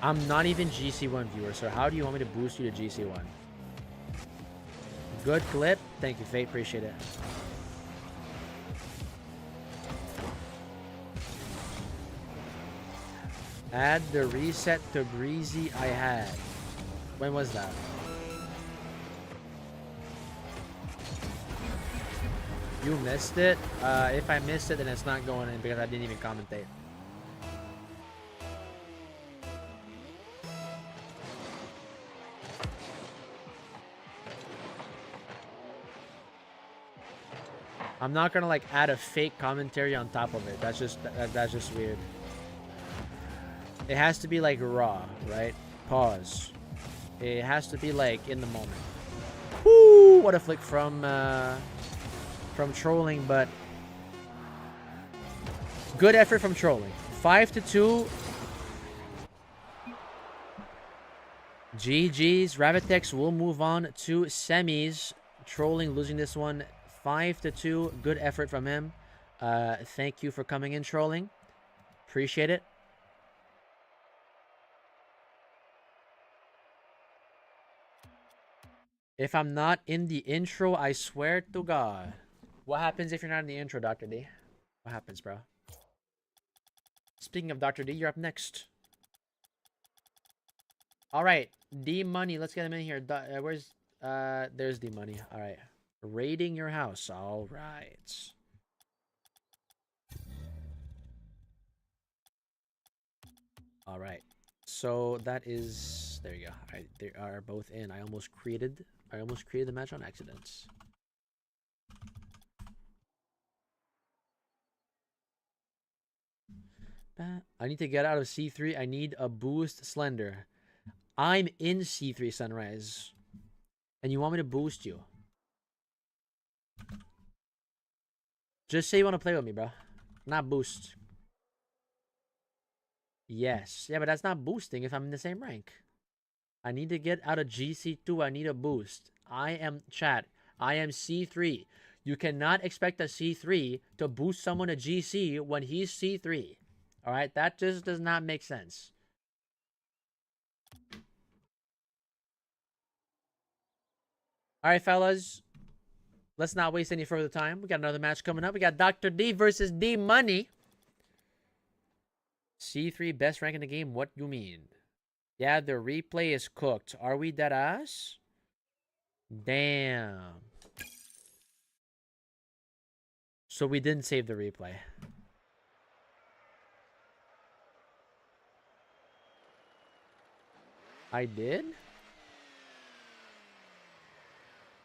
I'm not even GC1 viewer, so how do you want me to boost you to GC1? Good clip. Thank you, Fate. Appreciate it. Add the reset to Breezy I had. When was that? You missed it? If I missed it, then it's not going in because I didn't even commentate. I'm not gonna like add a fake commentary on top of it. That's just weird. It has to be like raw, right? Pause. It has to be like in the moment. Woo! What a flick from trolling, but good effort from trolling. 5-2. GG's. Rabbitex will move on to semis. Trolling losing this one 5-2. Good effort from him. Thank you for coming in, trolling. Appreciate it. If I'm not in the intro, I swear to God. What happens if you're not in the intro, Dr. D? What happens, bro? Speaking of Dr. D, you're up next. All right, D Money. Let's get him in here. There's D Money. All right. Raiding your house. All right. All right. So that is, there you go. All right, they are both in. I almost created the match on accident. I need to get out of C3. I need a boost, Slender. I'm in C3, Sunrise. And you want me to boost you? Just say you want to play with me, bro. Not boost. Yes. Yeah, but that's not boosting if I'm in the same rank. I need to get out of GC2. I need a boost. I am C3. You cannot expect a C3 to boost someone to GC when he's C3. All right? That just does not make sense. All right, fellas. Let's not waste any further time. We got another match coming up. We got Dr. D versus D Money. C3 best rank in the game. What you mean? Yeah, the replay is cooked. Are we dead ass? Damn. So we didn't save the replay. I did?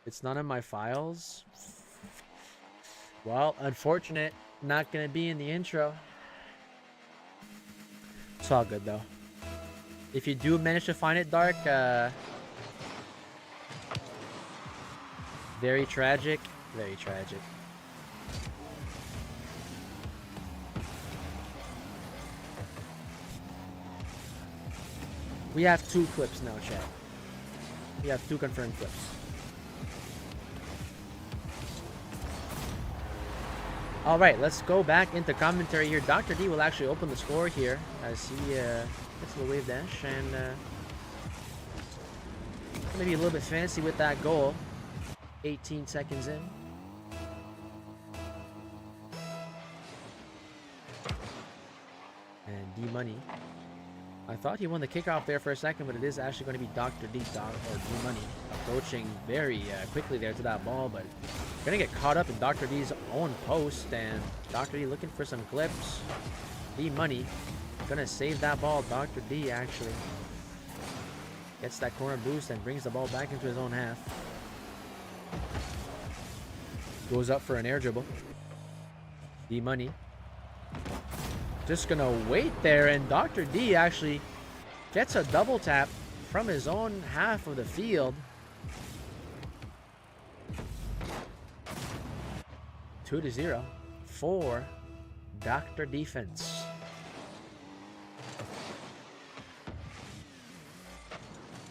It's not in my files? Well, unfortunate. Not gonna be in the intro. It's all good though. If you do manage to find it, Dark, very tragic. Very tragic. We have 2 clips now, chat. We have 2 confirmed clips. All right, let's go back into commentary here. Dr. D will actually open the score here as he gets a wave dash and maybe a little bit fancy with that goal. 18 seconds in. And D Money. I thought he won the kickoff there for a second, but it is actually going to be Dr. D or D Money approaching very quickly there to that ball, but Gonna get caught up in Dr. D's own post, and Dr. D looking for some clips. D Money gonna save that ball. Dr. D actually gets that corner boost and brings the ball back into his own half. Goes up for an air dribble. D Money just gonna wait there, and Dr. D actually gets a double tap from his own half of the field. 2-0 for Dr. Defense.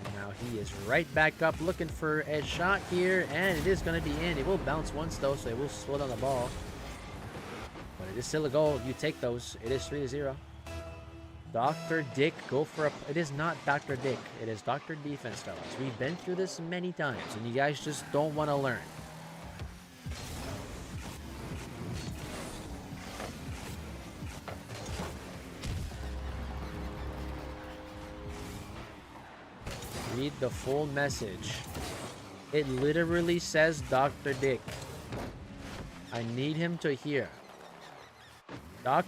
And now he is right back up looking for a shot here, and it is going to be in. It will bounce once though, so it will slow down the ball. But it is still a goal. You take those. It is 3-0. Dr. Dick, go for a... It is not Dr. Dick. It is Dr. Defense, fellas. We've been through this many times, and you guys just don't want to learn. Read the full message. It literally says Dr. Dick. I need him to hear. I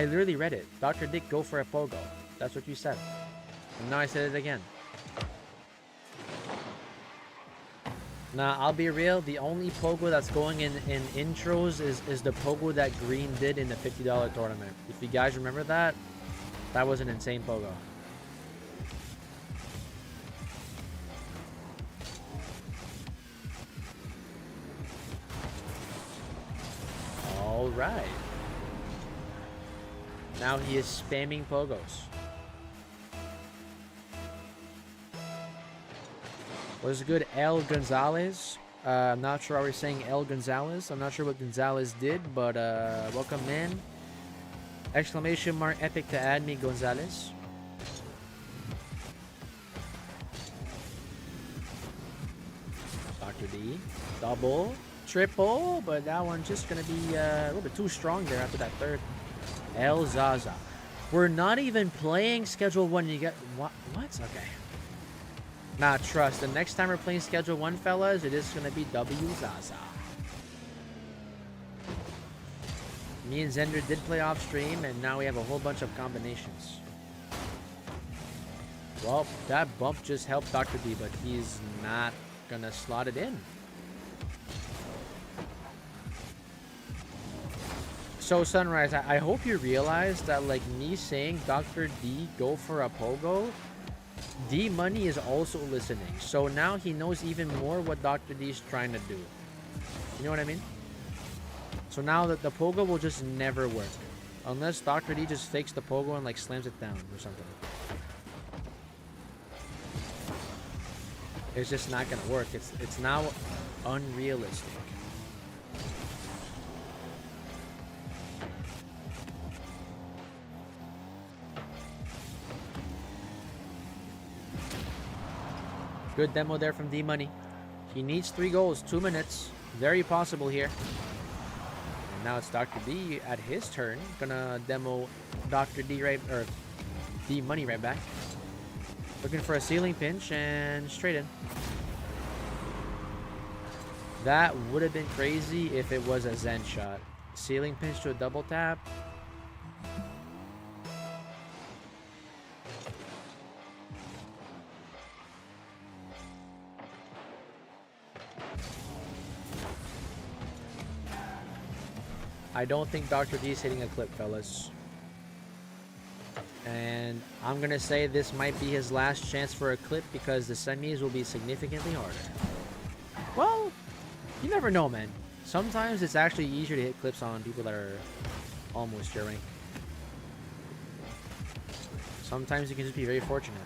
literally read it. Dr. Dick, go for a pogo. That's what you said. And now I said it again. Now, I'll be real. The only pogo that's going in intros is the pogo that Green did in the $50 tournament. If you guys remember that, that was an insane pogo. All right. Now he is spamming pogos. Was good, El Gonzalez. I'm not sure how we're saying El Gonzalez. I'm not sure what Gonzalez did, but welcome in. Exclamation mark epic to add me, Gonzalez. Dr. D. Double. Triple, but that one's just going to be a little bit too strong there after that third. El Zaza. We're not even playing Schedule 1. You get... What? Okay. Nah, trust. The next time we're playing Schedule 1, fellas, it is going to be W Zaza. Me and Zender did play off stream, and now we have a whole bunch of combinations. Well, that bump just helped Dr. D, but he's not going to slot it in. So, Sunrise, I hope you realize that, like, me saying Dr. D, go for a pogo, D Money is also listening. So now he knows even more what Dr. D is trying to do. You know what I mean? So now that the pogo will just never work. Unless Dr. D just fakes the pogo and, like, slams it down or something. It's just not going to work. It's now unrealistic. Good demo there from D Money. He needs 3 goals, 2 minutes. Very possible here. And now it's Dr. D at his turn. Gonna demo Dr. D right, or D Money right back. Looking for a ceiling pinch and straight in. That would have been crazy if it was a Zen shot. Ceiling pinch to a double tap. I don't think Dr. D is hitting a clip, fellas. And I'm going to say this might be his last chance for a clip because the semis will be significantly harder. Well, you never know, man. Sometimes it's actually easier to hit clips on people that are almost your rank. Sometimes you can just be very fortunate.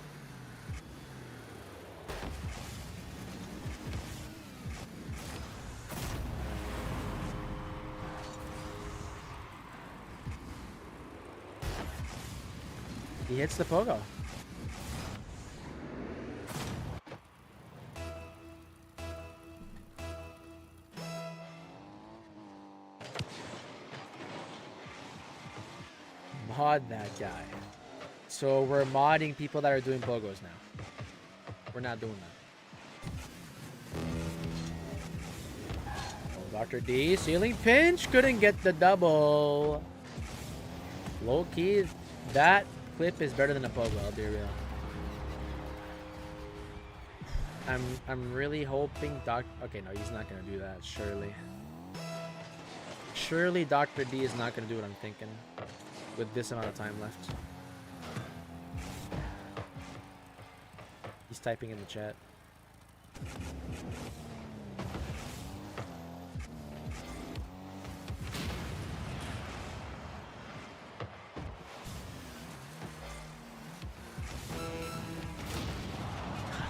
He hits the pogo. Mod that guy. So we're modding people that are doing pogos now. We're not doing that. Oh, Dr. D, ceiling pinch, couldn't get the double. Low key, that clip is better than a pogo, I'll be real. I'm really hoping okay, no, he's not gonna do that, surely. Surely Dr. D is not gonna do what I'm thinking with this amount of time left. He's typing in the chat.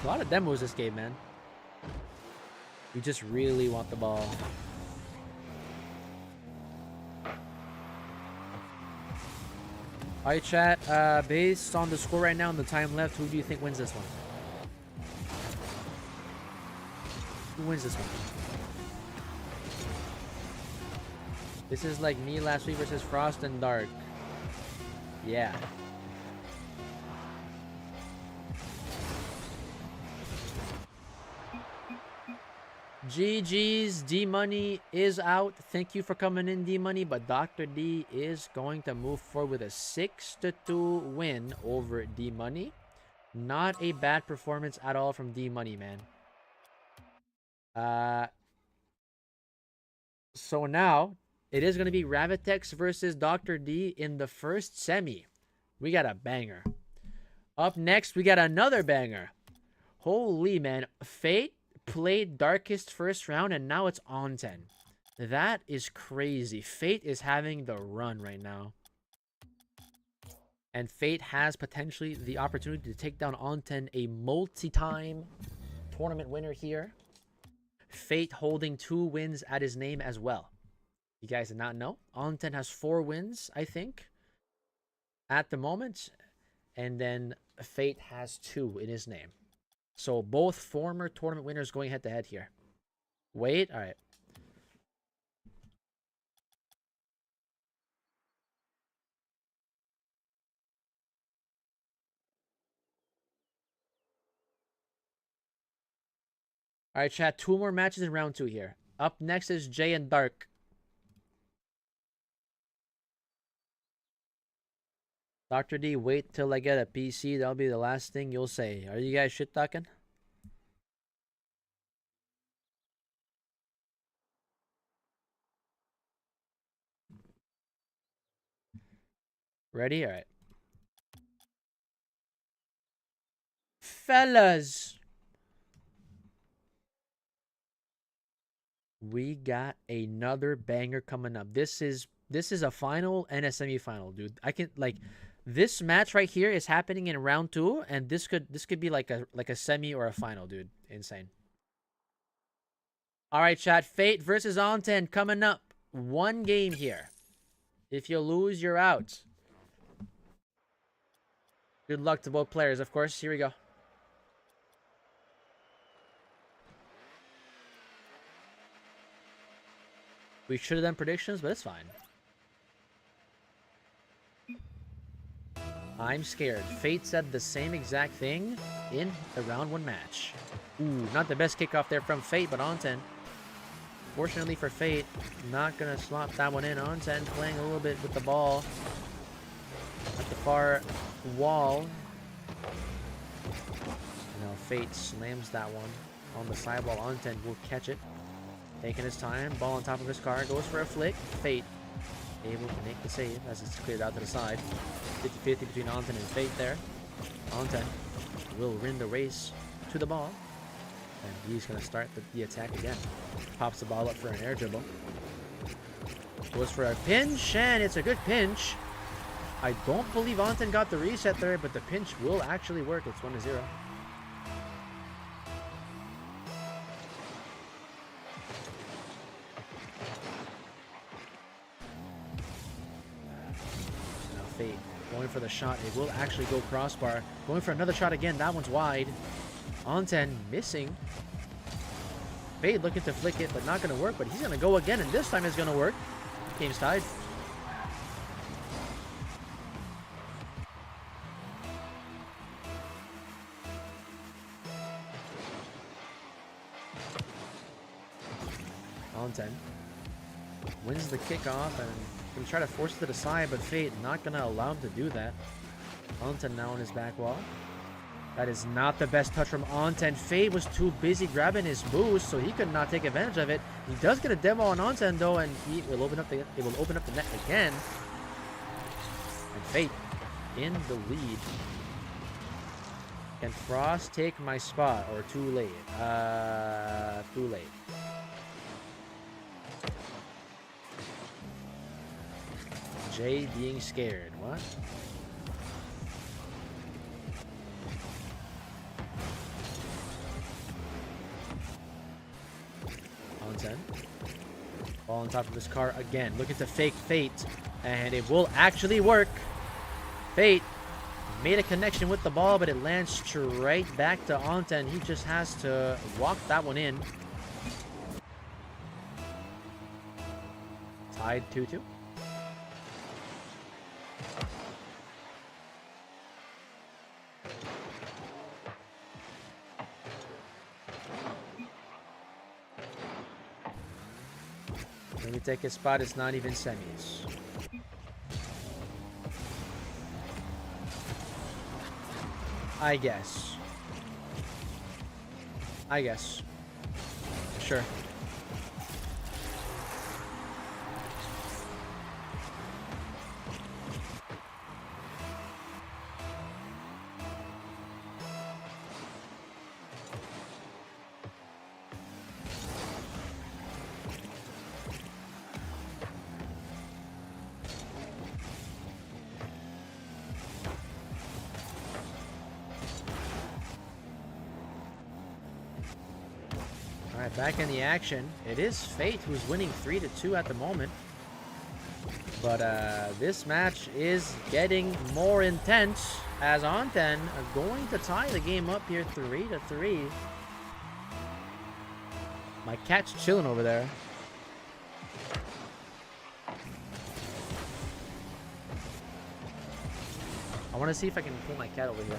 A lot of demos this game, man. We just really want the ball. Alright, chat. Based on the score right now and the time left, who do you think wins this one? Who wins this one? This is like me last week versus Frost and Dark. Yeah. GG's, D-Money is out. Thank you for coming in, D-Money. But Dr. D is going to move forward with a 6-2 win over D-Money. Not a bad performance at all from D-Money, man. So now, it is going to be Ravitex versus Dr. D in the first semi. We got a banger. Up next, we got another banger. Holy, man. Fate played Darkest first round, and now it's on 10. That is crazy. Fate is having the run right now. And Fate has potentially the opportunity to take down on 10, a multi-time tournament winner here. Fate holding 2 wins at his name as well. You guys did not know? On 10 has 4 wins, I think, at the moment. And then Fate has 2 in his name. So both former tournament winners going head to head here. Wait, all right. All right, chat. 2 more matches in round 2 here. Up next is Jay and Dark. Dr. D, wait till I get a PC. That'll be the last thing you'll say. Are you guys shit talking? Ready? All right. Fellas, we got another banger coming up. This is a final and a semifinal, dude. I can like this match right here is happening in round 2, and this could be like a semi or a final, dude. Insane. All right, chat. Fate versus On 10 coming up. 1 game here. If you lose, you're out. Good luck to both players, of course. Here we go. We should have done predictions, but it's fine. I'm scared. Fate said the same exact thing in the round 1 match. Ooh, not the best kickoff there from Fate, but On 10. Fortunately for Fate, not going to slot that one in. On 10 playing a little bit with the ball at the far wall. Now Fate slams that one on the sidewall. On 10 will catch it. Taking his time. Ball on top of his car. Goes for a flick. Fate able to make the save as it's cleared out to the side. 50-50 between On 10 and Fate there. On 10 will win the race to the ball. And he's going to start the attack again. Pops the ball up for an air dribble. Goes for a pinch, and it's a good pinch. I don't believe On 10 got the reset there, but the pinch will actually work. It's 1-0. Fate going for the shot. It will actually go crossbar. Going for another shot again. That one's wide. On 10 missing. Fate looking to flick it, but not going to work. But he's going to go again, and this time it's going to work. Game's tied. On10 wins the kickoff and gonna try to force it to the side, but Fate not gonna allow him to do that. On10 now on his back wall. That is not the best touch from On10. Fate was too busy grabbing his boost, so he could not take advantage of it. He does get a demo on On10 though, and it will open up the net again. And Fate in the lead. Can Frost take my spot or too late? Too late. Jay being scared. What? On10. Ball on top of his car again. Looking to fake Fate. And it will actually work. Fate made a connection with the ball, but it lands straight back to On10. He just has to walk that one in. Tied 2-2. Let me take his spot. It's not even semis. I guess. Sure. Alright, back in the action. It is Fate who's winning 3-2 at the moment. But this match is getting more intense as On10 are going to tie the game up here 3-3. My cat's chilling over there. I want to see if I can pull my cat over here.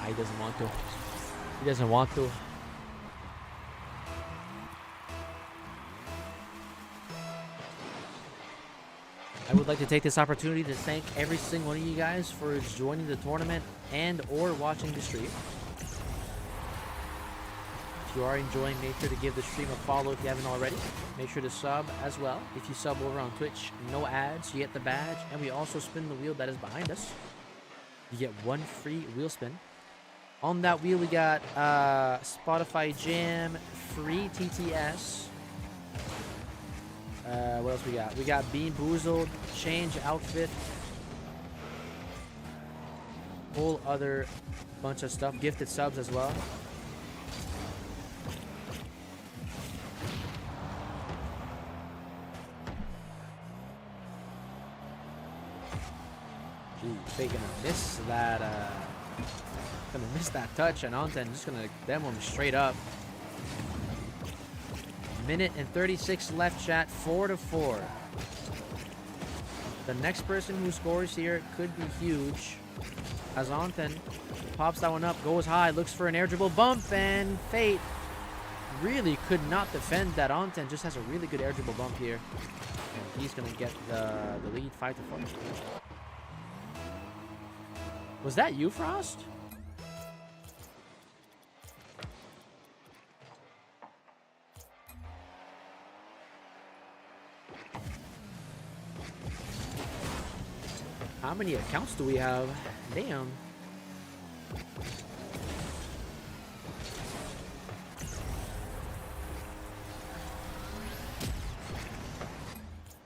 He doesn't want to. He doesn't want to. I would like to take this opportunity to thank every single one of you guys for joining the tournament and or watching the stream. If you are enjoying, make sure to give the stream a follow if you haven't already. Make sure to sub as well. If you sub over on Twitch, no ads, you get the badge, and we also spin the wheel that is behind us. You get one free wheel spin. On that wheel, we got Spotify Jam, free TTS. What else we got? We got Bean Boozled, change outfit, whole other bunch of stuff, gifted subs as well. Gee, they gonna miss that. Gonna miss that touch, and On10 just gonna demo him straight up. Minute and 36 left, chat. 4-4. The next person who scores here could be huge. As On10 pops that one up, goes high, looks for an air dribble bump, and Fate really could not defend that. On10 just has a really good air dribble bump here, and he's gonna get the lead 5-4. Was that you, Frost? How many accounts do we have? Damn.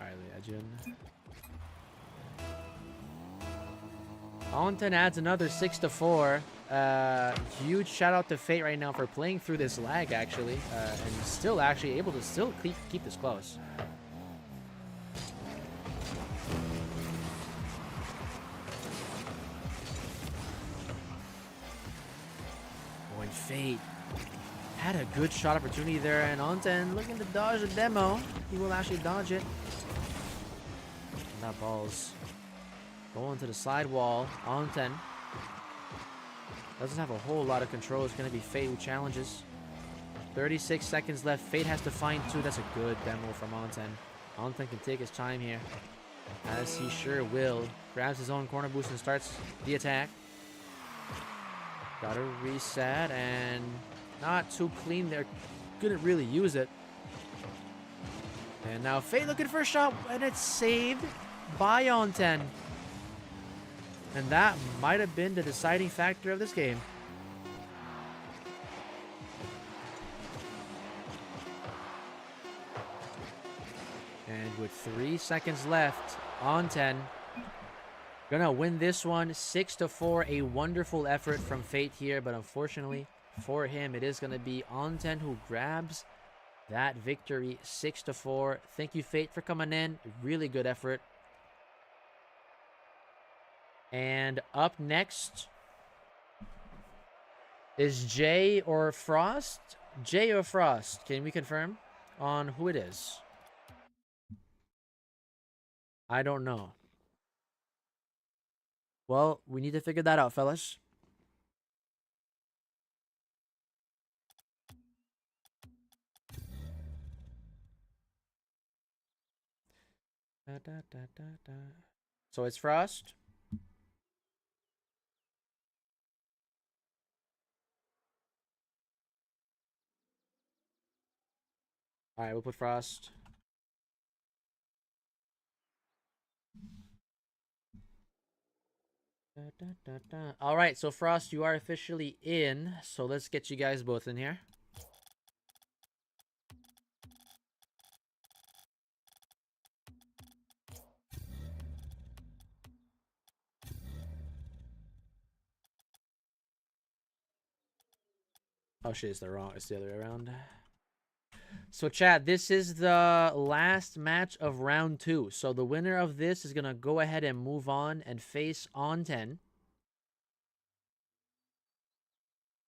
Alright, legend. On10 adds another 6-4. Huge shout out to Fate right now for playing through this lag actually, and still actually able to still keep this close. Fate had a good shot opportunity there, and On10 looking to dodge the demo. He will actually dodge it. That ball's going to the side wall. On 10. Doesn't have a whole lot of control. It's going to be Fate who challenges. 36 seconds left. Fate has to find 2. That's a good demo from On10. On10 can take his time here, as he sure will. Grabs his own corner boost and starts the attack. Gotta reset, and not too clean there. Couldn't really use it. And now Fate looking for a shot, and it's saved by On10. And that might have been the deciding factor of this game. And with 3 seconds left, On10 gonna win this one 6-4. A wonderful effort from Fate here, but unfortunately for him, it is gonna be On10 who grabs that victory 6-4. Thank you, Fate, for coming in. Really good effort. And up next is Jay or Frost? Jay or Frost? Can we confirm on who it is? I don't know. Well, we need to figure that out, fellas. So it's Frost. All right, we'll put Frost. All right, so Frost, you are officially in. So let's get you guys both in here. Oh shit, it's the other way around. So chat, this is the last match of round 2. So the winner of this is gonna go ahead and move on and face On10.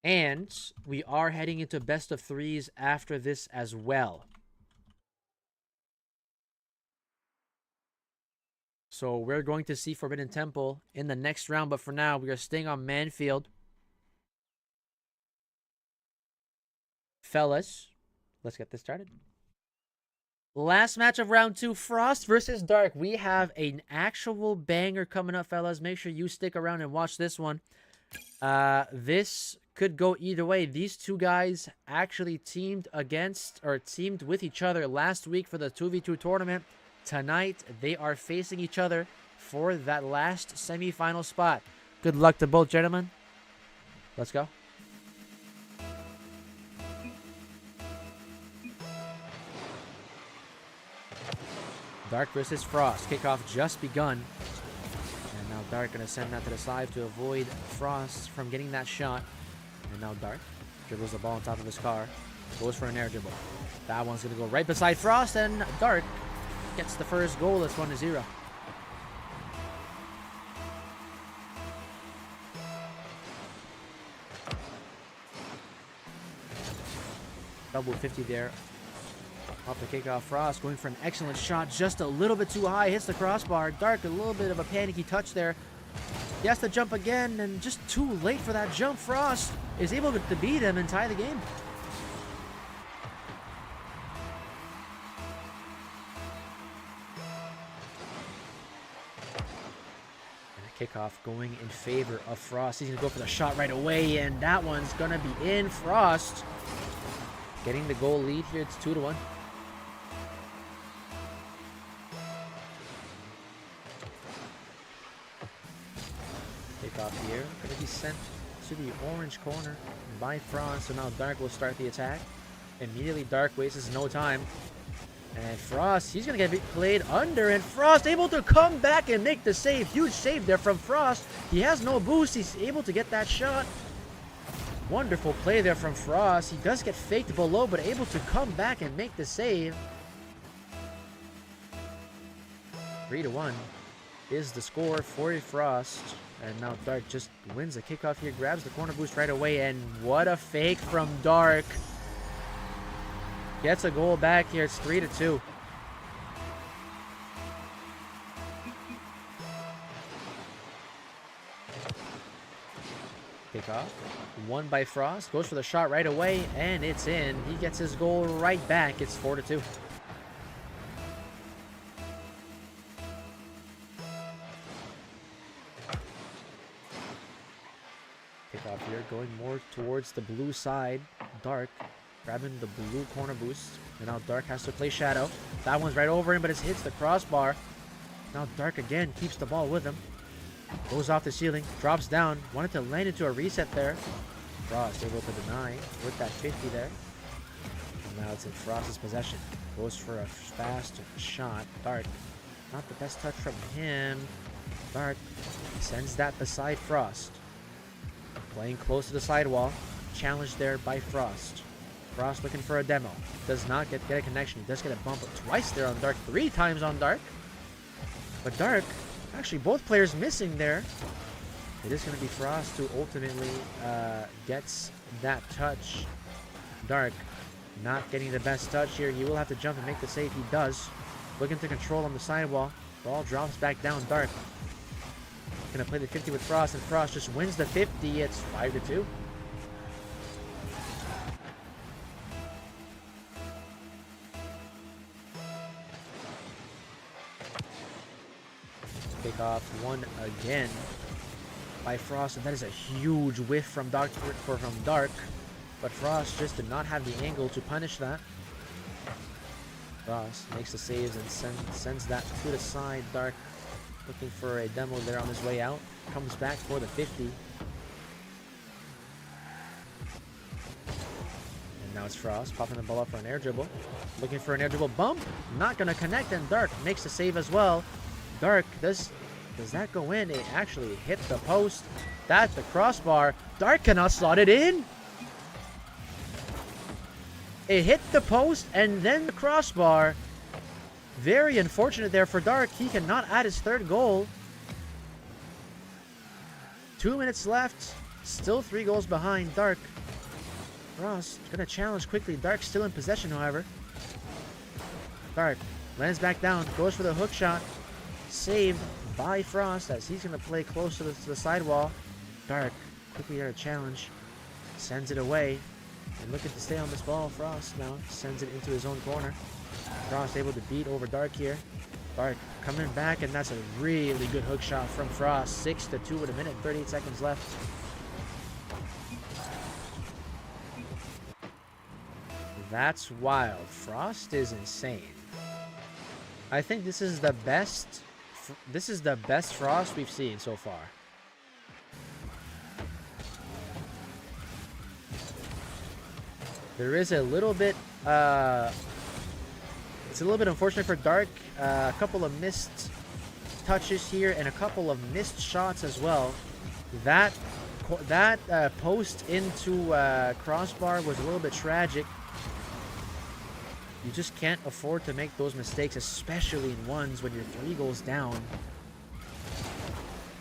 And we are heading into best of 3s after this as well. So we're going to see Forbidden Temple in the next round, but for now we are staying on Manfield. Fellas, let's get this started. Last match of round 2, Frost versus Dark. We have an actual banger coming up, fellas. Make sure you stick around and watch this one. This could go either way. These two guys actually teamed with each other last week for the 2v2 tournament. Tonight, they are facing each other for that last semifinal spot. Good luck to both gentlemen. Let's go. Dark versus Frost. Kickoff just begun. And now Dark going to send that to the side to avoid Frost from getting that shot. And now Dark dribbles the ball on top of his car. Goes for an air dribble. That one's going to go right beside Frost. And Dark gets the first goal. It's 1-0. Double 50 there. Off the kickoff, Frost going for an excellent shot, just a little bit too high, hits the crossbar. Dark, a little bit of a panicky touch there. He has to jump again, and just too late for that jump. Frost is able to beat him and tie the game. And a kickoff going in favor of Frost. He's going to go for the shot right away, and that one's going to be in. Frost getting the goal lead here. It's 2-1. Off here, going to be sent to the orange corner by Frost. So now Dark will start the attack. Immediately Dark wastes no time, and Frost, he's going to get played under, and Frost able to come back and make the save. Huge save there from Frost. He has no boost. He's able to get that shot. Wonderful play there from Frost. He does get faked below, but able to come back and make the save. 3-1 is the score for Frost. And now Dark just wins the kickoff here, grabs the corner boost right away, and what a fake from Dark. Gets a goal back here. It's 3-2. Kickoff. One by Frost. Goes for the shot right away, and it's in. He gets his goal right back. It's 4-2. Kickoff here, going more towards the blue side. Dark grabbing the blue corner boost. And now Dark has to play Shadow. That one's right over him, but it hits the crossbar. Now Dark again keeps the ball with him. Goes off the ceiling, drops down. Wanted to land into a reset there. Frost able to deny with that 50 there. And now it's in Frost's possession. Goes for a fast shot. Dark, not the best touch from him. Dark sends that beside Frost. Playing close to the sidewall. Challenged there by Frost. Frost looking for a demo. Does not get a connection. He does get a bump twice there on Dark. 3 times on Dark. But Dark, actually both players missing there. It is going to be Frost who ultimately gets that touch. Dark not getting the best touch here. He will have to jump and make the save. He does. Looking to control on the sidewall. Ball drops back down. Dark going to play the 50 with Frost, and Frost just wins the 50. It's 5-2. Kick off one again by Frost, and that is a huge whiff from Dark. But Frost just did not have the angle to punish that. Frost makes the saves and sends that to the side. Dark looking for a demo there on his way out. Comes back for the 50. And now it's Frost popping the ball up for an air dribble. Looking for an air dribble bump. Not going to connect, and Dark makes the save as well. Dark, does that go in? It actually hit the post. That's the crossbar. Dark cannot slot it in. It hit the post and then the crossbar. Very unfortunate there for Dark. He cannot add his 3rd goal. 2 minutes left. Still 3 goals behind Dark. Frost gonna challenge quickly. Dark still in possession, however. Dark lands back down. Goes for the hook shot. Saved by Frost as he's going to play close to the sidewall. Dark quickly at a challenge. Sends it away. And looking to stay on this ball. Frost now sends it into his own corner. Frost able to beat over Dark here. Dark coming back, and that's a really good hook shot from Frost. 6-2 with 1:38 seconds left. That's wild. Frost is insane. I think this is the best Frost we've seen so far. There is a little bit it's a little bit unfortunate for Dark. A couple of missed touches here and a couple of missed shots as well. That post into crossbar was a little bit tragic. You just can't afford to make those mistakes, especially in ones when you're 3 goals down.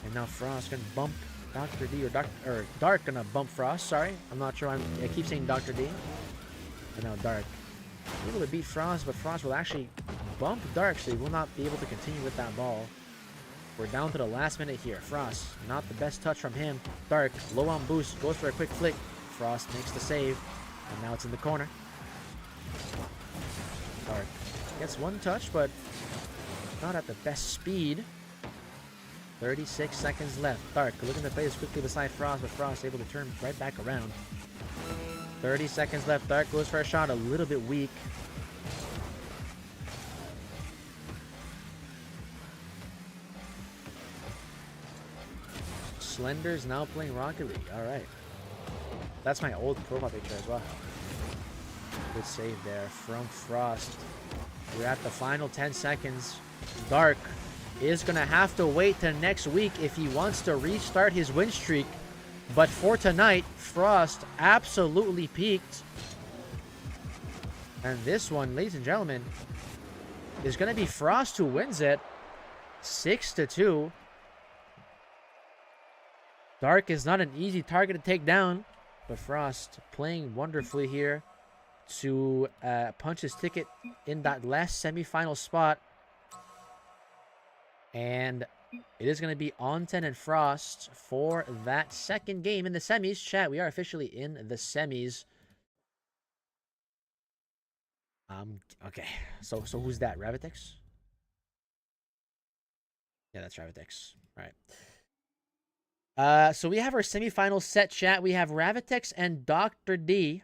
And now Frost gonna bump Dr. D, or Dark gonna bump Frost. Sorry, I'm not sure. I keep saying Dr. D. And now Dark able to beat Frost, but Frost will actually bump Dark, so he will not be able to continue with that ball. We're down to the last minute here. Frost, not the best touch from him. Dark, low on boost, goes for a quick flick. Frost makes the save, and now it's in the corner. Dark gets 1 touch, but not at the best speed. 36 seconds left. Dark looking to play this quickly beside Frost, but Frost able to turn right back around. 30 seconds left. Dark goes for a shot, a little bit weak. Slender's now playing Rocket League. Alright. That's my old profile picture as well. Good save there from Frost. We're at the final 10 seconds. Dark is going to have to wait till next week if he wants to restart his win streak. But for tonight, Frost absolutely peaked. And this one, ladies and gentlemen, is going to be Frost who wins it. 6-2. Dark is not an easy target to take down, but Frost playing wonderfully here to punch his ticket in that last semifinal spot. And It is going to be Onten and Frost for that second game in the semis. Chat, we are officially in the semis. Okay. So who's that? Ravitex? Yeah, that's Ravitex. All right. So we have our semifinal set, chat. We have Ravitex and Dr. D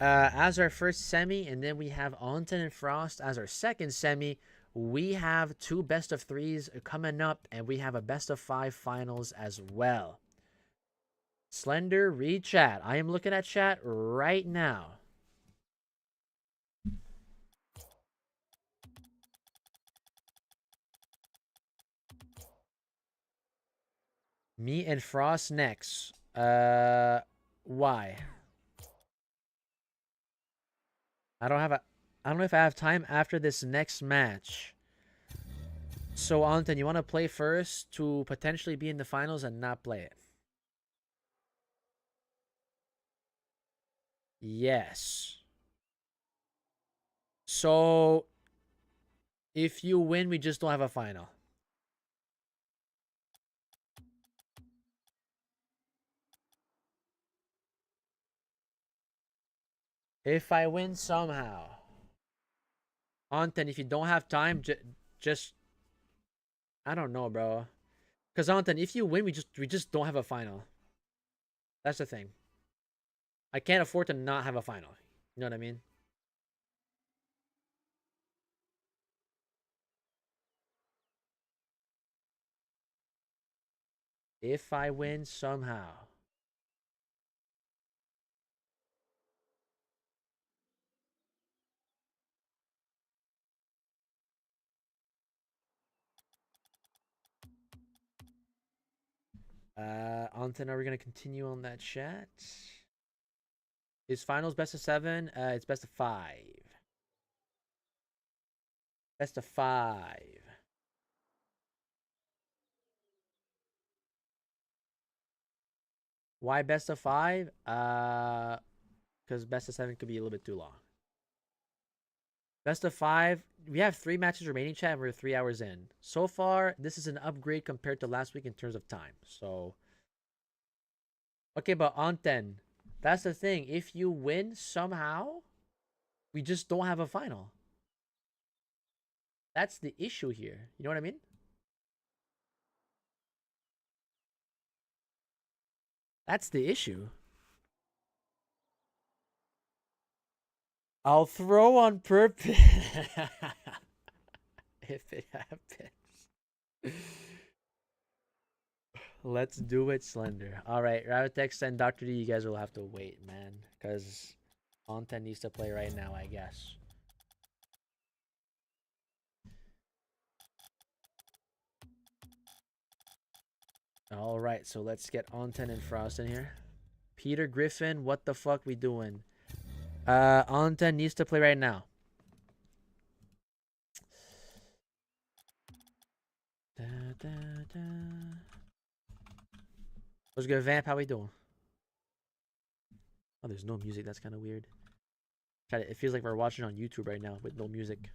as our first semi, and then we have Onten and Frost as our second semi. We have 2 best of 3s coming up, and we have a best of 5 finals as well. Slender, read chat. I am looking at chat right now. Me and Frost next. Why? I don't know if I have time after this next match. So, Anton, you want to play first to potentially be in the finals and not play it? Yes. So, if you win, we just don't have a final. If I win somehow. Anton, if you don't have time, just... I don't know, bro. Because, Anton, if you win, we just don't have a final. That's the thing. I can't afford to not have a final. You know what I mean? If I win somehow. Anton, are we going to continue on that chat? Is finals best of 7? It's best of 5. Best of 5. Why best of 5? Because best of 7 could be a little bit too long. Best of 5. We have 3 matches remaining, chat, and we're 3 hours in. So far, this is an upgrade compared to last week in terms of time. So, okay, but Anten, that's the thing. If you win somehow, we just don't have a final. That's the issue here. You know what I mean? That's the issue. I'll throw on purpose. If it happens. Let's do it, Slender. Alright, Ravitex and Dr. D, you guys will have to wait, man. Because Onten needs to play right now, I guess. Alright, so let's get Onten and Frost in here. Peter Griffin, what the fuck we doing? Onten needs to play right now. Da, da, da. What's good, Vamp? How we doing? Oh, there's no music. That's kind of weird. It feels like we're watching on YouTube right now with no music.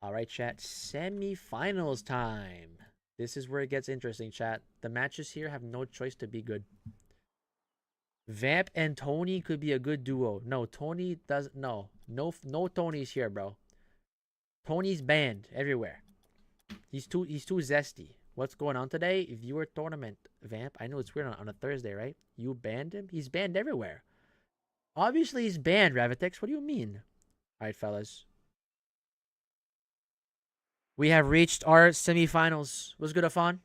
Alright, chat. Semi-finals time. This is where it gets interesting, chat. The matches here have no choice to be good. Vamp and Tony could be a good duo. No, Tony doesn't. No Tony's here, bro. Tony's banned everywhere. He's too zesty. What's going on today? Viewer tournament, Vamp. I know it's weird on a Thursday, right? You banned him? He's banned everywhere. Obviously, he's banned, Ravitex. What do you mean? Alright, fellas. We have reached our semifinals. Was good, fun.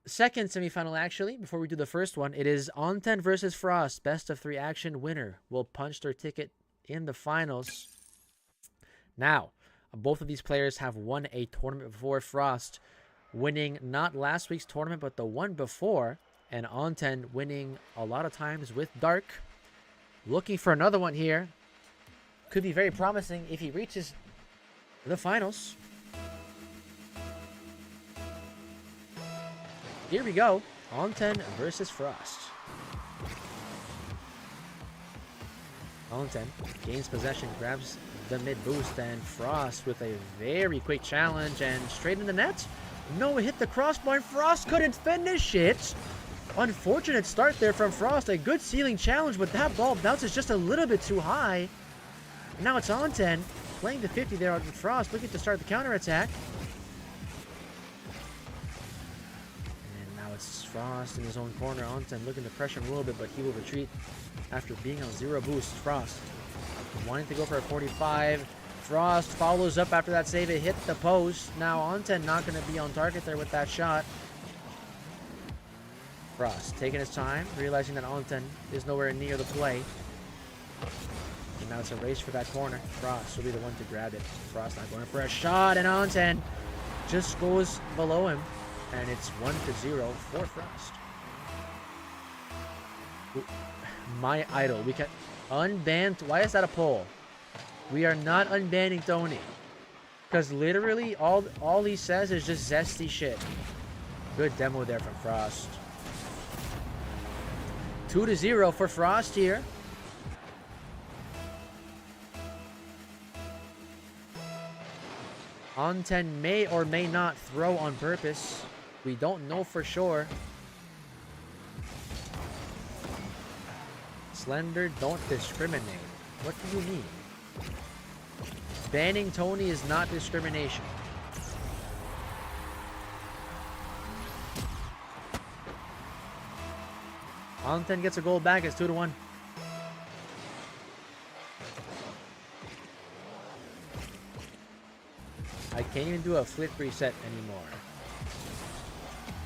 Second semifinal, actually, before we do the first one, it is Onten versus Frost. Best of 3 action winner will punch their ticket in the finals. Now, both of these players have won a tournament before. Frost winning not last week's tournament, but the one before. And Onten winning a lot of times with Dark. Looking for another one here. Could be very promising if he reaches the finals. Here we go. Onten versus Frost. Onten gains possession, grabs the mid boost, and Frost with a very quick challenge and straight in the net. No, it hit the crossbar and Frost couldn't finish it. Unfortunate start there from Frost. A good ceiling challenge, but that ball bounces just a little bit too high. Now it's on 10, playing the 50 there on Frost, looking to start the counterattack. And now it's Frost in his own corner. On 10 looking to pressure him a little bit, but he will retreat after being on 0 boost. Frost wanting to go for a 45. Frost follows up after that save. It hit the post. Now on 10 not going to be on target there with that shot. Frost taking his time, realizing that Onten is nowhere near the play. And now it's a race for that corner. Frost will be the one to grab it. Frost not going for a shot, and Onten just goes below him. And it's 1-0 for Frost. Ooh, my idol. We can unban. Why is that a poll? We are not unbanning Tony. Because literally all he says is just zesty shit. Good demo there from Frost. 2-0 for Frost here. On10 may or may not throw on purpose. We don't know for sure. Slender, don't discriminate. What do you mean? Banning Tony is not discrimination. On10 gets a goal back. It's 2-1. I can't even do a flip reset anymore.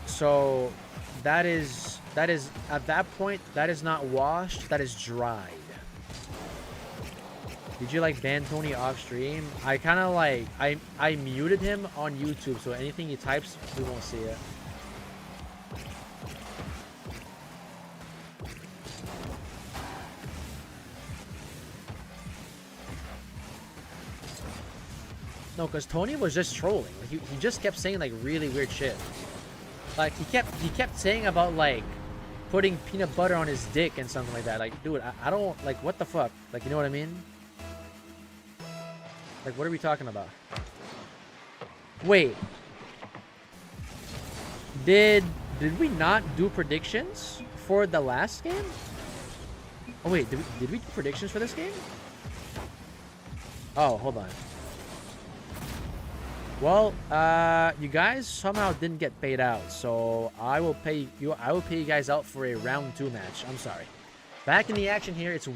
So that is at that point, that is not washed, that is dried. Did you like ban Tony off stream? I kind of like I muted him on YouTube, so anything he types we won't see it. No, because Tony was just trolling. Like, he just kept saying like really weird shit. Like he kept saying about like putting peanut butter on his dick and something like that. Like, dude, I don't like, what the fuck? Like, you know what I mean? Like, what are we talking about? Wait. Did we not do predictions for the last game? Oh wait, did we do predictions for this game? Oh, hold on. Well, you guys somehow didn't get paid out, so I will pay you guys out for a round 2 match. I'm sorry. Back in the action here. It's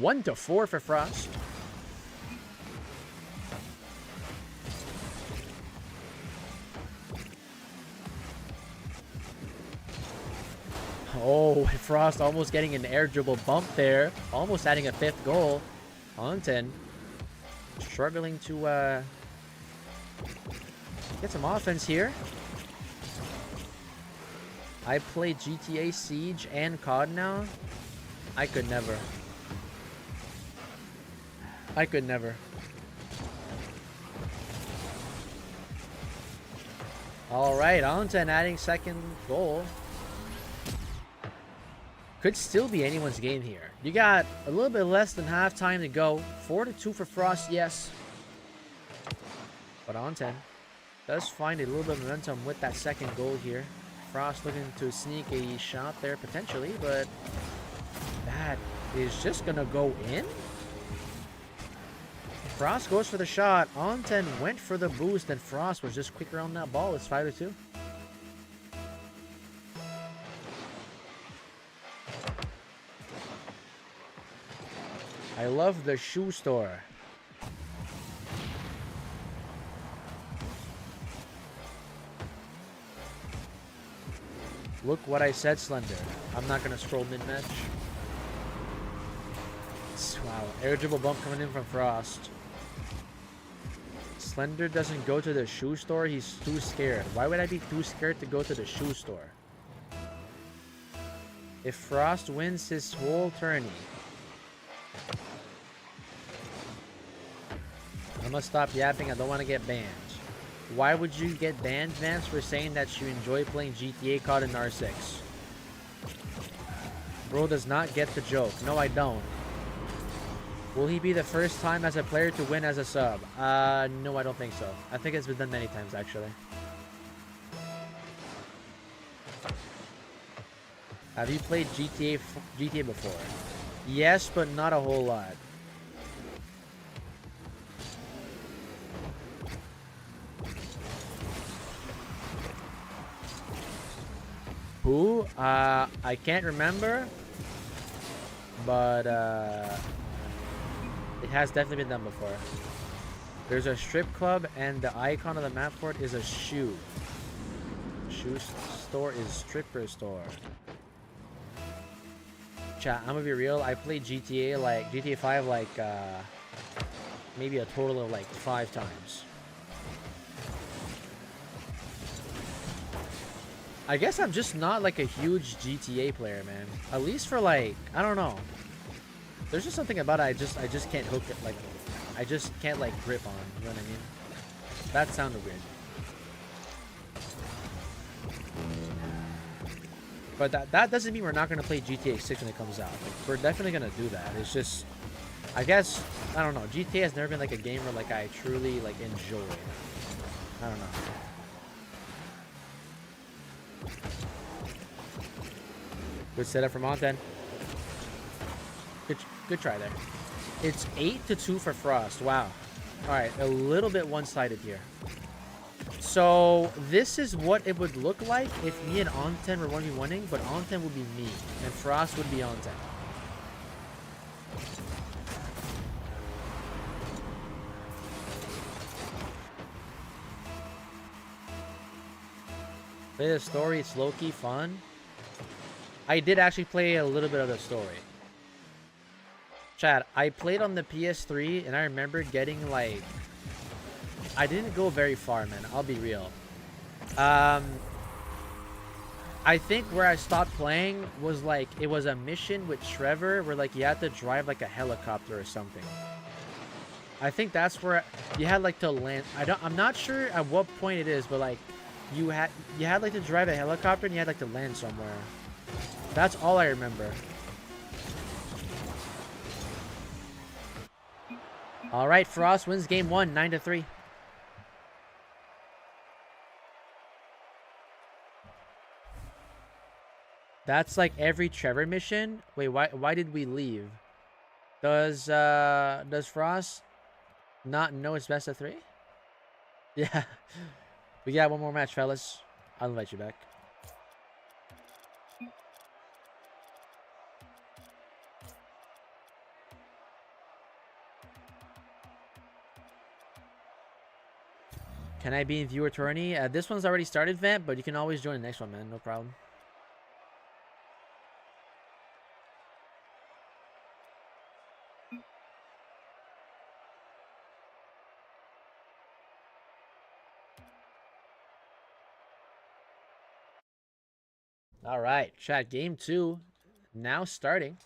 1-4 for Frost. Oh, Frost almost getting an air dribble bump there. Almost adding a 5th goal. Onten struggling to get some offense here. I play GTA Siege and COD now. I could never. I could never. Alright, Onten adding 2nd goal. Could still be anyone's game here. You got a little bit less than half time to go. 4-2 for Frost, yes. But Onten does find a little bit of momentum with that 2nd goal here. Frost looking to sneak a shot there potentially, but that is just gonna go in. Frost goes for the shot. Onten went for the boost, and Frost was just quicker on that ball. It's 5-2. I love the shoe store. Look what I said, Slender. I'm not going to scroll mid-match. Wow, air dribble bump coming in from Frost. Slender doesn't go to the shoe store. He's too scared. Why would I be too scared to go to the shoe store? If Frost wins his whole tourney, I'm gonna stop yapping. I don't want to get banned. Why would you get banned, Vance, for saying that you enjoy playing GTA, COD, and R6? Bro does not get the joke. No, I don't. Will he be the first time as a player to win as a sub? No, I don't think so. I think it's been done many times, actually. Have you played GTA before? Yes, but not a whole lot. Who? I can't remember. But, it has definitely been done before. There's a strip club, and the icon of the map for it is a shoe. Shoe store is stripper store. Chat, I'm gonna be real. I played GTA 5 maybe a total of 5 times. I guess I'm just not a huge GTA player, man. At least for I don't know. There's just something about it I just can't hook it, I just can't grip on, you know what I mean? That sounded weird. But that doesn't mean we're not gonna play GTA 6 when it comes out. We're definitely gonna do that. It's just, I guess, I don't know. GTA has never been a game where I truly enjoy. I don't know. Good setup from Monten. Good try there. It's 8-2 for Frost. Wow. All right, a little bit one-sided here. So this is what it would look like if me and Onten were 1v1ing, but Onten would be me, and Frost would be Onten. Play the story, it's low-key fun. I did actually play a little bit of the story. Chad, I played on the PS3, and I remember getting I didn't go very far, man. I'll be real. I think where I stopped playing was it was a mission with Trevor where you had to drive a helicopter or something. I think that's where you had to land. I'm not sure at what point it is, but you had to drive a helicopter and you had to land somewhere. That's all I remember. All right, Frost wins game 1, 9-3. That's every Trevor mission. Wait, why did we leave? Does Frost not know it's best of 3? Yeah. We got one more match, fellas. I'll invite you back. Can I be in viewer tourney? This one's already started, Vamp, but you can always join the next one, man. No problem. All right, chat. Game 2 now starting.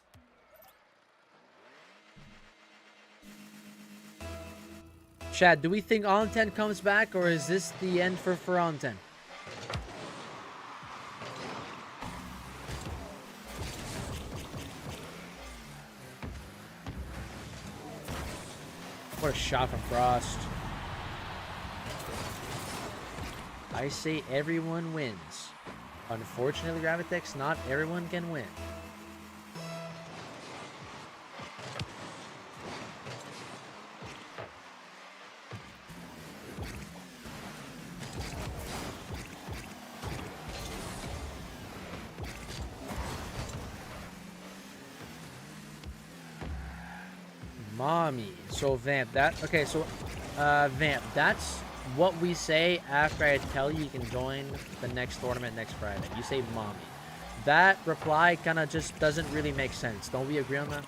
Chad, do we think Onten comes back, or is this the end for Onten? What a shot from Frost. I say everyone wins. Unfortunately, Gravitex, not everyone can win. Mommy. So Vamp, okay, so Vamp, that's what we say after I tell you can join the next tournament next Friday. You say mommy. That reply kind of just doesn't really make sense. Don't we agree on that?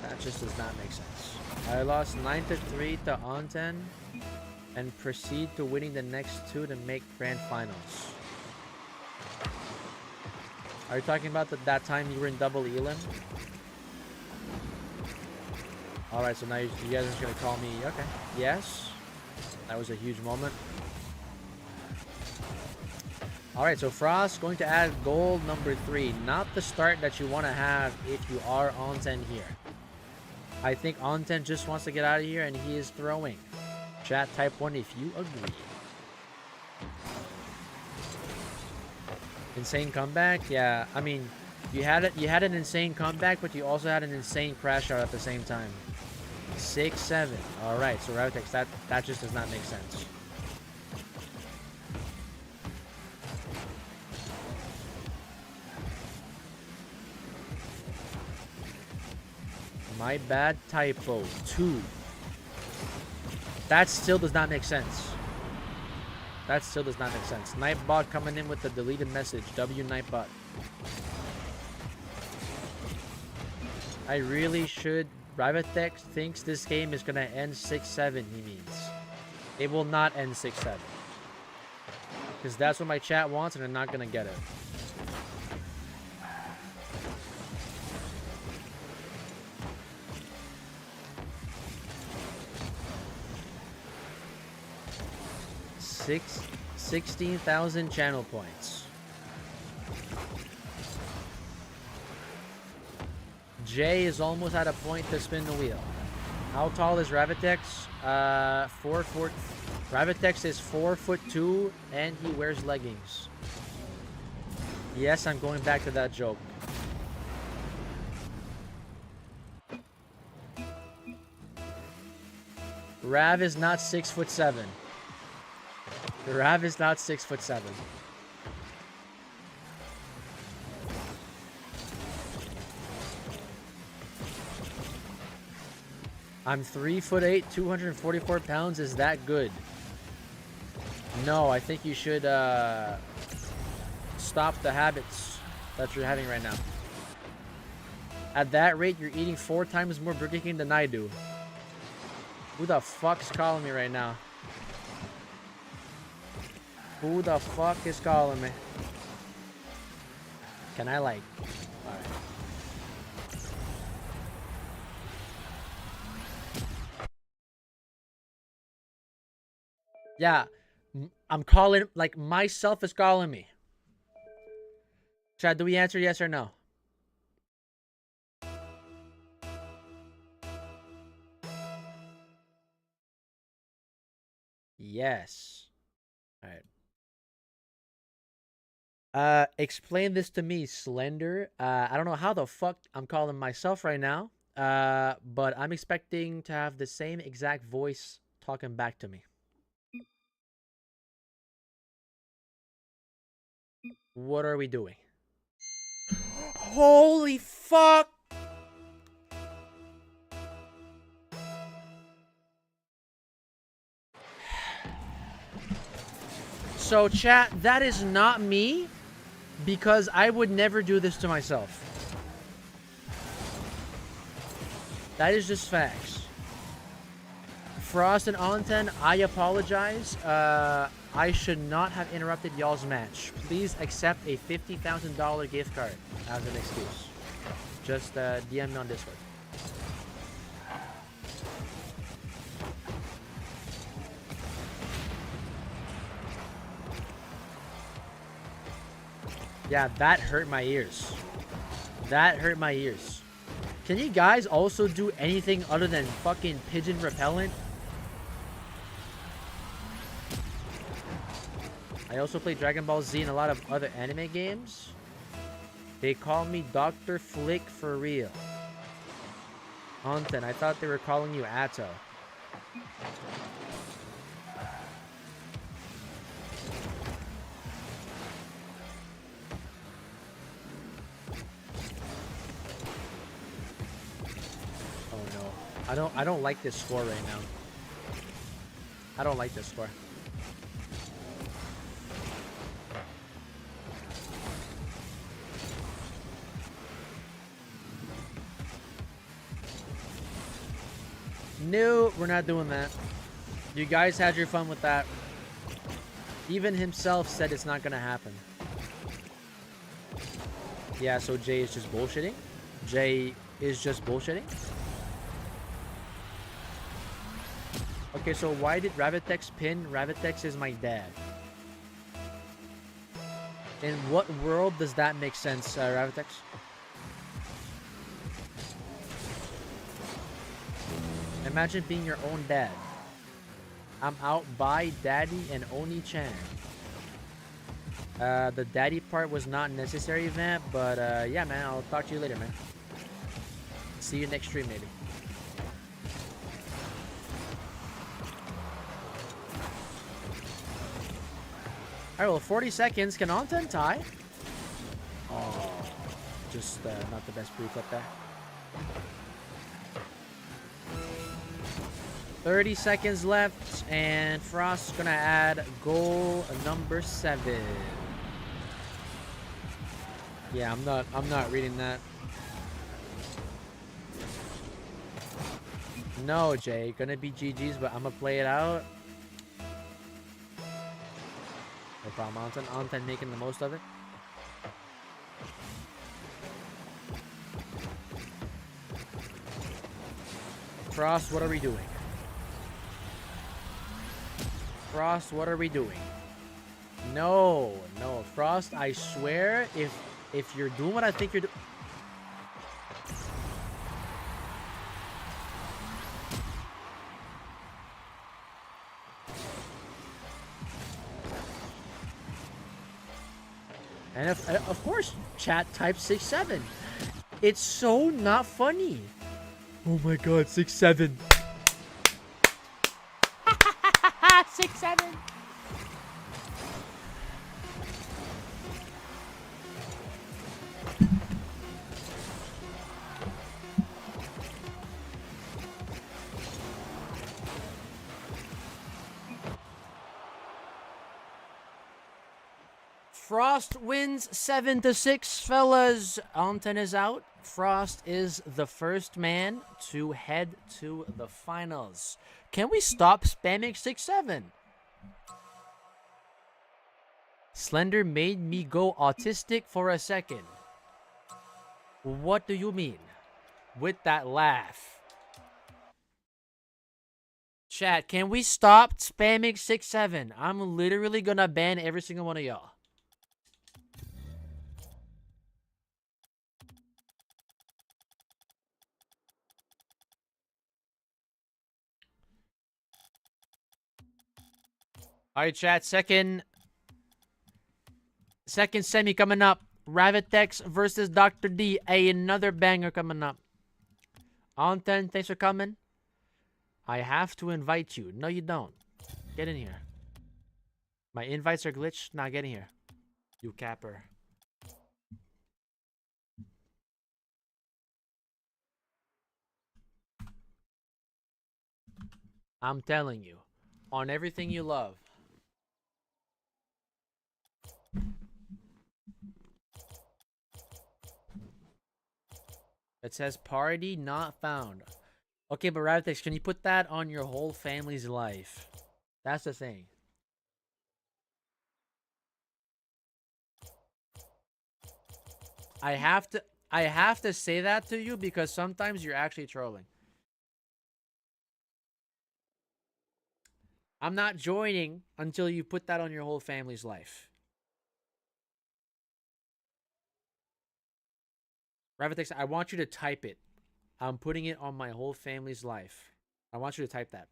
That just does not make sense. I lost 9-3 to Onten and proceed to winning the next 2 to make grand finals. Are you talking about that time you were in double Elam? Alright, so now you guys are just gonna call me, okay. Yes. That was a huge moment. Alright, so Frost going to add gold number 3. Not the start that you want to have if you are on 10 here. I think on 10 just wants to get out of here and he is throwing. Chat, type 1 if you agree. Insane comeback? Yeah, I mean, you had an insane comeback, but you also had an insane crash out at the same time. 6-7. Alright, so Ravitex, that just does not make sense. My bad, typo. 2. That still does not make sense. That still does not make sense. Nightbot coming in with the deleted message. W Nightbot. I really should. Ravitex thinks this game is going to end 6-7, he means. It will not end 6-7. Because that's what my chat wants and I'm not going to get it. Six, 16,000 channel points. Jay is almost at a point to spin the wheel. How tall is Ravitex? 4 foot. Ravitex is 4'2" and he wears leggings. Yes, I'm going back to that joke. Rav is not 6'7". Rav is not 6'7". I'm 3'8", 244 pounds. Is that good? No, I think you should stop the habits that you're having right now. At that rate, you're eating 4 times more Burger King than I do. Who the fuck's calling me right now? Who the fuck is calling me? Can I like... Alright. Yeah. I'm calling... Like, myself is calling me. Chad, do we answer yes or no? Yes. Alright. Explain this to me, Slender. I don't know how the fuck I'm calling myself right now. But I'm expecting to have the same exact voice talking back to me. What are we doing? Holy fuck! So, chat, that is not me. Because I would never do this to myself. That is just facts. Frost and Onten, I apologize. I should not have interrupted y'all's match. Please accept a $50,000 gift card as an excuse. Just DM me on Discord. Yeah, that hurt my ears. That hurt my ears. Can you guys also do anything other than fucking pigeon repellent? I also play Dragon Ball Z and a lot of other anime games. They call me Dr. Flick for real. Onten, I thought they were calling you Atto. I don't like this score right now. I don't like this score. No, we're not doing that. You guys had your fun with that. Even himself said it's not gonna happen. Yeah, so Jay is just bullshitting? Jay is just bullshitting? Okay, so why did Ravitex pin? Ravitex is my dad. In what world does that make sense, Ravitex? Imagine being your own dad. I'm out by Daddy and Oni-chan. The daddy part was not necessary, Vamp, but yeah, man, I'll talk to you later, man. See you next stream, maybe. Alright, well, 40 seconds. Can Onten tie? Oh, just not the best pre-clip there. 30 seconds left, and Frost's gonna add goal number 7. Yeah, I'm not reading that. No, Jay, gonna be GG's, but I'm gonna play it out. No problem, Onten making the most of it. Frost, what are we doing? Frost, what are we doing? No, Frost, I swear, if you're doing what I think you're doing... And of course, chat type 6-7. It's so not funny. Oh my god, 6-7. 6-7. Frost wins 7-6, fellas. Onten is out. Frost is the first man to head to the finals. Can we stop spamming 6-7? Slender made me go autistic for a second. What do you mean? With that laugh. Chat, can we stop spamming 6-7? I'm literally gonna ban every single one of y'all. Alright, chat, second semi coming up. Ravitex versus Dr. D. Another banger coming up. Onten, thanks for coming. I have to invite you. No, you don't. Get in here. My invites are glitched. Nah, get in here. You capper. I'm telling you. On everything you love. It says party not found. Okay, but Ravitex, can you put that on your whole family's life? That's the thing. I have to say that to you because sometimes you're actually trolling. I'm not joining until you put that on your whole family's life. Ravitex, I want you to type it. I'm putting it on my whole family's life. I want you to type that.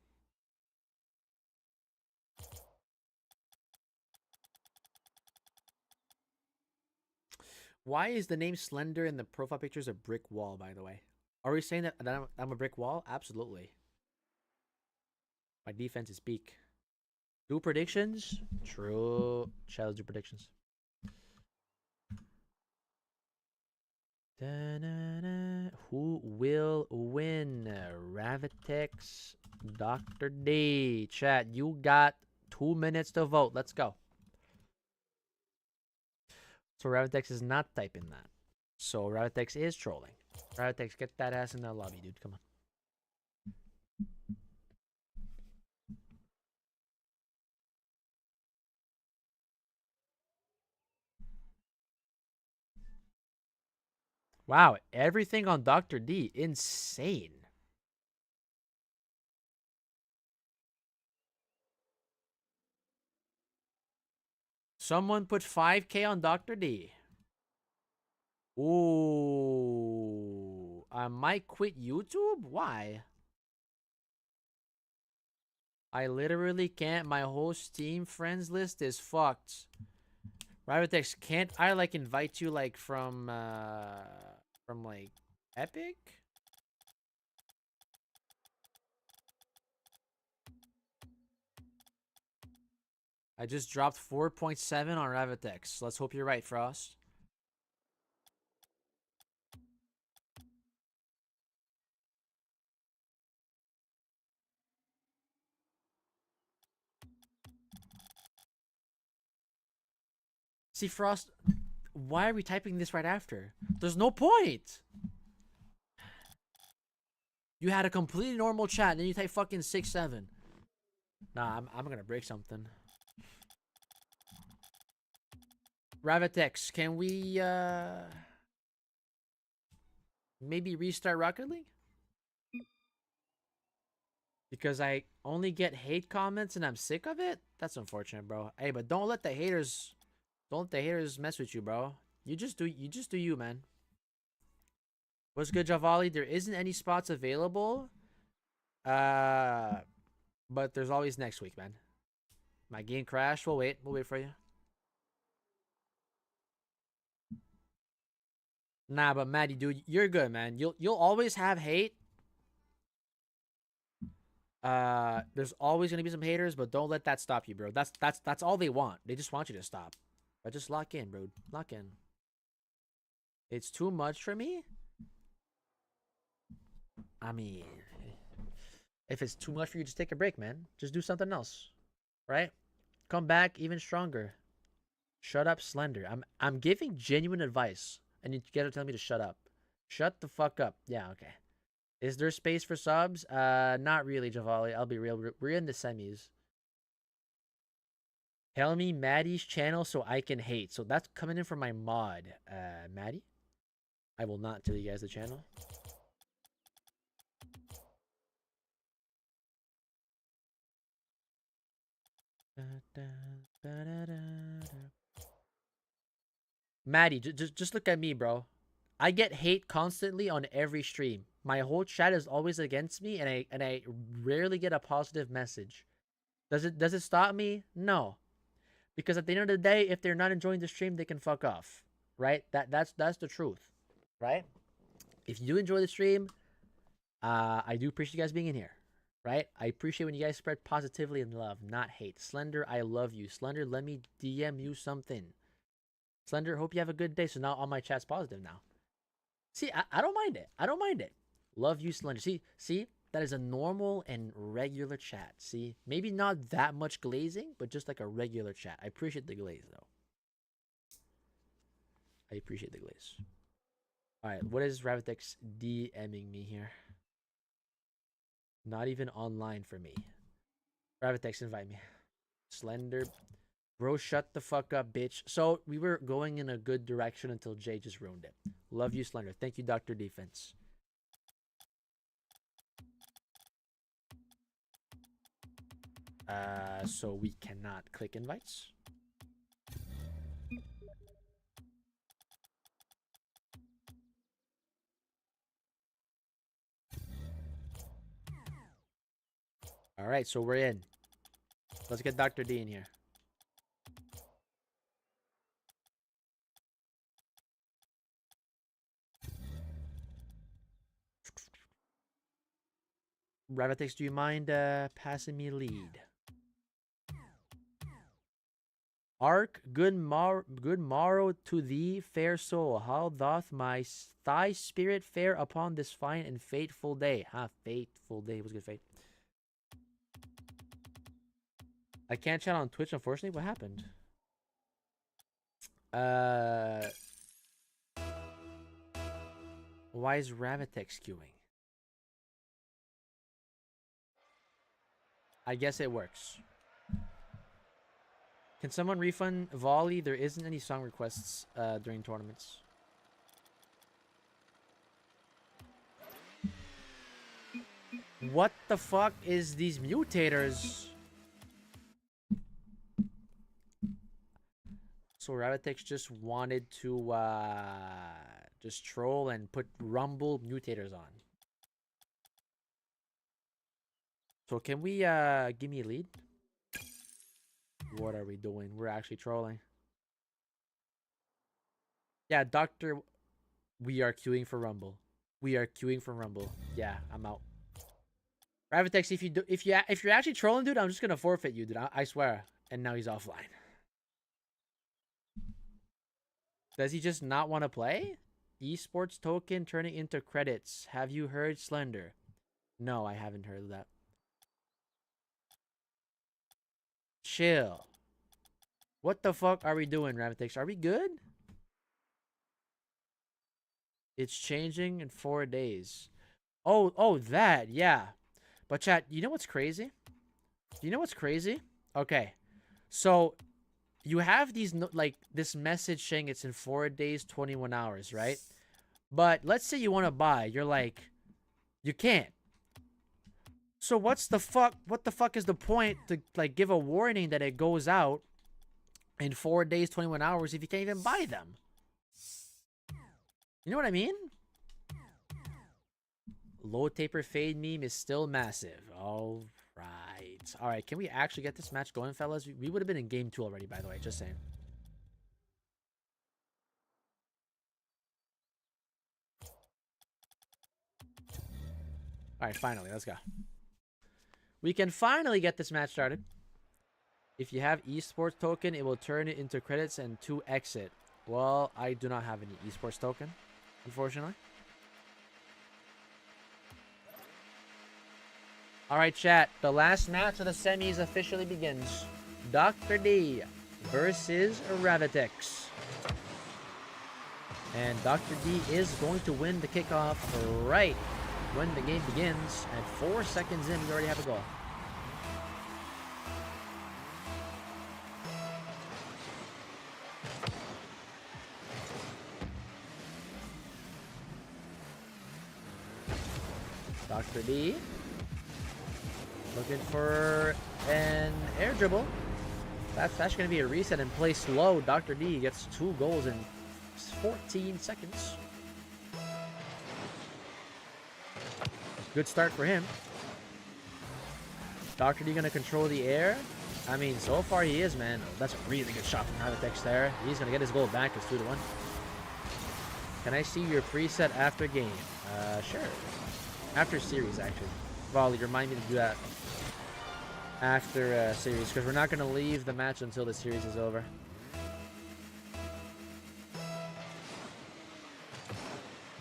Why is the name Slender in the profile pictures a brick wall, by the way? Are we saying that I'm a brick wall? Absolutely. My defense is peak. Do predictions? True. Shall do predictions. Da-na-na. Who will win? Ravitex, Dr. D. Chat, you got 2 minutes to vote. Let's go. So Ravitex is not typing that. So Ravitex is trolling. Ravitex, get that ass in the lobby, dude. Come on. Wow, everything on Dr. D. Insane. Someone put 5K on Dr. D. Ooh. I might quit YouTube? Why? I literally can't. My whole Steam friends list is fucked. Rivatex, can't I like invite you like from like Epic? I just dropped 4.7 on Rivatex. Let's hope you're right, Frost. See, Frost, why are we typing this right after? There's no point. You had a completely normal chat, and then you type fucking 6-7. Nah, I'm gonna break something. Ravitex, can we maybe restart Rocket League? Because I only get hate comments and I'm sick of it? That's unfortunate, bro. Hey, but don't let the haters mess with you, bro. You just do you, man. What's good, Javali? There isn't any spots available. But there's always next week, man. My game crashed. We'll wait for you. Nah, but Maddie, dude, you're good, man. You'll always have hate. There's always gonna be some haters, but don't let that stop you, bro. That's all they want. They just want you to stop. But just lock in, bro. Lock in. It's too much for me. I mean, if it's too much for you, just take a break, man. Just do something else, right? Come back even stronger. Shut up, Slender. I'm giving genuine advice, and you gotta tell me to shut up. Shut the fuck up. Yeah, okay. Is there space for subs? Not really, Javali. I'll be real. We're in the semis. Tell me Maddie's channel so I can hate. So that's coming in from my mod. Maddie? I will not tell you guys the channel. Maddie, just look at me, bro. I get hate constantly on every stream. My whole chat is always against me, and I rarely get a positive message. Does it stop me? No. Because at the end of the day, if they're not enjoying the stream, they can fuck off. Right? That's the truth. Right? If you do enjoy the stream, I do appreciate you guys being in here. Right? I appreciate when you guys spread positively and love, not hate. Slender, I love you. Slender, let me DM you something. Slender, hope you have a good day. So now all my chat's positive now. See, I don't mind it. I don't mind it. Love you, Slender. See, that is a normal and regular chat. See, maybe not that much glazing, but just like a regular chat. I appreciate the glaze, though. I appreciate the glaze. All right, what is Ravitex DMing me here? Not even online for me. Ravitex, invite me. Slender. Bro, shut the fuck up, bitch. So, we were going in a good direction until Jay just ruined it. Love you, Slender. Thank you, Dr. Defense. So we cannot click invites. All right, so we're in. Let's get Dr. D in here. Ravitex, do you mind passing me lead? Ark, good morrow to thee, fair soul. How doth thy spirit fare upon this fine and fateful day? Fateful day. What's good, fate? I can't chat on Twitch, unfortunately. What happened? Why is Ravitex queuing? I guess it works. Can someone refund Volley? There isn't any song requests during tournaments. What the fuck is these mutators? So Rabbitix just wanted to just troll and put Rumble mutators on. So can we give me a lead? What are we doing? We're actually trolling. Yeah, Doctor, we are queuing for Rumble. We are queuing for Rumble. Yeah, I'm out. Ravitex, if you're actually trolling, dude, I'm just gonna forfeit you, dude. I swear. And now he's offline. Does he just not want to play? Esports token turning into credits. Have you heard Slender? No, I haven't heard of that. Chill. What the fuck are we doing, Ravitex? Are we good? It's changing in 4 days. Oh, that, yeah. But chat, you know what's crazy? You know what's crazy? Okay, so you have these like this message saying it's in 4 days, 21 hours, right? But let's say you want to buy, you're like, you can't. So what's the fuck? What the fuck is the point to like give a warning that it goes out in 4 days, 21 hours if you can't even buy them? You know what I mean? Low taper fade meme is still massive. All right. All right. Can we actually get this match going, fellas? We would have been in game 2 already, by the way. Just saying. All right. Finally. Let's go. We can finally get this match started. If you have esports token, it will turn it into credits and to exit. Well, I do not have any esports token, unfortunately. All right, chat. The last match of the semis officially begins. Dr. D versus Ravitex. And Dr. D is going to win the kickoff right when the game begins. And 4 seconds in, we already have a goal. Dr. D looking for an air dribble. That's actually going to be a reset and play slow. Dr. D gets 2 goals in 14 seconds. Good start for him. Dr. D going to control the air. I mean, so far he is, man. That's a really good shot from Ravitex there. He's going to get his goal back. It's 2-1. Can I see your preset after game? Sure. After series, actually. Volley, remind me to do that after series, because we're not going to leave the match until the series is over.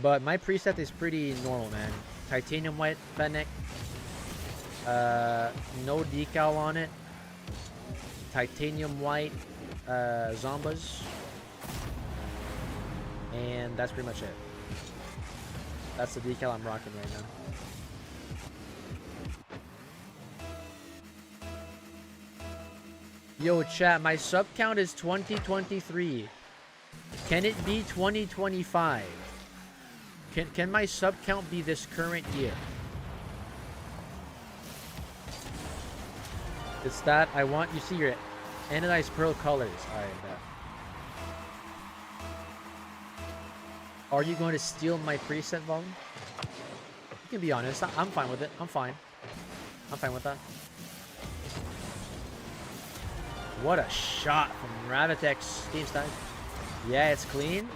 But my preset is pretty normal, man. Titanium white Fennec. No decal on it. Titanium white Zombas. And that's pretty much it. That's the decal I'm rocking right now. Yo, chat, my sub count is 2023. Can it be 2025? Can my sub count be this current year? It's that I want you see your anodized pearl colors. Alright, bet. Are you going to steal my preset volume? You can be honest. I'm fine with it. I'm fine. I'm fine with that. What a shot from Ravitex Team Style. Yeah, it's clean.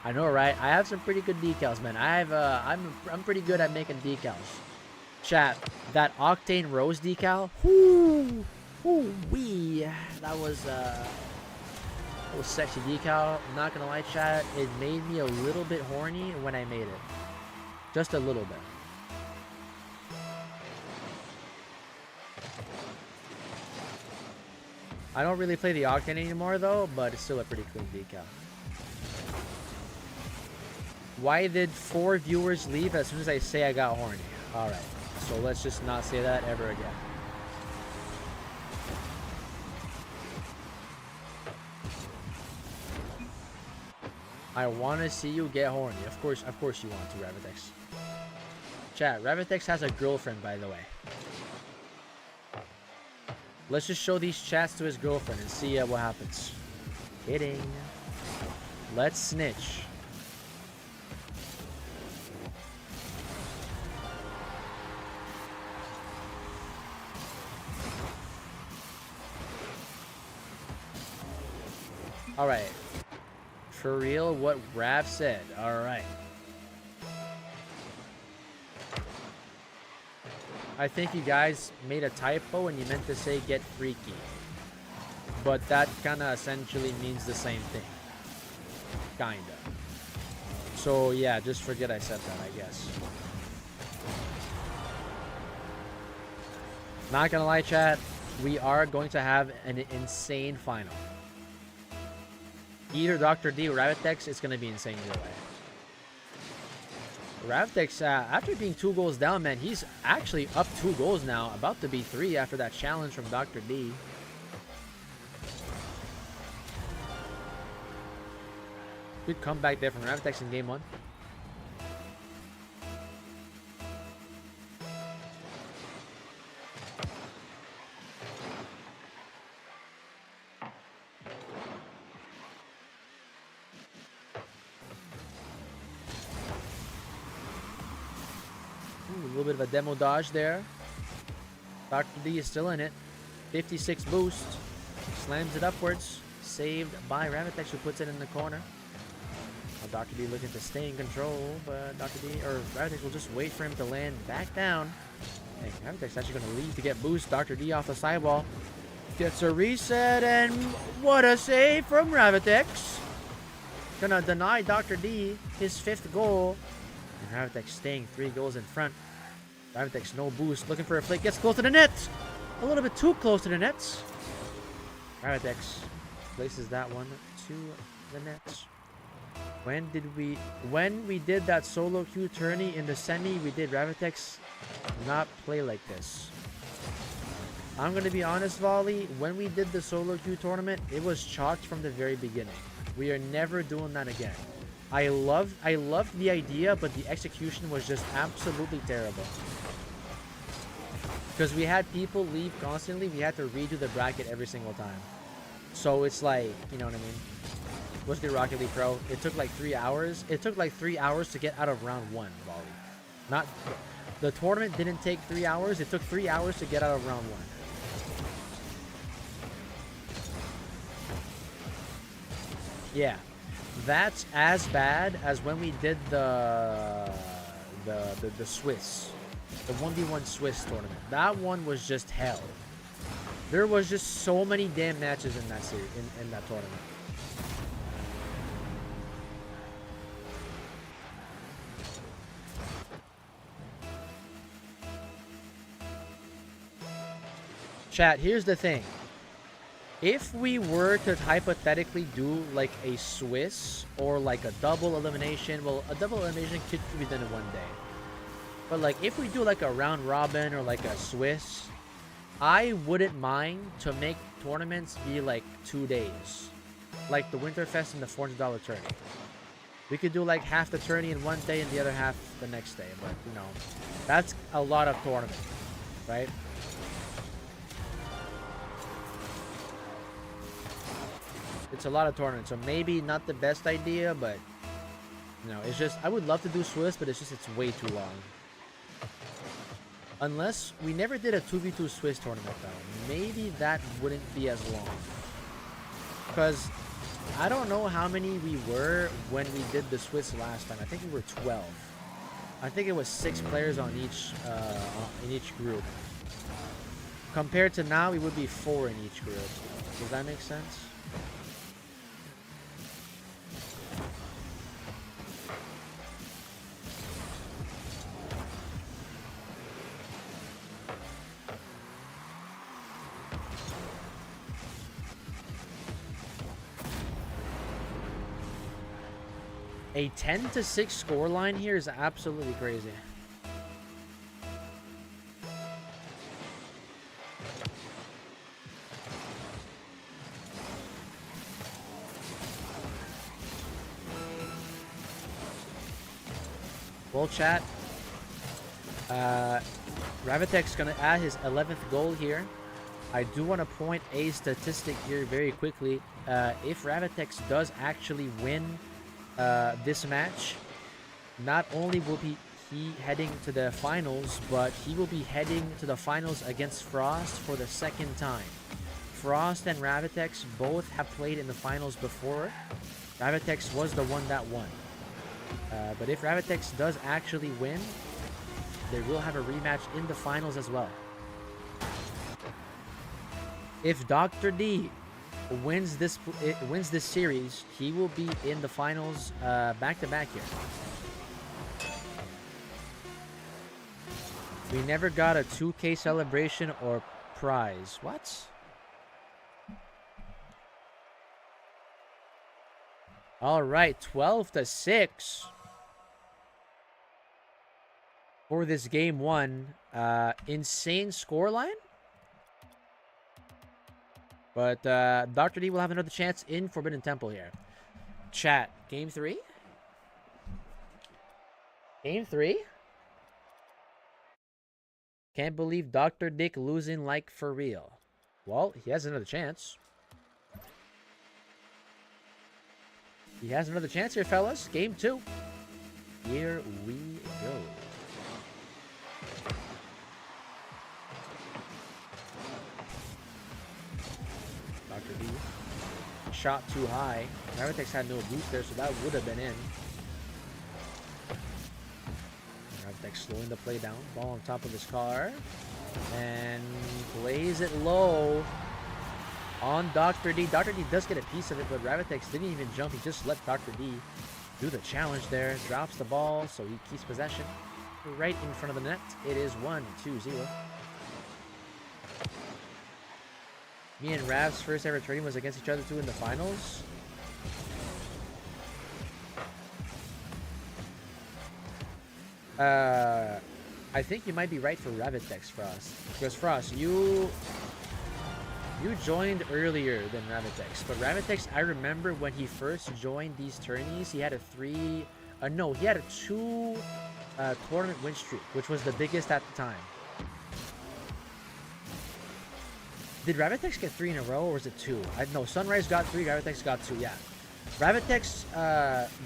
I know, right? I have some pretty good decals, man. I'm pretty good at making decals. Chat, that Octane Rose decal. Whoo, wee. That was sexy decal. I'm not gonna lie, chat. It made me a little bit horny when I made it. Just a little bit. I don't really play the Octane anymore, though, but it's still a pretty clean decal. Why did 4 viewers leave as soon as I say I got horny? Alright, so let's just not say that ever again. I want to see you get horny. Of course you want to, Ravitex. Chat, Ravitex has a girlfriend, by the way. Let's just show these chats to his girlfriend and see what happens. Kidding. Let's snitch. Alright. For real, what Raph said. Alright. I think you guys made a typo and you meant to say get freaky. But that kind of essentially means the same thing. Kinda. So yeah, just forget I said that, I guess. Not gonna lie, chat. We are going to have an insane final. Either Dr. D or Rabbitex, it's going to be insane either way. Rabbitex, after being 2 goals down, man, he's actually up 2 goals now. About to be 3 after that challenge from Dr. D. Good comeback there from Rabbitex in game 1. A little bit of a demo dodge there. Dr. D is still in it. 56 boost. Slams it upwards. Saved by Rabbitex, who puts it in the corner. Now Dr. D looking to stay in control, but Rabbitex will just wait for him to land back down. Hey, Rabbitex actually going to leave to get boost. Dr. D off the sidewall. Gets a reset, and what a save from Rabbitex. Gonna deny Dr. D his 5th goal. And Rabbitex staying 3 goals in front. Rabbitex no boost, looking for a flick, gets close to the net. A little bit too close to the nets. Rabbitex places that one to the nets. When we did that solo queue tourney in the semi, we did Rabbitex not play like this. I'm gonna be honest, Volley, when we did the solo queue tournament, it was chalked from the very beginning. We are never doing that again. I loved the idea, but the execution was just absolutely terrible. Because we had people leave constantly, we had to redo the bracket every single time. So it's like, you know what I mean? What's the Rocket League Pro? It took like 3 hours. It took like 3 hours to get out of round 1, Volley. Not the tournament didn't take 3 hours. It took 3 hours to get out of round 1. Yeah. That's as bad as when we did the Swiss, the 1v1 Swiss tournament. That one was just hell. There was just so many damn matches in that series, in that tournament. Chat, here's the thing. If we were to hypothetically do like a Swiss or like a double elimination, well, a double elimination could be done in 1 day. But like if we do like a round robin or like a Swiss, I wouldn't mind to make tournaments be like 2 days. Like the Winterfest and the $400 tourney. We could do like half the tourney in 1 day and the other half the next day. But you know, that's a lot of tournament, right? It's a lot of tournaments, so maybe not the best idea, but you know, it's just I would love to do Swiss, but it's way too long. Unless we never did a 2v2 Swiss tournament though, maybe that wouldn't be as long. Because I don't know how many we were when we did the Swiss last time. I think we were 12. I think it was 6 players on each in each group. Compared to now, we would be 4 in each group. Does that make sense? A 10-6 score line here is absolutely crazy. Well, chat, Rabbitex gonna add his 11th goal here. I do want to point a statistic here very quickly. If Ravitex does actually win this match, not only will he heading to the finals, but he will be heading to the finals against Frost for the second time. Frost and Ravitex both have played in the finals before. Ravitex was the one that won. But if Ravitex does actually win, they will have a rematch in the finals as well. If Dr. D wins this series, he will be in the finals back-to-back here. We never got a 2K celebration or prize. What? All right, 12-6 for this game one. Insane scoreline. But Dr. D will have another chance in Forbidden Temple here. Chat, game 3? Game 3? Can't believe Dr. Dick losing like for real. Well, he has another chance. He has another chance here, fellas. Game 2. Here we go. Dr. D. Shot too high. Ravitex had no boost there, so that would have been in. Ravitex slowing the play down. Ball on top of his car. And plays it low on Dr. D. Dr. D does get a piece of it, but Ravitex didn't even jump. He just let Dr. D do the challenge there. Drops the ball, so he keeps possession. Right in front of the net. It is 1-2-0. Me and Rav's first ever trading was against each other too in the finals. I think you might be right for Ravitex, Frost. Because Frost, you joined earlier than Ravitex. But Ravitex, I remember when he first joined these tourneys, he had a 2 tournament win streak, which was the biggest at the time. Did Ravitex get 3 in a row, or was it 2? No, Sunrise got 3, Ravitex got 2, yeah. Ravitex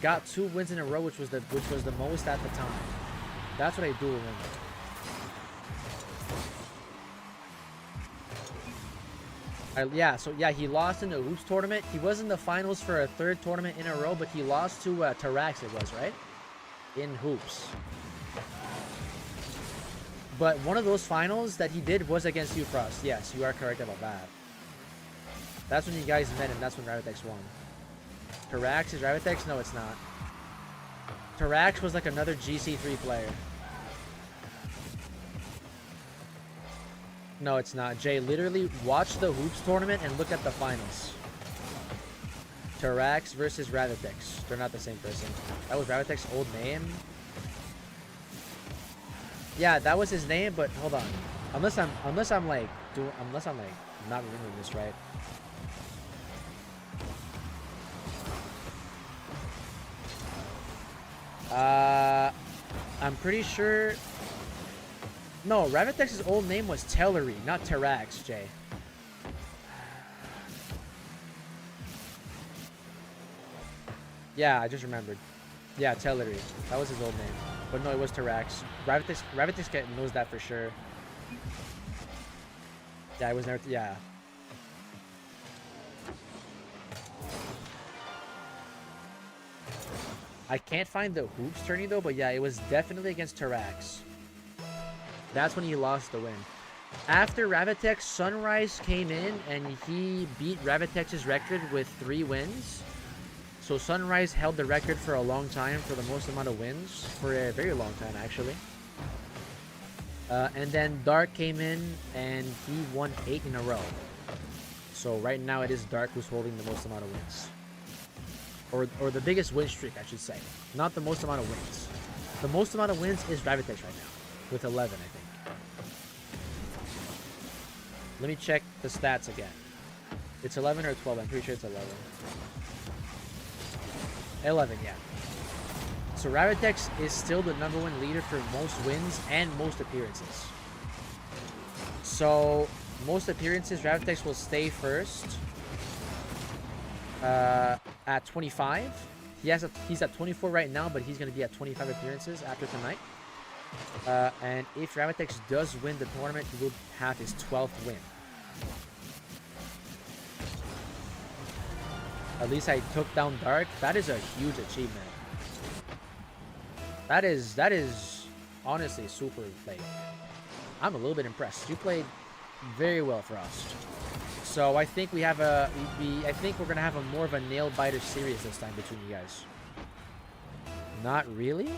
got 2 wins in a row, which was the most at the time. That's what I do remember. He lost in the Hoops tournament. He was in the finals for a 3rd tournament in a row, but he lost to Tarax, it was, right? In Hoops. But one of those finals that he did was against you, Frost. Yes, you are correct about that. That's when you guys met, and that's when Ravitex won. Tarax is Ravitex? No, it's not. Tarax was like another GC3 player. No, it's not. Jay, literally watch the Hoops tournament and look at the finals. Tarax versus Ravitex. They're not the same person. That was Ravitex's old name. Yeah, that was his name, but hold on. Unless I'm like not remembering this right. I'm pretty sure. No, Ravitex's old name was Tellery, not Tarax, Jay. Yeah, I just remembered. Yeah, Tellery. That was his old name. But no, it was Tarax. Ravitex knows that for sure. Yeah, it was never. Yeah. I can't find the Hoops tourney though, but yeah, it was definitely against Tarax. That's when he lost the win. After Ravitex, Sunrise came in and he beat Ravitex's record with 3 wins. So Sunrise held the record for a long time for the most amount of wins, for a very long time actually. And then Dark came in and he won 8 in a row. So right now it is Dark who's holding the most amount of wins. Or the biggest win streak, I should say. Not the most amount of wins. The most amount of wins is Ravitex right now, with 11, I think. Let me check the stats again. It's 11 or 12, I'm pretty sure it's 11. 11, yeah. So Ravitex is still the #1 leader for most wins and most appearances. So most appearances, Ravitex will stay first at 25. He's at 24 right now, but he's going to be at 25 appearances after tonight. And if Ravitex does win the tournament, he will have his 12th win. At least I took down Dark. That is a huge achievement. That is honestly super like, I'm a little bit impressed. You played very well, Frost. So I think we have I think we're gonna have a more of a nail biter series this time between you guys. Not really?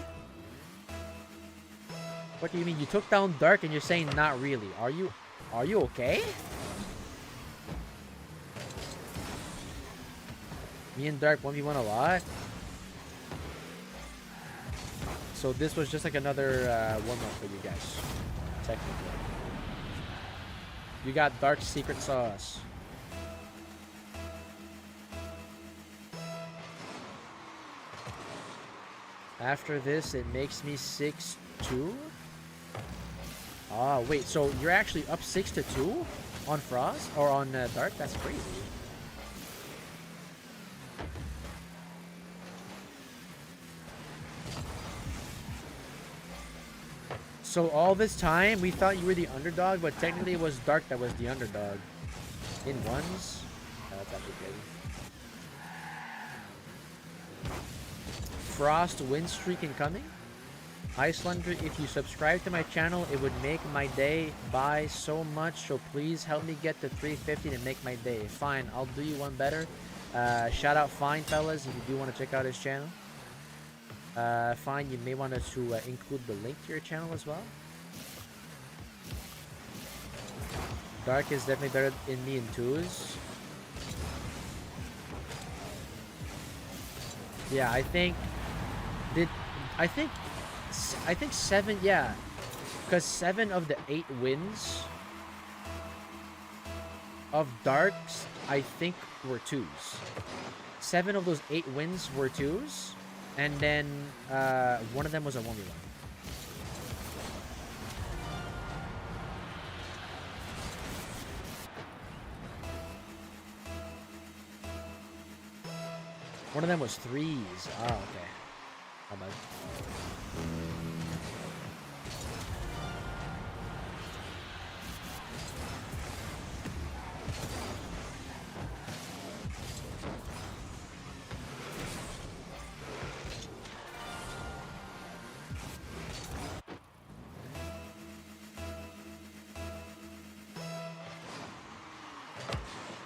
What do you mean? You took down Dark and you're saying not really? Are you okay? Me and Dark 1v1 a lot. So this was just like another warm-up for you guys, technically. You got Dark secret sauce. After this, it makes me 6-2. Ah, wait. So you're actually up 6-2 on Frost or on Dark? That's crazy. So all this time, we thought you were the underdog, but technically it was Dark that was the underdog. In ones? Oh, that's actually crazy. Frost win streak incoming. Hi Slender, if you subscribe to my channel, it would make my day by so much, so please help me get to 350 to make my day. Fine, I'll do you one better. Shout out Fine, fellas, if you do want to check out his channel. Fine, you may want to include the link to your channel as well. Dark is definitely better than me in twos. Yeah, I think 7, yeah, because 7 of the 8 wins of Darks, I think, were twos. 7 of those 8 wins were twos. And then, one of them was a 1v1. One of them was 3s. Oh, okay. How about?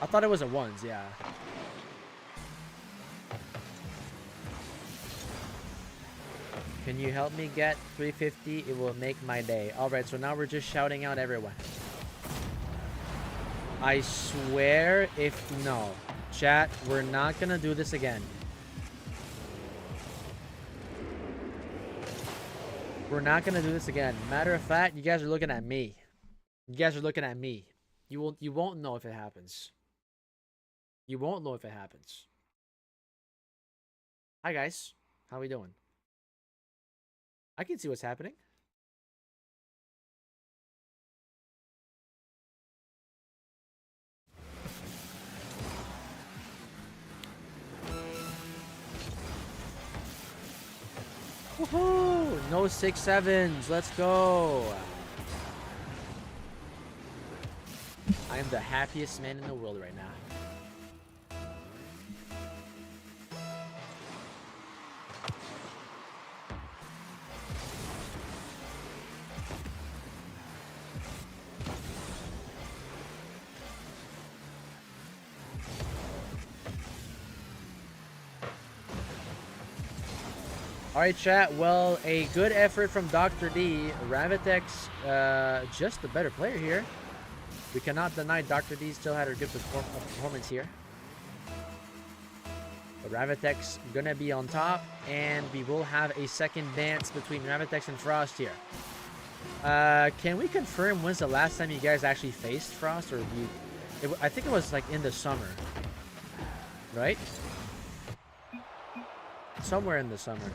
I thought it was a ones, yeah. Can you help me get 350? It will make my day. Alright, so now we're just shouting out everyone. I swear if no. Chat, we're not gonna do this again. We're not gonna do this again. Matter of fact, you guys are looking at me. You guys are looking at me. You won't know if it happens. You won't know if it happens. Hi guys, how we doing? I can see what's happening. Woohoo! No 6-7s. Let's go. I am the happiest man in the world right now. Alright, chat. Well, a good effort from Dr. D. Ravitex, just the better player here. We cannot deny Dr. D still had a good performance here. But Ravitex gonna be on top, and we will have a second dance between Ravitex and Frost here. Can we confirm when's the last time you guys actually faced Frost? Or I think it was like in the summer. Right? Somewhere in the summer.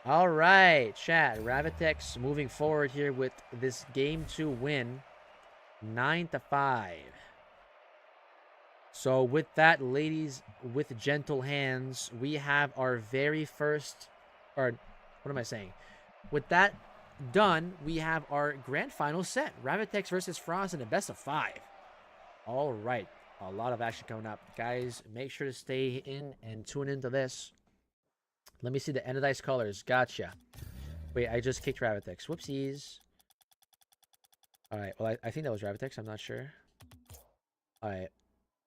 Alright, chat. Ravitex moving forward here with this game 2 win. 9-5. So with that, ladies with gentle hands, we have our very first, or what am I saying? With that done, we have our grand final set. Ravitex versus Frost in a best of 5. All right. A lot of action coming up. Guys, make sure to stay in and tune into this. Let me see the anodized colors. Gotcha. Wait, I just kicked Ravitex. Whoopsies. All right. Well, I think that was Ravitex. I'm not sure. All right.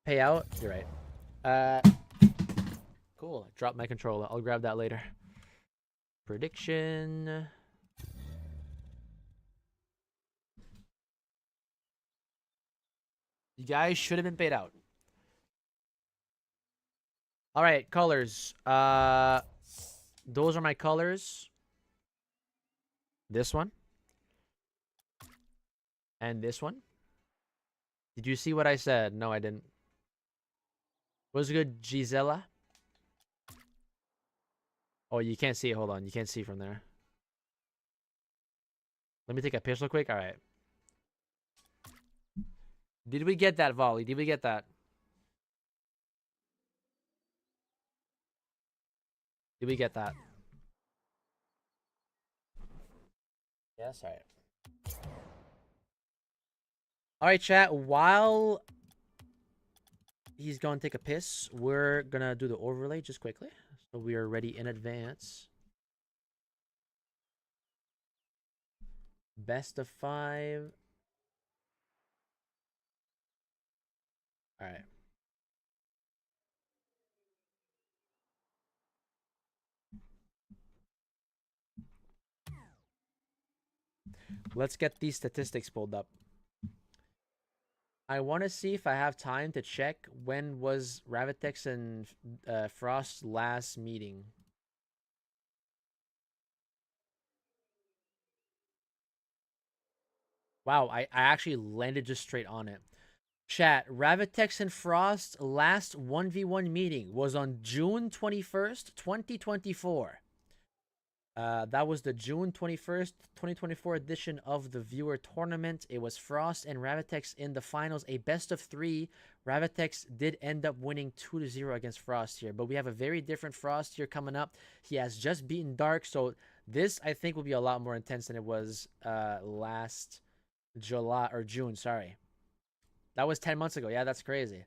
Payout. You're right. Cool. Drop my controller. I'll grab that later. Prediction. You guys should have been paid out. All right, colors. Those are my colors. This one. And this one. Did you see what I said? No, I didn't. Was good, Gisela? Oh, you can't see it. Hold on. You can't see from there. Let me take a pistol quick. All right. Did we get that, Volley? Did we get that? Did we get that? Yes, all right. All right, chat. While he's going to take a piss, we're going to do the overlay just quickly. So we are ready in advance. Best of 5. All right. Let's get these statistics pulled up. I want to see if I have time to check when was Ravitex and Frost's last meeting. Wow, I actually landed just straight on it. Chat, Ravitex and Frost's last 1v1 meeting was on June 21st, 2024. That was the June 21st, 2024 edition of the viewer tournament. It was Frost and Ravitex in the finals, a best of 3. Ravitex did end up winning 2-0 against Frost here, but we have a very different Frost here coming up. He has just beaten Dark, so this I think will be a lot more intense than it was last July or June. Sorry, that was 10 months ago. Yeah, that's crazy.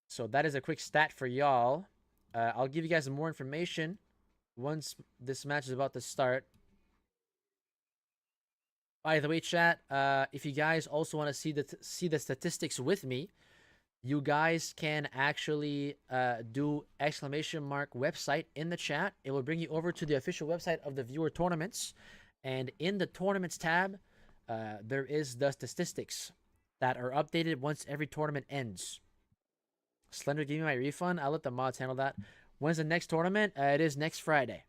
So that is a quick stat for y'all. I'll give you guys more information once this match is about to start. By the way, chat, if you guys also want to see the statistics with me, you guys can actually do exclamation mark website in the chat. It will bring you over to the official website of the viewer tournaments, and in the tournaments tab, there is the statistics that are updated once every tournament ends. Slender, give me my refund. I'll let the mods handle that. When's the next tournament? It is next Friday.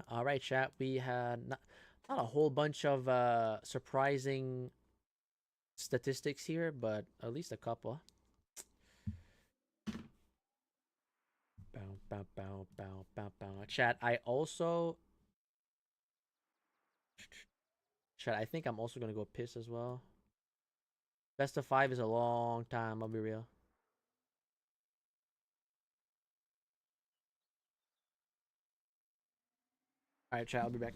All right, chat. We had not a whole bunch of surprising statistics here, but at least a couple. Chat, I think I'm also gonna go piss as well. Best of 5 is a long time, I'll be real. Alright, chat, I'll be back.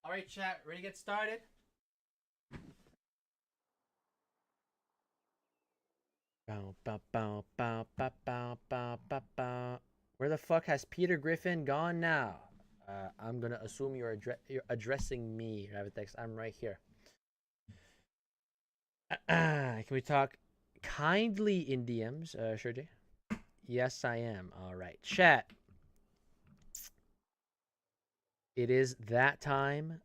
All right, chat, ready to get started? Bow, bow, bow, bow, bow, bow, bow, bow, bow. Where the fuck has Peter Griffin gone now? I'm gonna assume you're addressing me, Ravitex. I'm right here. Can we talk kindly in DMs, Sure Jay? Yes, I am. All right, chat. It is that time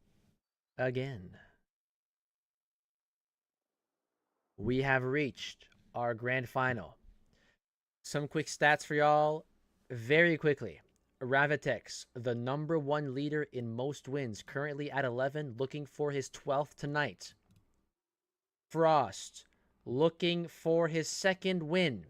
again. We have reached our grand final. Some quick stats for y'all very quickly. Ravitex, the #1 leader in most wins, currently at 11, looking for his 12th tonight. Frost, looking for his 2nd win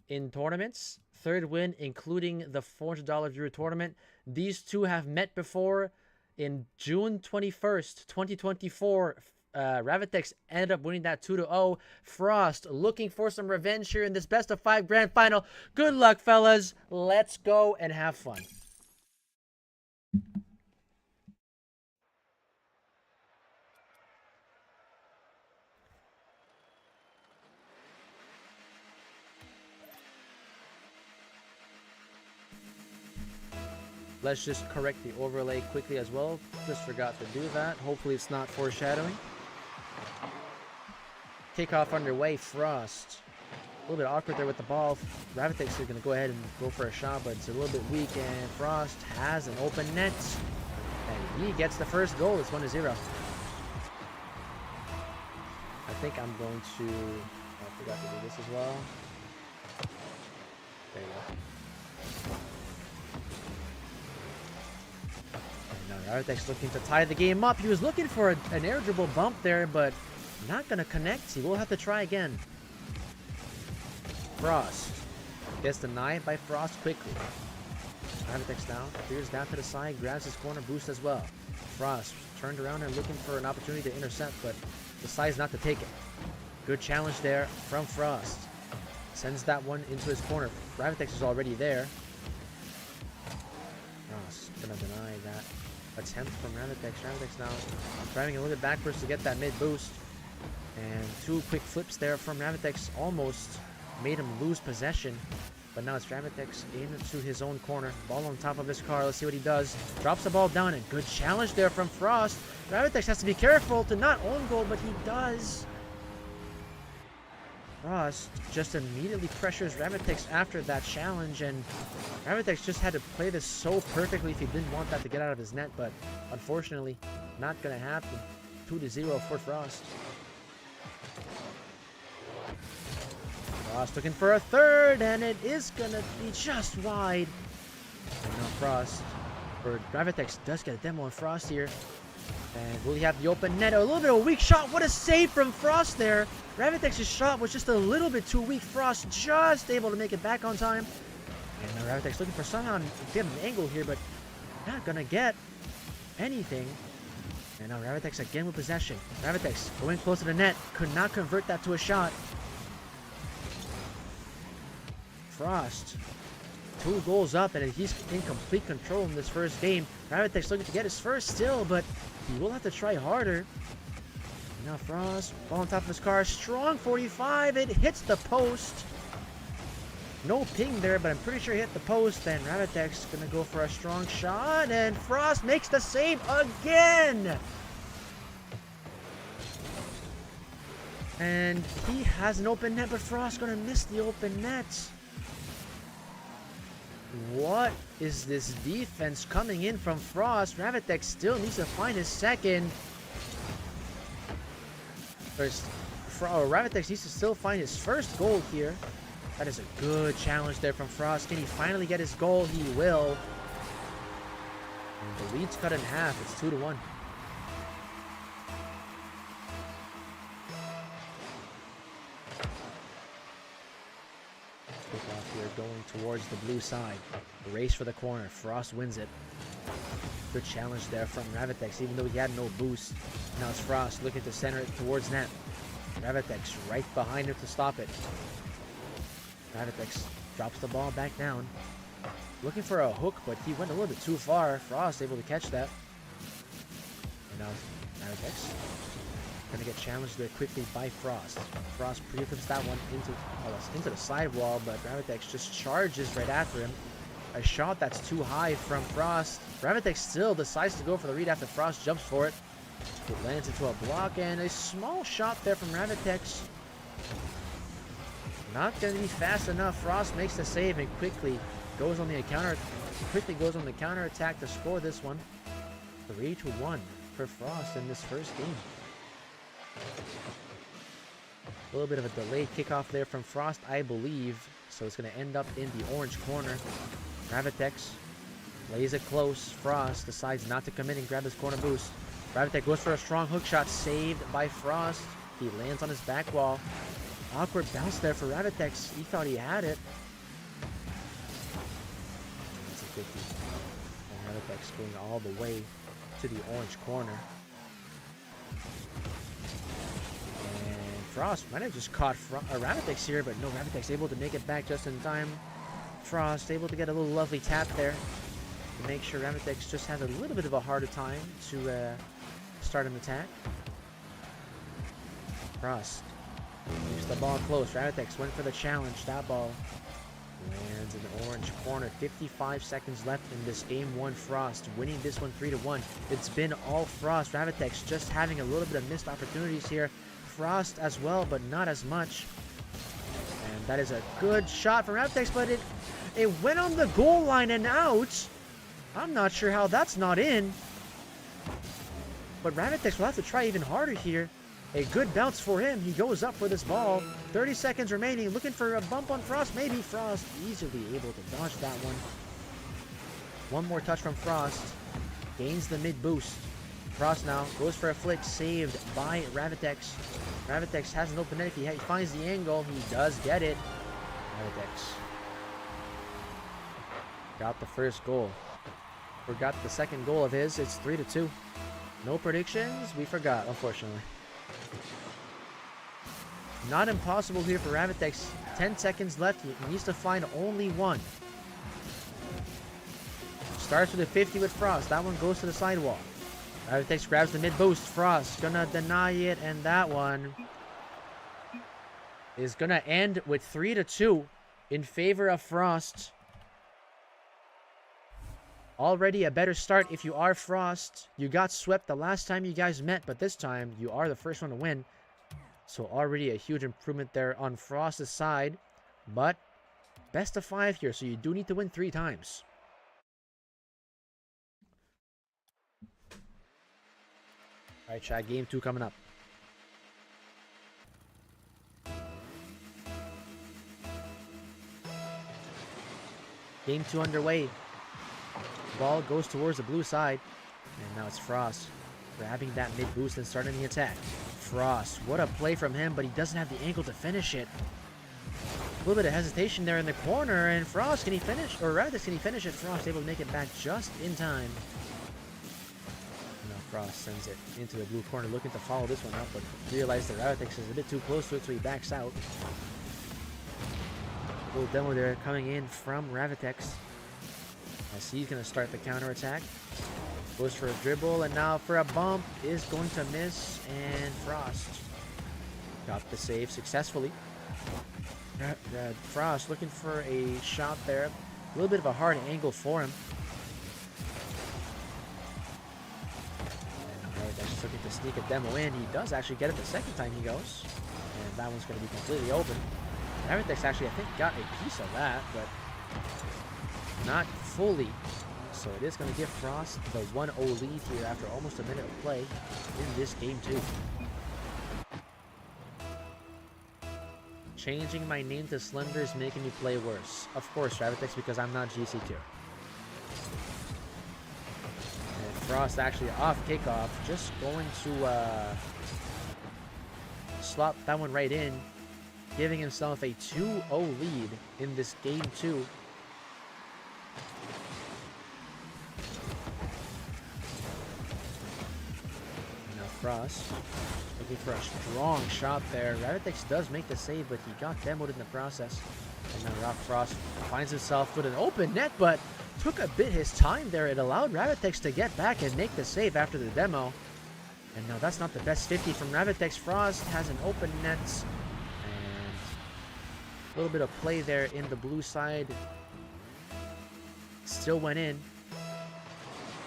in tournaments, 3rd win, including the $400 viewer tournament. These two have met before in June 21st, 2024. Ravitex ended up winning that 2-0. Frost looking for some revenge here in this best of 5 grand final. Good luck, fellas. Let's go and have fun. Let's just correct the overlay quickly as well. Just forgot to do that. Hopefully it's not foreshadowing. Kickoff underway. Frost. A little bit awkward there with the ball. Ravitex is going to go ahead and go for a shot, but it's a little bit weak. And Frost has an open net. And he gets the first goal. It's 1-0. I think I'm going to... I forgot to do this as well. There you go. Ravitex looking to tie the game up. He was looking for an air dribble bump there, but not going to connect. He will have to try again. Frost gets denied by Frost quickly. Ravitex down, clears down to the side, grabs his corner boost as well. Frost turned around and looking for an opportunity to intercept, but decides not to take it. Good challenge there from Frost. Sends that one into his corner. Ravitex is already there. Frost gonna deny that attempt from Ravitex. Ravitex now driving a little bit backwards to get that mid boost. And 2 quick flips there from Ravitex almost made him lose possession. But now it's Ravitex into his own corner. Ball on top of his car. Let's see what he does. Drops the ball down and good challenge there from Frost. Ravitex has to be careful to not own goal, but he does. Frost just immediately pressures Ravitex after that challenge, and Ravitex just had to play this so perfectly if he didn't want that to get out of his net, but unfortunately, not going to happen. 2-0 for Frost. Frost looking for a third, and it is going to be just wide. And now Frost, or Ravitex does get a demo on Frost here. And will he have the open net? A little bit of a weak shot. What a save from Frost there. Ravitex's shot was just a little bit too weak. Frost just able to make it back on time. And now Ravitex looking for somehow to get an angle here, but not gonna get anything. And now Ravitex again with possession. Ravitex going close to the net. Could not convert that to a shot. Frost 2 goals up, and he's in complete control in this first game. Ravitex looking to get his first still, but he will have to try harder. Now Frost, ball on top of his car, strong 45, it hits the post. No ping there, but I'm pretty sure it hit the post, and Ravitex gonna go for a strong shot, and Frost makes the save again! And he has an open net, but Frost gonna miss the open net. What is this defense coming in from Frost? Ravitex still needs to find his second. Ravitex needs to still find his first goal here. That is a good challenge there from Frost. Can he finally get his goal? He will. And the lead's cut in half. It's 2-1. Kickoff here going towards the blue side. Race for the corner. Frost wins it. Good challenge there from Ravitex, even though he had no boost. Now it's Frost looking to center it towards net. Ravitex right behind him to stop it. Ravitex drops the ball back down. Looking for a hook, but he went a little bit too far. Frost able to catch that. And now Ravitex gonna get challenged there quickly by Frost. Frost pre-flips that one into the sidewall, but Ravitex just charges right after him. A shot that's too high from Frost. Ravitex still decides to go for the read after Frost jumps for it. It lands into a block, and a small shot there from Ravitex. Not going to be fast enough. Frost makes the save and quickly goes on the counter attack to score this one. 3-1 for Frost in this first game. A little bit of a delayed kickoff there from Frost, I believe. So it's going to end up in the orange corner. Ravitex plays it close. Frost decides not to come in and grab his corner boost. Ravitex goes for a strong hook shot, saved by Frost. He lands on his back wall. Awkward bounce there for Ravitex. He thought he had it. That's a 50. And Ravitex going all the way to the orange corner. And Frost might have just caught Ravitex here, but no, Ravitex able to make it back just in time. Frost able to get a little lovely tap there to make sure Ravitex just has a little bit of a harder time to start an attack. Frost keeps the ball close. Ravitex went for the challenge. That ball lands in the orange corner. 55 seconds left in this game one. Frost winning this one 3-1. It's been all Frost. Ravitex just having a little bit of missed opportunities here. Frost as well, but not as much. And that is a good shot from Ravitex, but it went on the goal line and out. I'm not sure how that's not in. But Ravitex will have to try even harder here. A good bounce for him. He goes up for this ball. 30 seconds remaining. Looking for a bump on Frost. Maybe Frost easily able to dodge that one. One more touch from Frost. Gains the mid boost. Frost now goes for a flick. Saved by Ravitex. Ravitex has an open net. If he finds the angle, he does get it. Ravitex got the first goal. Forgot the second goal of his. It's 3-2. No predictions. We forgot, unfortunately. Not impossible here for Ravitex. 10 seconds left. He needs to find only one. Starts with a 50 with Frost. That one goes to the sidewall. Ravitex grabs the mid boost. Frost gonna deny it, and that one is gonna end with 3-2 in favor of Frost. Already a better start if you are Frost. You got swept the last time you guys met, but this time you are the first one to win. So already a huge improvement there on Frost's side. But best of 5 here, so you do need to win 3 times. Alright, chat, game 2 coming up. Game 2 underway. Ball goes towards the blue side. And now it's Frost grabbing that mid boost and starting the attack. Frost, what a play from him, but he doesn't have the angle to finish it. A little bit of hesitation there in the corner, and Frost, can he finish? Or rather, can he finish it? Frost able to make it back just in time. Now Frost sends it into the blue corner, looking to follow this one up, but realized that Ravitex is a bit too close to it, so he backs out. A little demo there coming in from Ravitex. As he's going to start the counter attack. Goes for a dribble, and now for a bump is going to miss, and Frost got the save successfully. Frost looking for a shot there. A little bit of a hard angle for him. And Ravitex looking to sneak a demo in. He does actually get it the second time he goes. And that one's going to be completely open. Ravitex actually, I think, got a piece of that, but not fully. So it is going to give Frost the 1-0 lead here after almost a minute of play in this game 2. Changing my name to Slender is making me play worse. Of course, Ravitex, because I'm not GC2. And Frost actually off kickoff, just going to slot that one right in, giving himself a 2-0 lead in this game 2. Frost looking for a strong shot there. Ravitex does make the save, but he got demoed in the process. And now Frost finds himself with an open net, but took a bit his time there. It allowed Ravitex to get back and make the save after the demo. And no, that's not the best 50 from Ravitex. Frost has an open net. And a little bit of play there in the blue side. Still went in.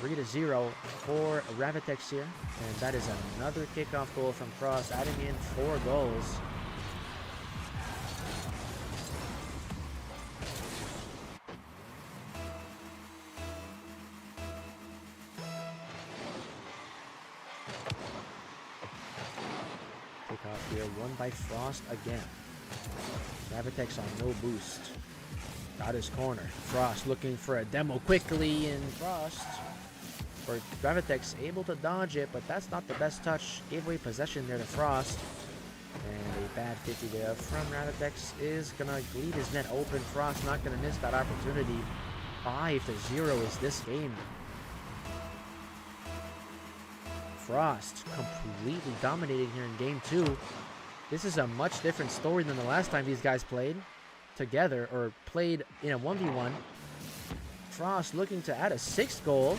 3-0 for Ravitex here. And that is another kickoff goal from Frost, adding in 4 goals. Kickoff here, won by Frost again. Ravitex on no boost. Got his corner. Frost looking for a demo quickly, and Frost, or Ravitex, able to dodge it, but that's not the best touch. Gave away possession there to Frost. And a bad 50 there from Ravitex is going to leave his net open. Frost not going to miss that opportunity. 5-0 is this game. Frost completely dominating here in game 2. This is a much different story than the last time these guys played together, or played in a 1v1. Frost looking to add a 6th goal.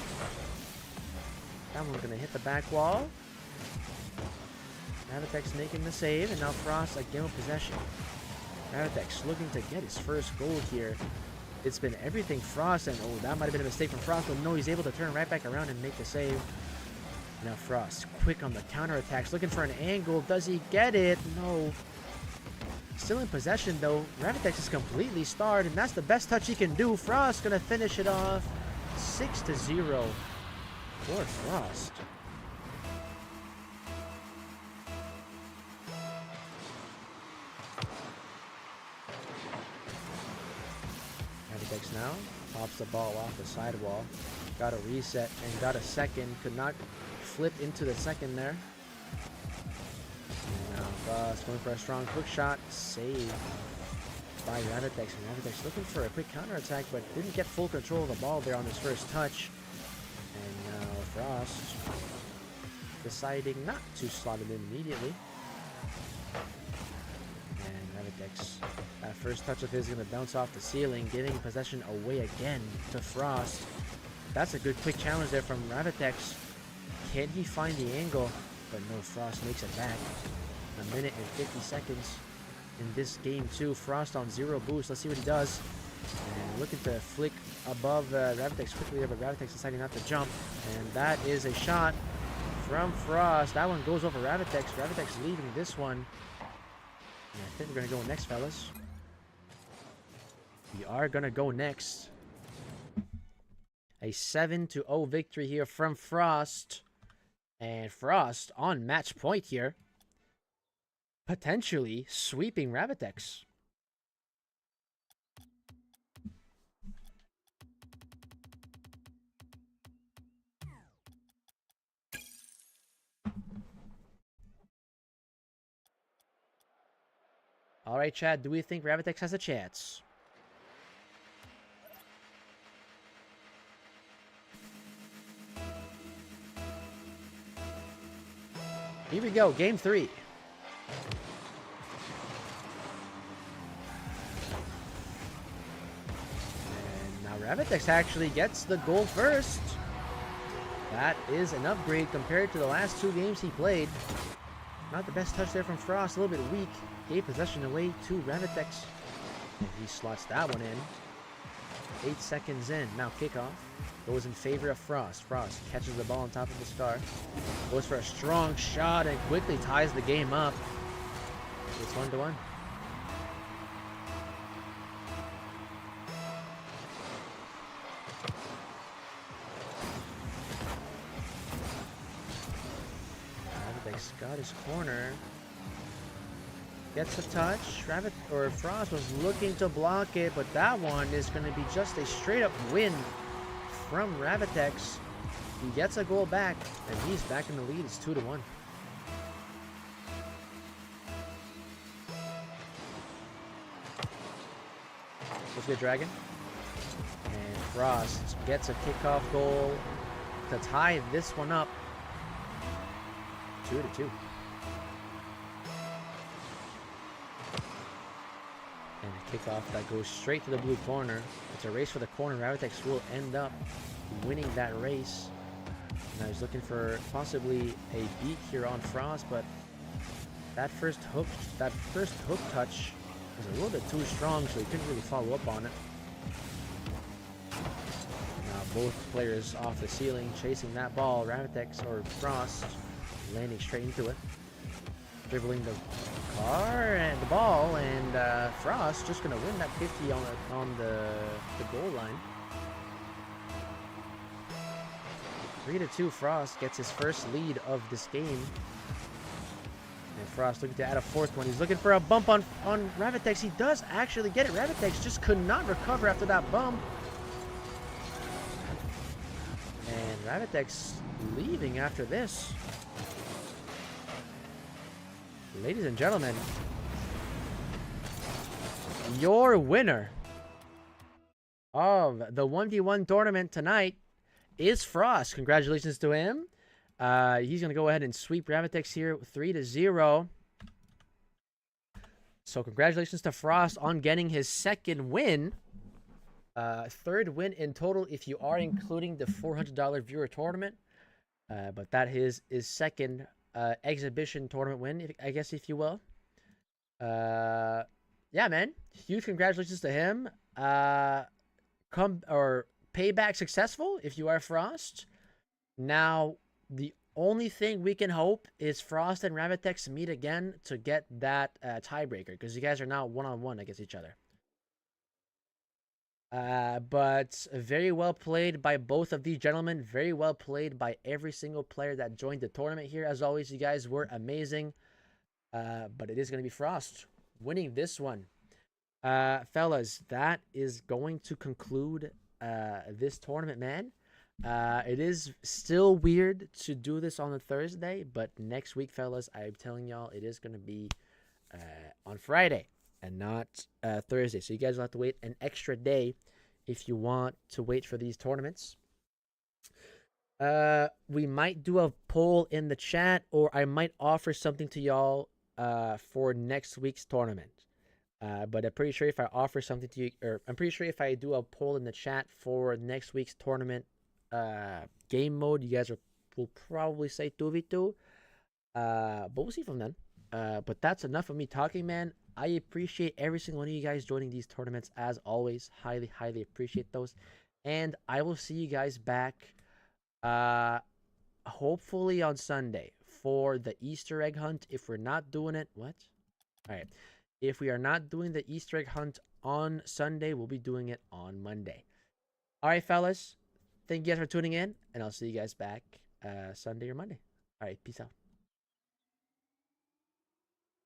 That one's going to hit the back wall. Ravitex making the save, and now Frost again with possession. Ravitex looking to get his first goal here. It's been everything Frost, and oh, that might have been a mistake from Frost, but no, he's able to turn right back around and make the save. Now Frost, quick on the counterattacks, looking for an angle. Does he get it? No. Still in possession though. Ravitex is completely starred, and that's the best touch he can do. Frost gonna finish it off. 6-0 for Frost. Ravitex now pops the ball off the sidewall. Got a reset and got a second. Could not flip into the second there. And now Frost going for a strong quick shot. Save by Ravitex. And Ravitex looking for a quick counterattack, but didn't get full control of the ball there on his first touch. And now Frost deciding not to slot it in immediately. And Ravitex, that first touch of his is going to bounce off the ceiling, giving possession away again to Frost. That's a good quick challenge there from Ravitex. Can he find the angle? But no, Frost makes it back. 1 minute and 50 seconds in this game 2. Frost on 0 boost. Let's see what he does. And looking to flick above Ravitex quickly there, but Ravitex deciding not to jump. And that is a shot from Frost. That one goes over Ravitex. Ravitex leaving this one. And I think we're going to go next, fellas. We are going to go next. A 7-0 victory here from Frost. And Frost on match point here. Potentially sweeping Ravitex. All right, Chad, do we think Ravitex has a chance? Here we go, game 3. And now Ravitex actually gets the goal first. That is an upgrade compared to the last 2 games he played. Not the best touch there from Frost, a little bit weak. Gave possession away to Ravitex. And he slots that one in. 8 seconds in. Now kickoff. Goes in favor of Frost. Frost catches the ball on top of the scar. Goes for a strong shot and quickly ties the game up. It's 1-1. Ravitex got his corner. Gets a touch. Frost was looking to block it, but that one is going to be just a straight up win from Ravitex. He gets a goal back, and he's back in the lead. It's 2-1. Let's get Dragon. And Frost gets a kickoff goal to tie this one up. 2-2. And a kickoff that goes straight to the blue corner. It's a race for the corner. Ravitex will end up winning that race. Now he's looking for possibly a beat here on Frost, but that first hook touch was a little bit too strong, so he couldn't really follow up on it. Now both players off the ceiling chasing that ball. Ravitex or Frost landing straight into it. Dribbling the car and the ball, and Frost just gonna win that 50 on the goal line. 3-2, Frost gets his first lead of this game. And Frost looking to add a fourth one. He's looking for a bump on Ravitex. He does actually get it. Ravitex just could not recover after that bump. And Ravitex leaving after this. Ladies and gentlemen, your winner of the 1v1 tournament tonight is Frost. Congratulations to him. He's going to go ahead and sweep Ravitex here 3-0. So congratulations to Frost on getting his second win. Third win in total if you are including the $400 viewer tournament. But that is his second exhibition tournament win, I guess, if you will. Yeah, man. Huge congratulations to him. Payback successful if you are Frost. Now, the only thing we can hope is Frost and Ravitex meet again to get that tiebreaker, because you guys are now one-on-one against each other. But very well played by both of these gentlemen. Very well played by every single player that joined the tournament here. As always, you guys were amazing. But it is going to be Frost winning this one. Fellas, that is going to conclude this tournament, man. It is still weird to do this on a Thursday, but next week, fellas, I'm telling y'all, it is going to be on Friday and not Thursday. So you guys will have to wait an extra day if you want to wait for these tournaments. We might do a poll in the chat, or I might offer something to y'all for next week's tournament. But I'm pretty sure if I offer something to you, or I'm pretty sure if I do a poll in the chat for next week's tournament game mode, you guys will probably say 2v2. But we'll see from then. But that's enough of me talking, man. I appreciate every single one of you guys joining these tournaments, as always. Highly, highly appreciate those. And I will see you guys back hopefully on Sunday for the Easter egg hunt. If we're not doing it, what? All right. If we are not doing the Easter egg hunt on Sunday, we'll be doing it on Monday. All right, fellas. Thank you guys for tuning in, and I'll see you guys back Sunday or Monday. All right, peace out.